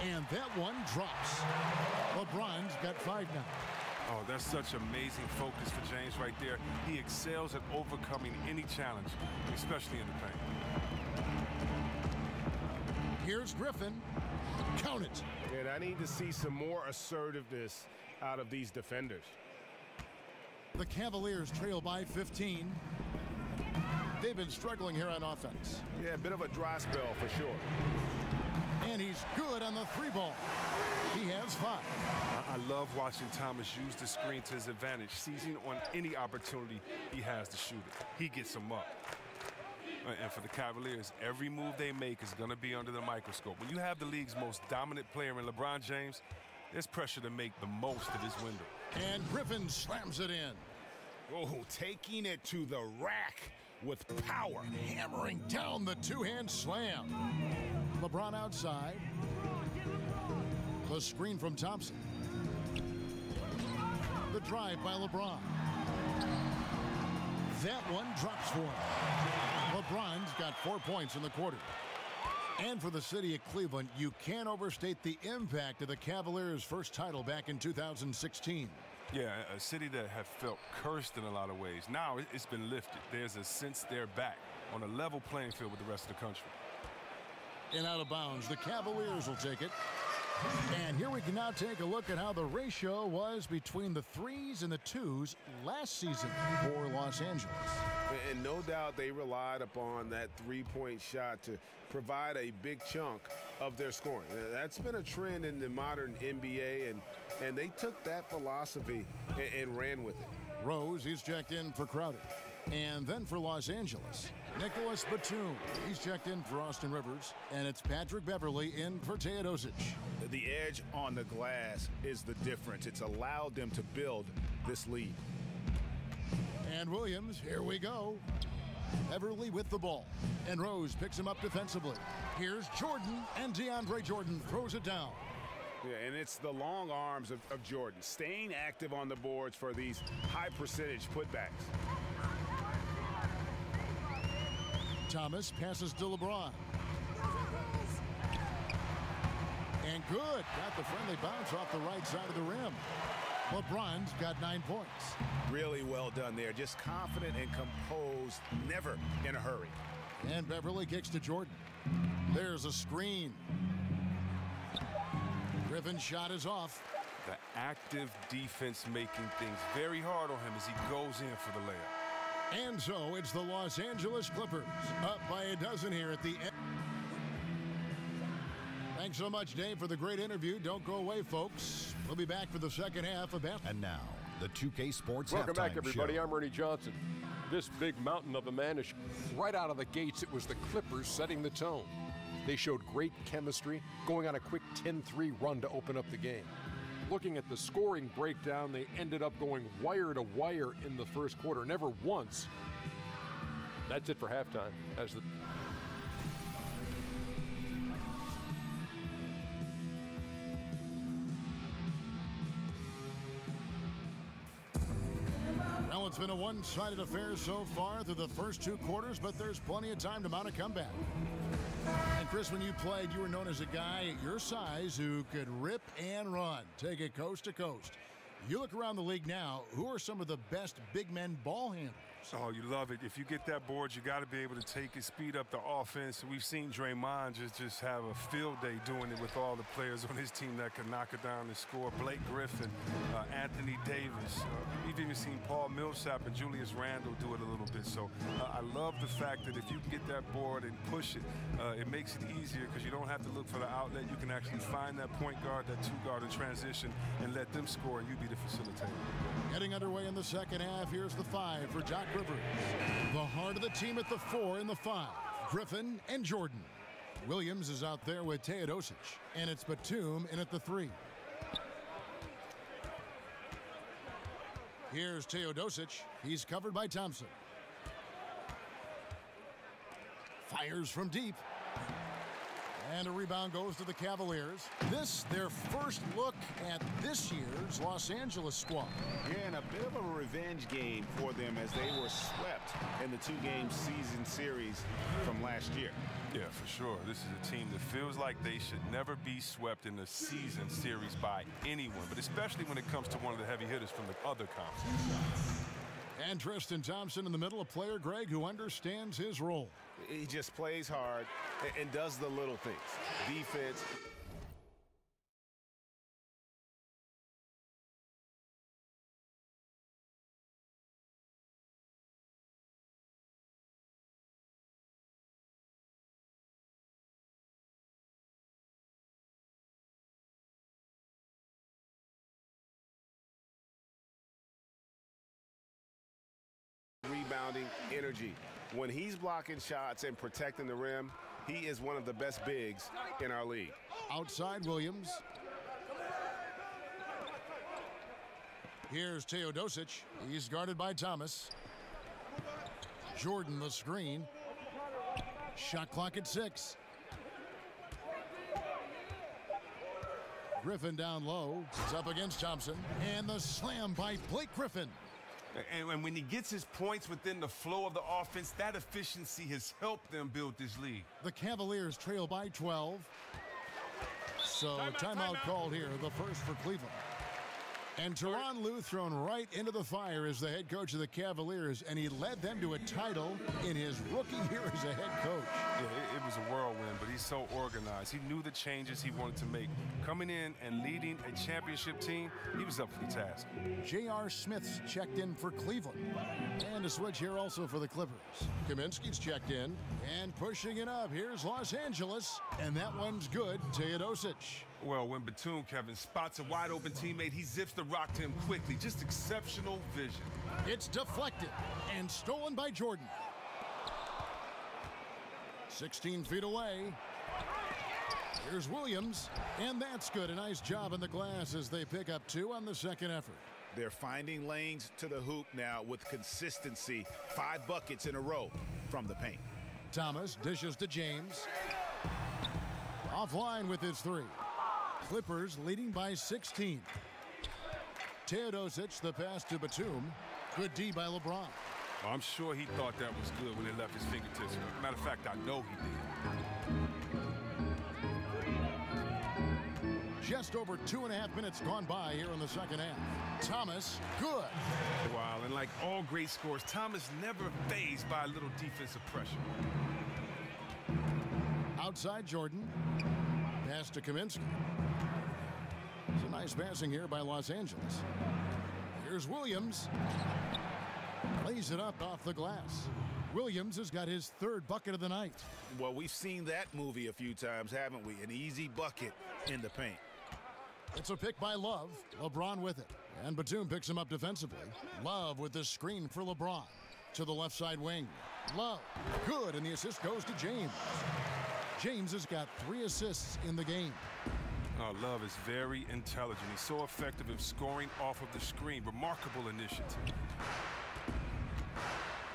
And that one drops. LeBron's got 5 now. Oh, that's such amazing focus for James right there. He excels at overcoming any challenge, especially in the paint. Here's Griffin. Count it. And I need to see some more assertiveness out of these defenders. The Cavaliers trail by 15. They've been struggling here on offense. Yeah, a bit of a dry spell for sure. And he's good on the 3-ball. He has 5. I love watching Thomas use the screen to his advantage, seizing on any opportunity he has to shoot it. He gets them up. And for the Cavaliers, every move they make is going to be under the microscope. When you have the league's most dominant player in LeBron James, there's pressure to make the most of his window. And Griffin slams it in. Oh, taking it to the rack with power. Hammering down the two-hand slam. LeBron outside. The screen from Thompson. The drive by LeBron. That one drops for him. LeBron's got 4 points in the quarter. And for the city of Cleveland, you can't overstate the impact of the Cavaliers' first title back in 2016. Yeah, a city that had felt cursed in a lot of ways. Now it's been lifted. There's a sense they're back on a level playing field with the rest of the country. And out of bounds, the Cavaliers will take it. And here we can now take a look at how the ratio was between the 3s and the 2s last season for Los Angeles. And no doubt they relied upon that three-point shot to provide a big chunk of their scoring. That's been a trend in the modern NBA, and they took that philosophy and ran with it. Rose, he's checked in for Crowder. And then for Los Angeles, Nicholas Batum. He's checked in for Austin Rivers. And it's Patrick Beverley in for Teodosic. The edge on the glass is the difference. It's allowed them to build this lead. And Williams, here we go. Beverley with the ball. And Rose picks him up defensively. Here's Jordan, and DeAndre Jordan throws it down. Yeah, and it's the long arms of Jordan, staying active on the boards for these high-percentage putbacks. Thomas passes to LeBron. And good. Got the friendly bounce off the right side of the rim. LeBron's got 9 points. Really well done there. Just confident and composed, never in a hurry. And Beverley kicks to Jordan. There's a screen. Griffin's shot is off. The active defense making things very hard on him as he goes in for the layup. And so it's the Los Angeles Clippers up by a dozen here at the end. Thanks so much, Dave, for the great interview. Don't go away, folks. We'll be back for the second half of that. And now, the 2K Sports Welcome back, Halftime everybody. Show. I'm Ernie Johnson. This big mountain of a man is right out of the gates. It was the Clippers setting the tone. They showed great chemistry, going on a quick 10-3 run to open up the game. Looking at the scoring breakdown, they ended up going wire to wire in the first quarter, never once. That's it for halftime. As the Well, it's been a one-sided affair so far through the first two quarters, but there's plenty of time to mount a comeback. And Chris, when you played, you were known as a guy your size who could rip and run, take it coast to coast. You look around the league now, who are some of the best big men ball handlers? Oh, you love it. If you get that board, you got to be able to take it, speed up the offense. We've seen Draymond just have a field day doing it with all the players on his team that can knock it down and score. Blake Griffin, Anthony Davis. We've even seen Paul Millsap and Julius Randle do it a little bit. So I love the fact that if you can get that board and push it, it makes it easier because you don't have to look for the outlet. You can actually find that point guard, that two guard in transition, and let them score, and you be the facilitator. Getting underway in the second half, here's the 5 for Doc Rivers. The heart of the team at the 4 and the 5, Griffin and Jordan. Williams is out there with Teodosic, and it's Batum in at the 3. Here's Teodosic. He's covered by Thompson. Fires from deep. And a rebound goes to the Cavaliers. This, their first look at this year's Los Angeles squad. Yeah, and a bit of a revenge game for them as they were swept in the two-game season series from last year. Yeah, for sure. This is a team that feels like they should never be swept in the season series by anyone, but especially when it comes to one of the heavy hitters from the other conference. And Tristan Thompson in the middle, a player, Greg, who understands his role. He just plays hard and does the little things. Defense. Rebounding energy. When he's blocking shots and protecting the rim, he is one of the best bigs in our league. Outside Williams. Here's Teodosic. He's guarded by Thomas. Jordan the screen. Shot clock at 6. Griffin down low. It's up against Thompson. And the slam by Blake Griffin. And when he gets his points within the flow of the offense, that efficiency has helped them build this league. The Cavaliers trail by 12. So timeout called here, the first for Cleveland. And Tyronn Lue thrown right into the fire as the head coach of the Cavaliers, and he led them to a title in his rookie year as a head coach. Yeah, it was a whirlwind, but he's so organized. He knew the changes he wanted to make. Coming in and leading a championship team, he was up for the task. J.R. Smith's checked in for Cleveland. And a switch here also for the Clippers. Kaminsky's checked in, and pushing it up. Here's Los Angeles, and that one's good. Teodosic. Well, when Batum, Kevin, spots a wide-open teammate, he zips the rock to him quickly. Just exceptional vision. It's deflected and stolen by Jordan. 16 feet away. Here's Williams, and that's good. A nice job in the glass as they pick up 2 on the second effort. They're finding lanes to the hoop now with consistency. 5 buckets in a row from the paint. Thomas dishes to James. Offline with his 3. Clippers leading by 16. Teodosic, the pass to Batum. Good D by LeBron. I'm sure he thought that was good when it left his fingertips. Matter of fact, I know he did. Just over 2.5 minutes gone by here in the second half. Thomas, good. Wow, and like all great scores, Thomas never fazed by a little defensive pressure. Outside Jordan. Pass to Kaminsky. It's a nice passing here by Los Angeles. Here's Williams. Lays it up off the glass. Williams has got his 3rd bucket of the night. Well, we've seen that movie a few times, haven't we? An easy bucket in the paint. It's a pick by Love. LeBron with it. And Batum picks him up defensively. Love with the screen for LeBron. To the left side wing. Love. Good, and the assist goes to James. James has got 3 assists in the game. Love is very intelligent. He's so effective in scoring off of the screen. Remarkable initiative.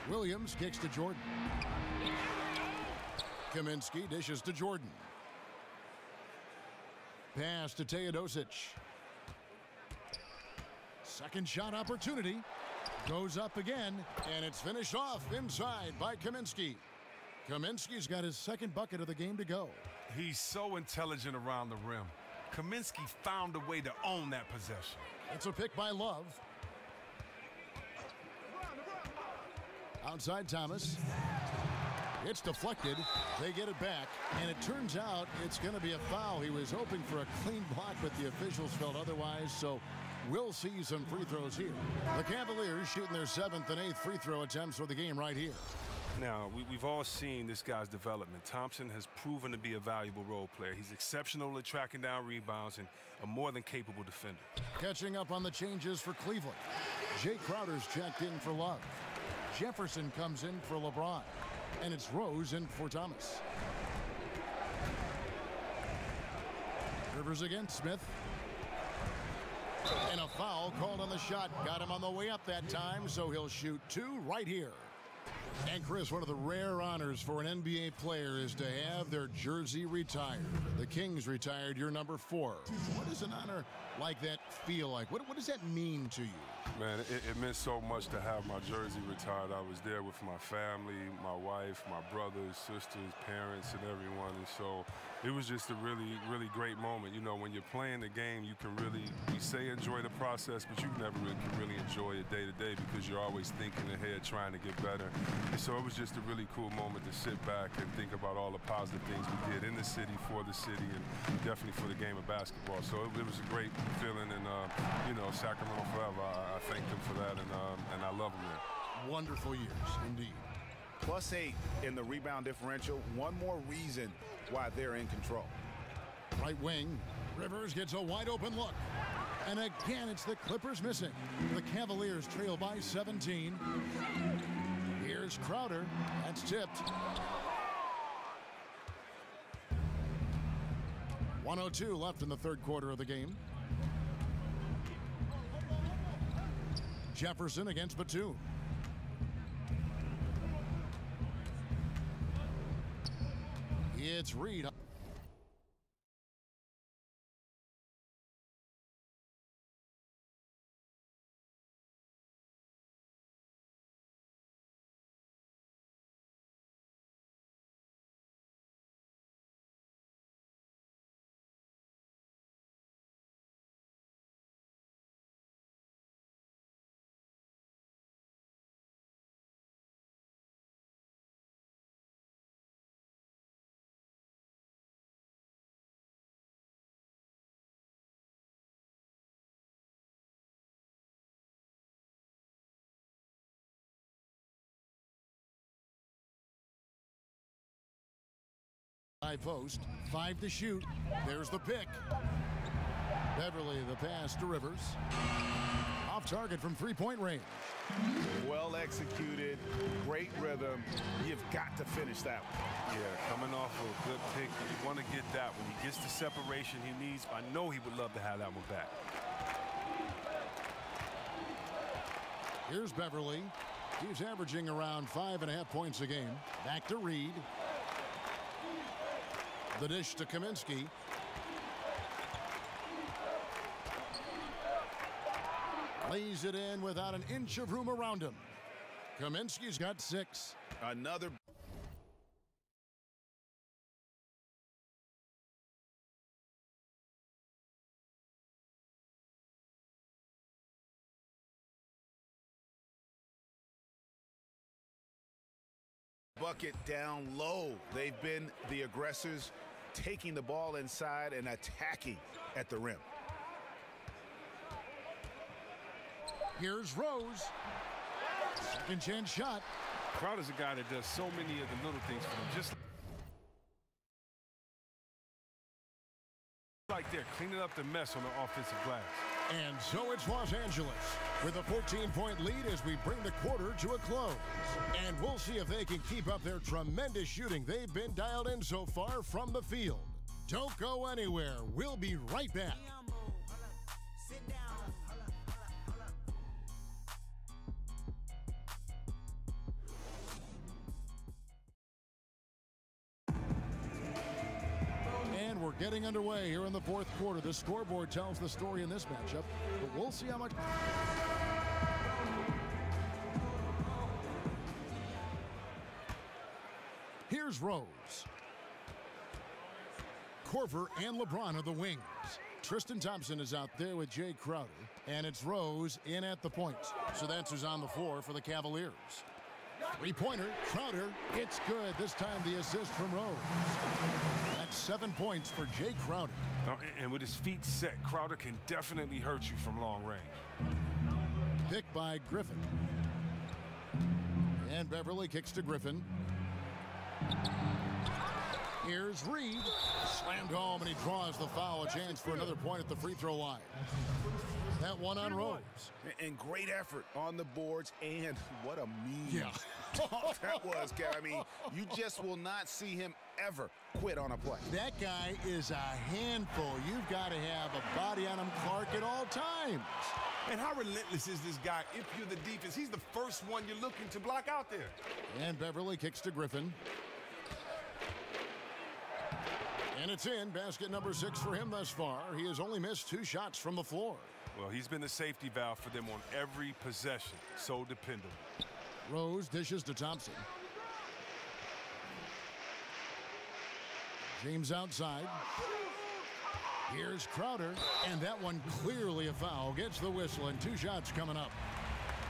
Williams kicks to Jordan. Kaminsky dishes to Jordan. Pass to Teodosic. Second shot opportunity. Goes up again, and it's finished off inside by Kaminsky. Kaminsky's got his second bucket of the game to go. He's so intelligent around the rim. Kaminsky found a way to own that possession. It's a pick by Love. Outside Thomas. It's deflected. They get it back, and it turns out it's going to be a foul. He was hoping for a clean block, but the officials felt otherwise, so we'll see some free throws here. The Cavaliers shooting their 7th and 8th free throw attempts for the game right here. Now, we've all seen this guy's development. Thompson has proven to be a valuable role player. He's exceptional at tracking down rebounds and a more than capable defender. Catching up on the changes for Cleveland. Jay Crowder's checked in for Love. Jefferson comes in for LeBron. And it's Rose in for Thomas. Rivers against Smith. And a foul called on the shot. Got him on the way up that time, so he'll shoot 2 right here. And Chris, one of the rare honors for an NBA player is to have their jersey retired. The Kings retired your number 4. What does an honor like that feel like? What does that mean to you? Man, it meant so much to have my jersey retired. I was there with my family, my wife, my brothers, sisters, parents, and everyone. And so it was just a really, really great moment. You know, when you're playing the game, you can really, we say enjoy the process, but you never really can really enjoy it day to day because you're always thinking ahead, trying to get better. And so it was just a really cool moment to sit back and think about all the positive things we did in the city, for the city, and definitely for the game of basketball. So it was a great feeling, and, you know, Sacramento forever. I thank them for that, and I love them there. Wonderful years, indeed. +8 in the rebound differential. One more reason why they're in control. Right wing, Rivers gets a wide open look. And again, it's the Clippers missing. The Cavaliers trail by 17. Here's Crowder. That's tipped. 1:02 left in the third quarter of the game. Jefferson against Batum. It's Reed. High post, 5 to shoot. There's the pick. Beverly, the pass to Rivers. Off target from 3-point range. Well executed, great rhythm. You've got to finish that one. Yeah, coming off of a good pick, you want to get that one. He gets the separation he needs. I know he would love to have that one back. Here's Beverly. He's averaging around 5.5 points a game. Back to Reed. The dish to Kaminsky. Lays it in without an inch of room around him. Kaminsky's got 6. Another. Bucket down low. They've been the aggressors, taking the ball inside and attacking at the rim. Here's Rose. Second chance shot. Crowder's a guy that does so many of the little things for them. Just right there, cleaning up the mess on the offensive glass. And so it's Los Angeles with a 14-point lead as we bring the quarter to a close. And we'll see if they can keep up their tremendous shooting they've been dialed in so far from the field. Don't go anywhere. We'll be right back. And we're getting underway here in the fourth quarter. The scoreboard tells the story in this matchup, but we'll see how much. Here's Rose. Korver and LeBron are the wings. Tristan Thompson is out there with Jay Crowder, and it's Rose in at the point. So that's who's on the floor for the Cavaliers. Three-pointer, Crowder, it's good. This time the assist from Rose. That's 7 points for Jay Crowder. And with his feet set, Crowder can definitely hurt you from long range. Pick by Griffin. And Beverly kicks to Griffin. Here's Reed. Slammed home, and he draws the foul. A chance for another point at the free throw line. That one on Rose. And great effort on the boards, and what a mean talk that was, Kev. I mean, you just will not see him ever quit on a play. That guy is a handful. You've got to have a body on him, Clark, at all times. And how relentless is this guy if you're the defense? He's the first one you're looking to block out there. And Beverly kicks to Griffin. And it's in. Basket number 6 for him thus far. He has only missed 2 shots from the floor. Well, he's been the safety valve for them on every possession. So dependable. Rose dishes to Thompson. James outside. Here's Crowder, and that one clearly a foul. Gets the whistle, and 2 shots coming up.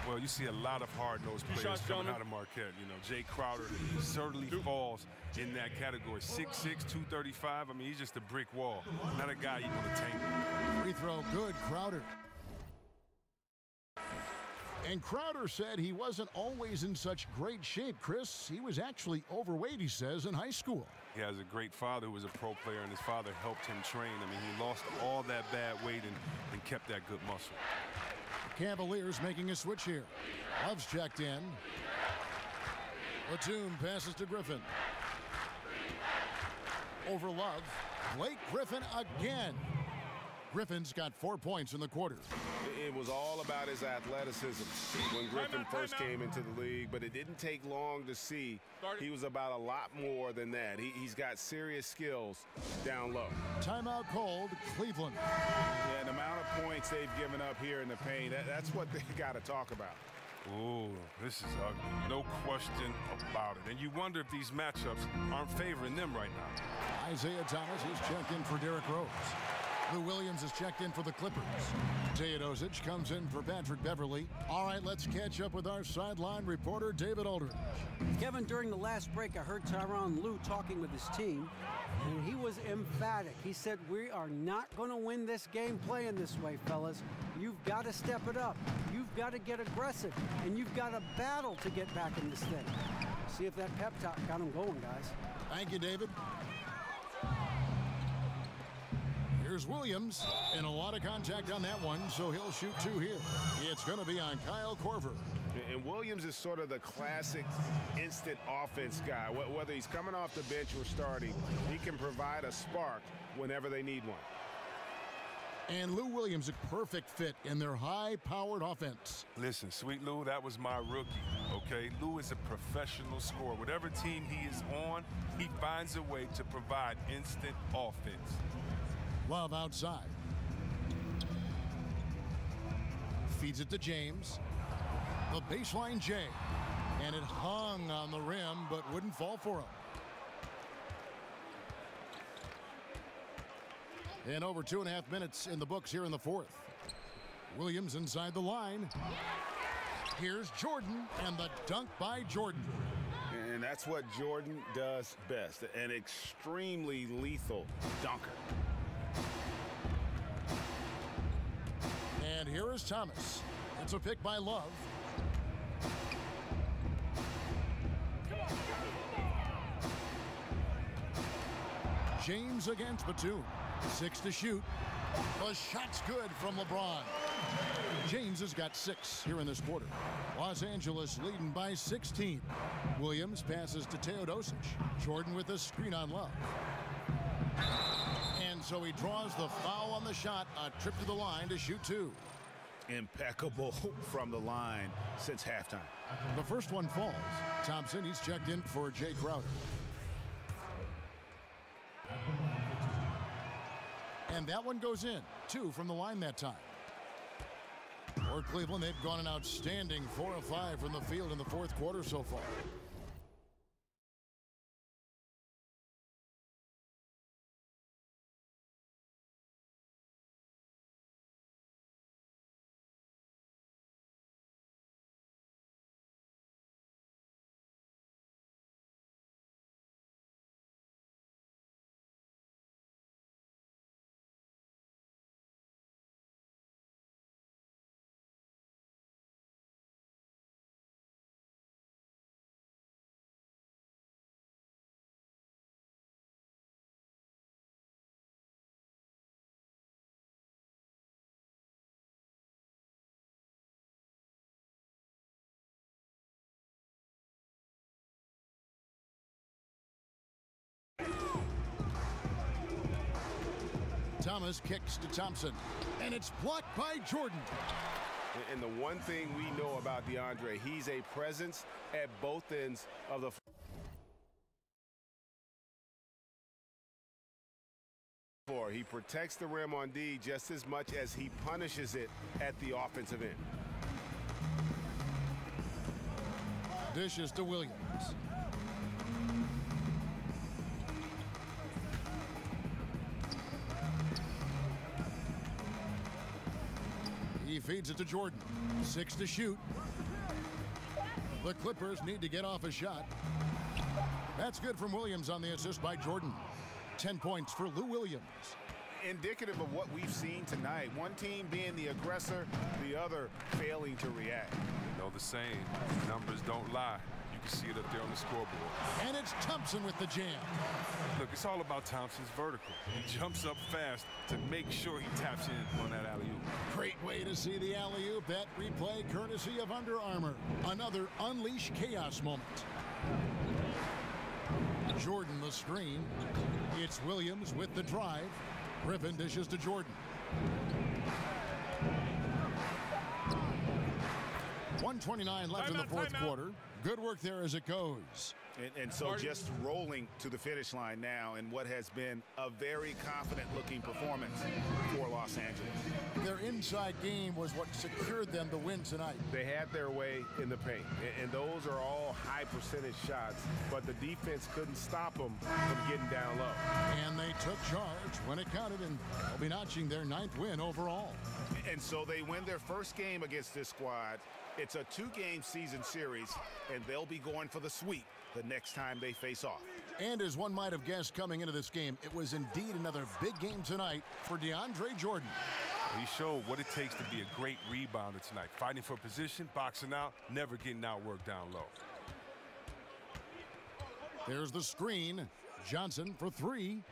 Well, you see a lot of hard-nosed players coming out of Marquette. You know, Jay Crowder certainly falls in that category. 6'6", 235. I mean, he's just a brick wall. Not a guy you want to tangle. Free throw good, Crowder. And Crowder said he wasn't always in such great shape, Chris. He was actually overweight, he says, in high school. He has a great father who was a pro player, and his father helped him train. I mean, he lost all that bad weight and kept that good muscle. Cavaliers making a switch here. Love's checked in. Batum passes to Griffin. Over Love. Blake Griffin again. Griffin's got 4 points in the quarter. It was all about his athleticism when Griffin first came into the league, but it didn't take long to see he was about a lot more than that. He's got serious skills down low. Timeout called, Cleveland. Yeah, the amount of points they've given up here in the paint, that's what they got to talk about. Oh, this is ugly. No question about it. And you wonder if these matchups aren't favoring them right now. Isaiah Thomas is checked in for Derrick Rose. Lou Williams is checked in for the Clippers. Teodosic comes in for Patrick Beverly. All right, let's catch up with our sideline reporter, David Aldridge. Kevin, during the last break, I heard Tyronn Lue talking with his team, and he was emphatic. He said, we are not going to win this game playing this way, fellas. You've got to step it up. You've got to get aggressive, and you've got to battle to get back in this thing. See if that pep talk got him going, guys. Thank you, David. Here's Williams, and a lot of contact on that one, so he'll shoot 2 here. It's going to be on Kyle Korver. And Williams is sort of the classic instant offense guy. Whether he's coming off the bench or starting, he can provide a spark whenever they need one. And Lou Williams, a perfect fit in their high-powered offense. Listen, Sweet Lou, that was my rookie, okay? Lou is a professional scorer. Whatever team he is on, he finds a way to provide instant offense. Love outside. Feeds it to James. The baseline J. And it hung on the rim, but wouldn't fall for him. And over 2.5 minutes in the books here in the fourth. Williams inside the line. Here's Jordan, and the dunk by Jordan. And that's what Jordan does best, an extremely lethal dunker. And here is Thomas. It's a pick by Love. James against Batum. 6 to shoot. The shot's good from LeBron. James has got 6 here in this quarter. Los Angeles leading by 16. Williams passes to Teodosic. Jordan with a screen on Love. And so he draws the foul on the shot. A trip to the line to shoot 2. Impeccable from the line since halftime. The first one falls. Thompson, he's checked in for Jay Crowder. And that one goes in. 2 from the line that time. For Cleveland, they've gone an outstanding 4 of 5 from the field in the fourth quarter so far. Thomas kicks to Thompson, and it's blocked by Jordan. And the one thing we know about DeAndre, he's a presence at both ends of the floor. He protects the rim on D just as much as he punishes it at the offensive end. Dishes to Williams. He feeds it to Jordan. 6 to shoot. The Clippers need to get off a shot. That's good from Williams on the assist by Jordan. 10 points for Lou Williams. Indicative of what we've seen tonight. One team being the aggressor, the other failing to react. You know the saying, numbers don't lie. You can see it up there on the scoreboard. And it's Thompson with the jam. Look, it's all about Thompson's vertical. He jumps up fast to make sure he taps in on that alley-oop. Great way to see the alley-oop. That replay courtesy of Under Armour. Another Unleash Chaos moment. Jordan the screen. It's Williams with the drive. Griffin dishes to Jordan. 1:29 left in the fourth quarter. Good work there as it goes. And so just rolling to the finish line now in what has been a very confident-looking performance for Los Angeles. Their inside game was what secured them the win tonight. They had their way in the paint, and those are all high-percentage shots, but the defense couldn't stop them from getting down low. And they took charge when it counted, and they'll be notching their 9th win overall. And so they win their first game against this squad. It's a 2-game season series, and they'll be going for the sweep the next time they face off. And as one might have guessed coming into this game, it was indeed another big game tonight for DeAndre Jordan. He showed what it takes to be a great rebounder tonight. Fighting for position, boxing out, never getting outworked down low. There's the screen. Johnson for 3.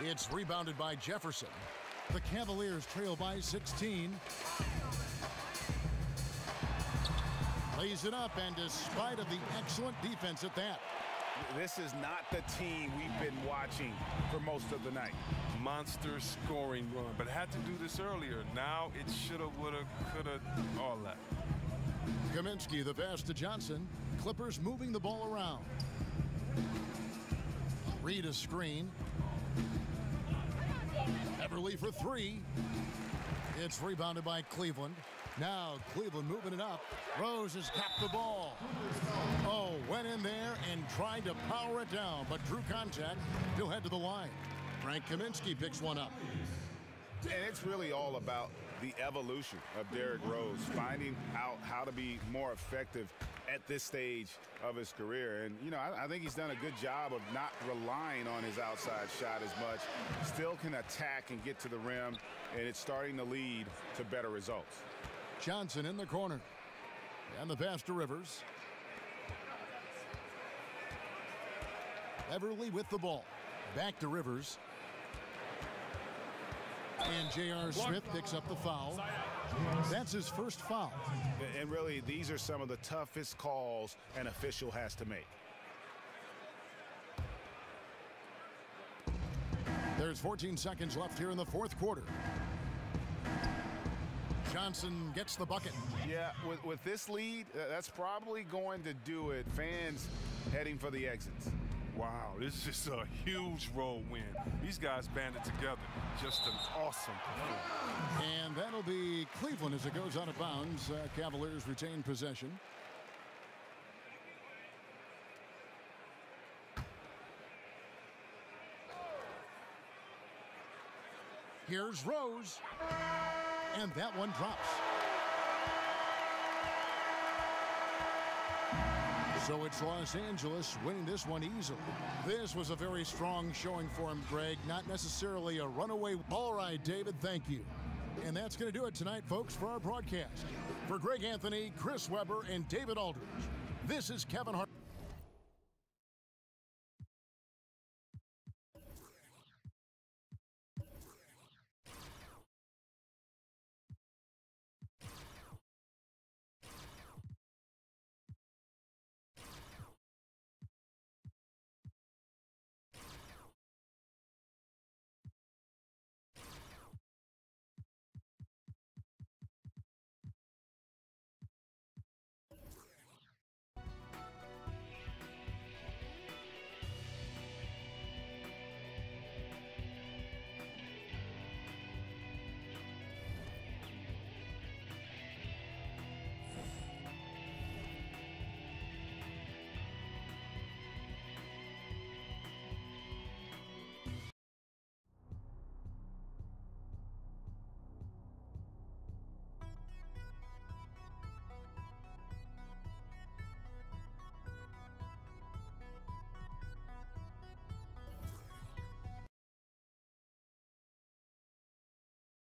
It's rebounded by Jefferson. The Cavaliers trail by 16. Lays it up, and despite of the excellent defense at that. This is not the team we've been watching for most of the night. Monster scoring run, but had to do this earlier. Now it shoulda, woulda, coulda, all that. Kaminsky the pass to Johnson. Clippers moving the ball around. Reed a screen. Everly for 3. It's rebounded by Cleveland. Now Cleveland moving it up. Rose has capped the ball. Oh, went in there and tried to power it down, but drew contact. He'll head to the line. Frank Kaminsky picks one up. And it's really all about the evolution of Derrick Rose, finding out how to be more effective at this stage of his career. And, you know, I think he's done a good job of not relying on his outside shot as much. Still can attack and get to the rim, and it's starting to lead to better results. Johnson in the corner. And the pass to Rivers. Everly with the ball. Back to Rivers. And J.R. Smith picks up the foul. That's his first foul. And really, these are some of the toughest calls an official has to make. There's 14 seconds left here in the fourth quarter. Johnson gets the bucket. Yeah, with this lead, that's probably going to do it. Fans heading for the exits. Wow, this is just a huge road win. These guys banded together. Just an awesome performance. And that'll be Cleveland as it goes out of bounds. Cavaliers retain possession. Here's Rose. And that one drops. So it's Los Angeles winning this one easily. This was a very strong showing for him, Greg. Not necessarily a runaway. All right, David, thank you. And that's going to do it tonight, folks, for our broadcast. For Greg Anthony, Chris Webber, and David Aldridge, this is Kevin Hart.